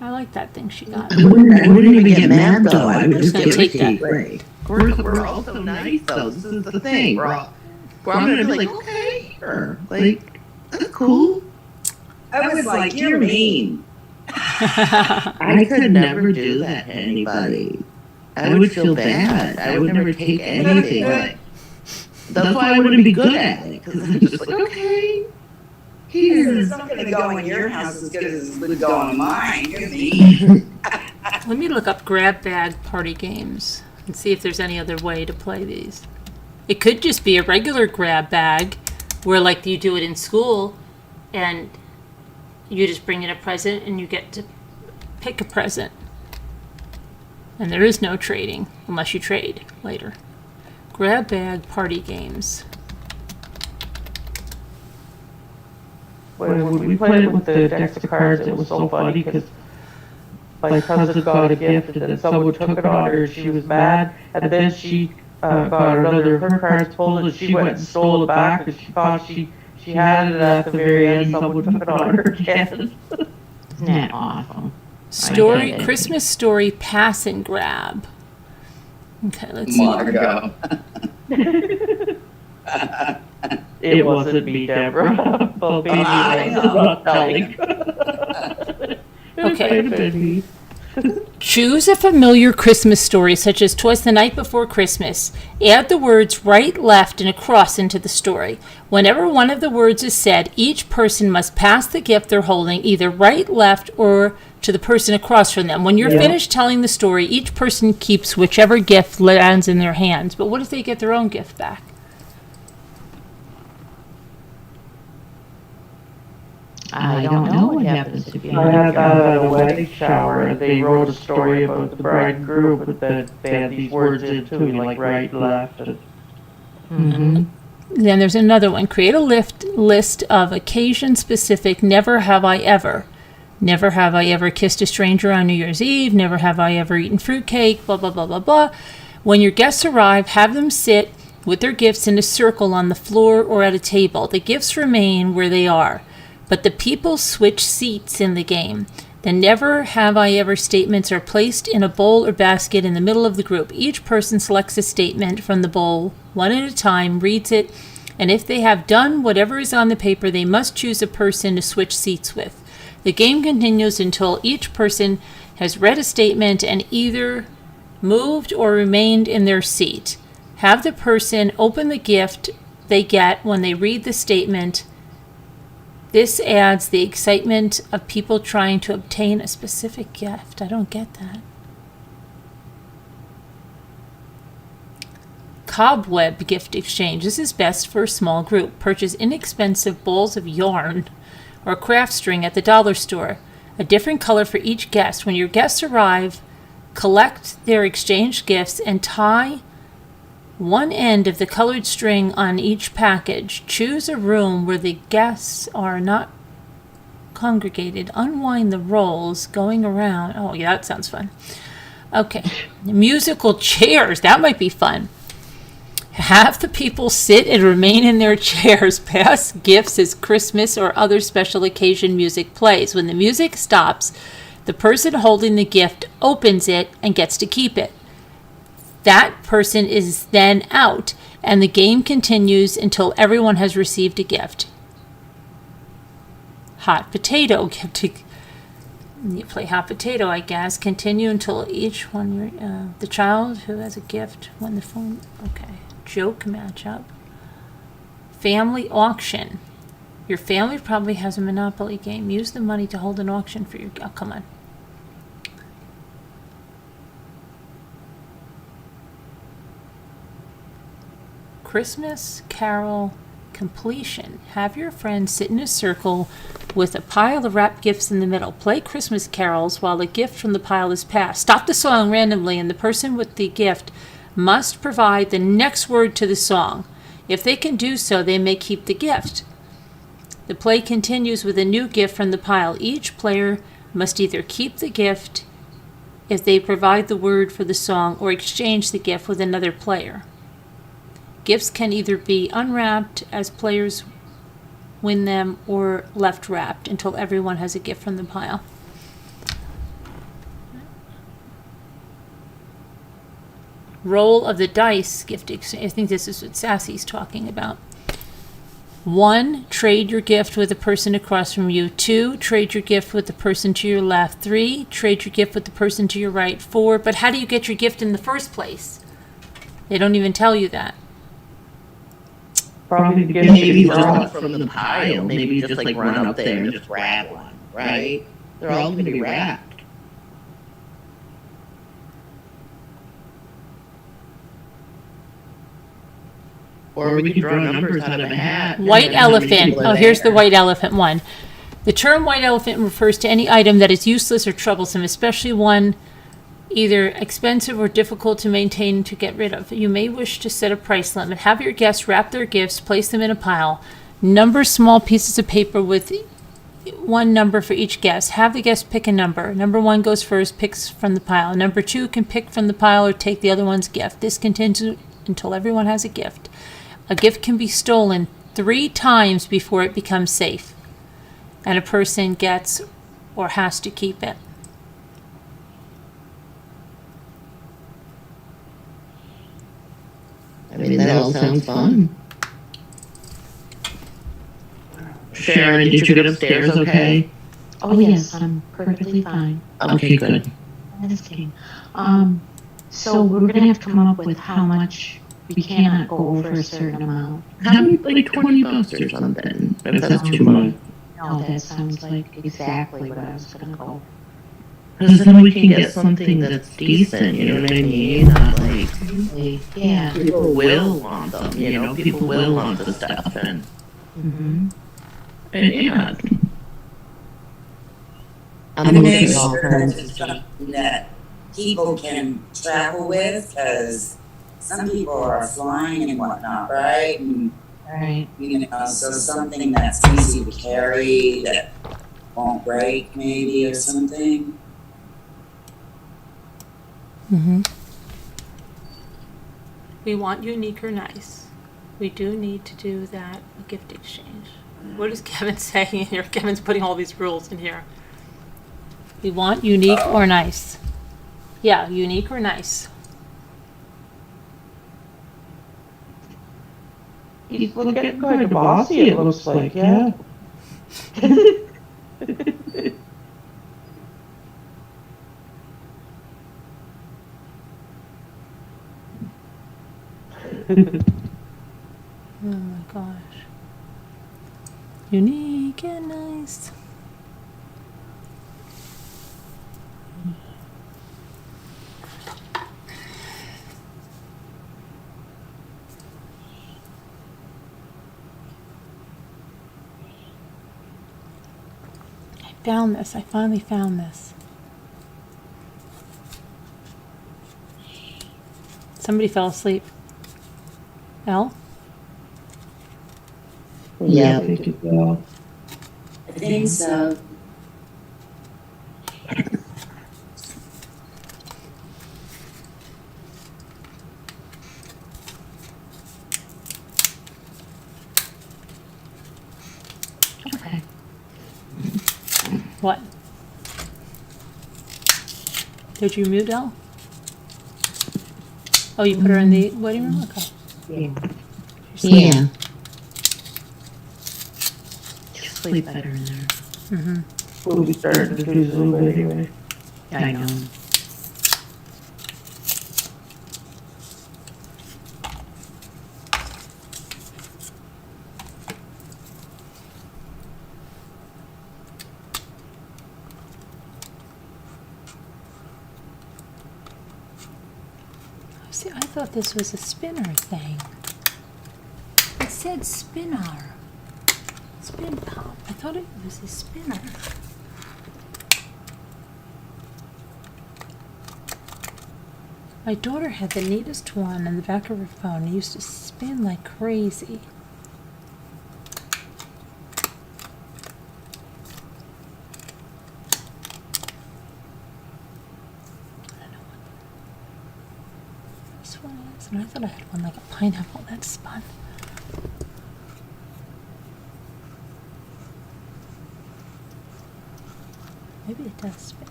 I like that thing she got. I wouldn't even get mad though. I would just gonna give take it to you. that. Right. We're all so nice though. This is the thing. We're gonna be like, okay, sure. Like, that's cool. I was like, you're mean. I could never do that to anybody. I would feel bad. I would never take anything. That's why I wouldn't be good at it. Because I'm just like, okay. It's not going to go in your house as good as it would go in mine. You're mean. Let me look up grab bag party games and see if there's any other way to play these. It could just be a regular grab bag where, like, you do it in school and you just bring in a present and you get to pick a present. And there is no trading unless you trade later. Grab bag party games. When we played it with the decks of cards, it was so funny because my cousin got a gift and then someone took it on her and she was mad. And then she got another of her cards pulled and she went and stole it back because she thought she had it at the very end. Someone took it on her again. Isn't that awful? Story, get it. Christmas story, pass and grab. Okay, let's see. Margot. It wasn't me, Deborah. Well, maybe I it was. know. I'm not telling. Okay. It might have been me. Choose a familiar Christmas story, such as "'Twas the Night Before Christmas." Add the words right, left, and across into the story. Whenever one of the words is said, each person must pass the gift they're holding either right, left, or to the person across from them. When you're finished telling the story, each person keeps whichever gift lands in their hands. But what if they get their own gift back? I don't know what happens if you I had that at a wedding shower, and they wrote a story about the bride and groom, but then they had these words in too, like right, left, and Then there's another one. Create a list of occasion-specific never have I ever. Never have I ever kissed a stranger on New Year's Eve. Never have I ever eaten fruitcake, blah, blah, blah, blah, blah. When your guests arrive, have them sit with their gifts in a circle on the floor or at a table. The gifts remain where they are, but the people switch seats in the game. The never have I ever statements are placed in a bowl or basket in the middle of the group. Each person selects a statement from the bowl, one at a time, reads it, and if they have done whatever is on the paper, they must choose a person to switch seats with. The game continues until each person has read a statement and either moved or remained in their seat. Have the person open the gift they get when they read the statement. This adds the excitement of people trying to obtain a specific gift. I don't get that. Cobweb gift exchange. This is best for a small group. Purchase inexpensive balls of yarn or craft string at the dollar store. A different color for each guest. When your guests arrive, collect their exchanged gifts and tie one end of the colored string on each package. Choose a room where the guests are not congregated. Unwind the rolls going around. Oh, yeah, that sounds fun. Okay. Musical chairs. That might be fun. Have the people sit and remain in their chairs. Pass gifts as Christmas or other special occasion music plays. When the music stops, the person holding the gift opens it and gets to keep it. That person is then out, and the game continues until everyone has received a gift. Hot potato gift. You play hot potato, I guess. Continue until each one. The child who has a gift when the phone. Okay. Joke matchup. Family auction. Your family probably has a Monopoly game. Use the money to hold an auction for your. Oh, come on. Christmas Carol completion. Have your friends sit in a circle with a pile of wrapped gifts in the middle. Play Christmas carols while a gift from the pile is passed. Stop the song randomly, and the person with the gift must provide the next word to the song. If they can do so, they may keep the gift. The play continues with a new gift from the pile. Each player must either keep the gift if they provide the word for the song or exchange the gift with another player. Gifts can either be unwrapped as players win them or left wrapped until everyone has a gift from the pile. Roll of the dice gift exchange. I think this is what Sassy's talking about. 1, trade your gift with the person across from you. 2, trade your gift with the person to your left. 3, trade your gift with the person to your right. 4, but how do you get your gift in the first place? They don't even tell you that. probably the gift Maybe is draw wrong. it from the pile. Maybe just like run up there and just grab one, right? They're all going to be wrapped. Or we could draw numbers out of a hat. White elephant. Oh, here's the white elephant one. The term white elephant refers to any item that is useless or troublesome, especially one either expensive or difficult to maintain to get rid of. You may wish to set a price limit. Have your guests wrap their gifts, place them in a pile. Number small pieces of paper with one number for each guest. Have the guest pick a number. Number 1 goes first, picks from the pile. Number 2 can pick from the pile or take the other one's gift. This continues until everyone has a gift. A gift can be stolen 3 times before it becomes safe, and a person gets or has to keep it. mean, that all sounds fun. Sharon, did you get upstairs okay? Oh, yes, I'm perfectly fine. Okay, good. Asking. So we're gonna have to come up with how much we cannot go over a certain amount. How many, like $20 or something? If that's too much. No, that sounds like exactly what I was gonna go. Because then we can get something that's decent, you know what I mean? Not like Yeah. people will want them, you know, people will want the stuff and yeah. And make sure that it's something that people can travel with, because some people are flying and whatnot, right? And, Right. you know, so something that's easy to carry that won't break, maybe, or something. We want unique or nice. We do need to do that gift exchange. What is Kevin saying in here? Kevin's putting all these rules in here. We want unique or nice. Yeah, unique or nice. He's getting kind of bossy, it looks like, yeah. Oh my gosh. Unique and nice. Found this. I finally found this. Somebody fell asleep. Elle? Yeah. I think so. I think so. Okay. What? Did you mute Elle? Oh, you put her in the waiting room? Okay. Yeah. She'll sleep better in there. We'll be starting to do Zoom anyway. I know. See, I thought this was a spinner thing. It said spinner. Spin pop. I thought it was a spinner. My daughter had the neatest one in the back of her phone. It used to spin like crazy. I don't know what this one is. And I thought I had one like a pineapple that spun. Maybe it does spin.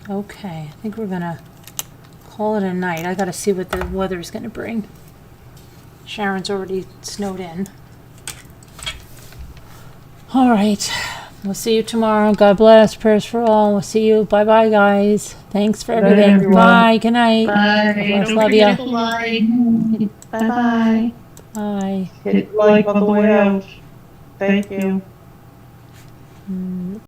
Okay, I think we're gonna call it a night. I gotta see what the weather's gonna bring. Sharon's already snowed in. All right, we'll see you tomorrow. God bless. Prayers for all. We'll see you. Bye bye, guys. Thanks for Night, everything. everyone. Bye. Good night. Bye. Bless, Don't love forget ya. to like. Bye-bye. Bye. Hit like on the way out. Thank you.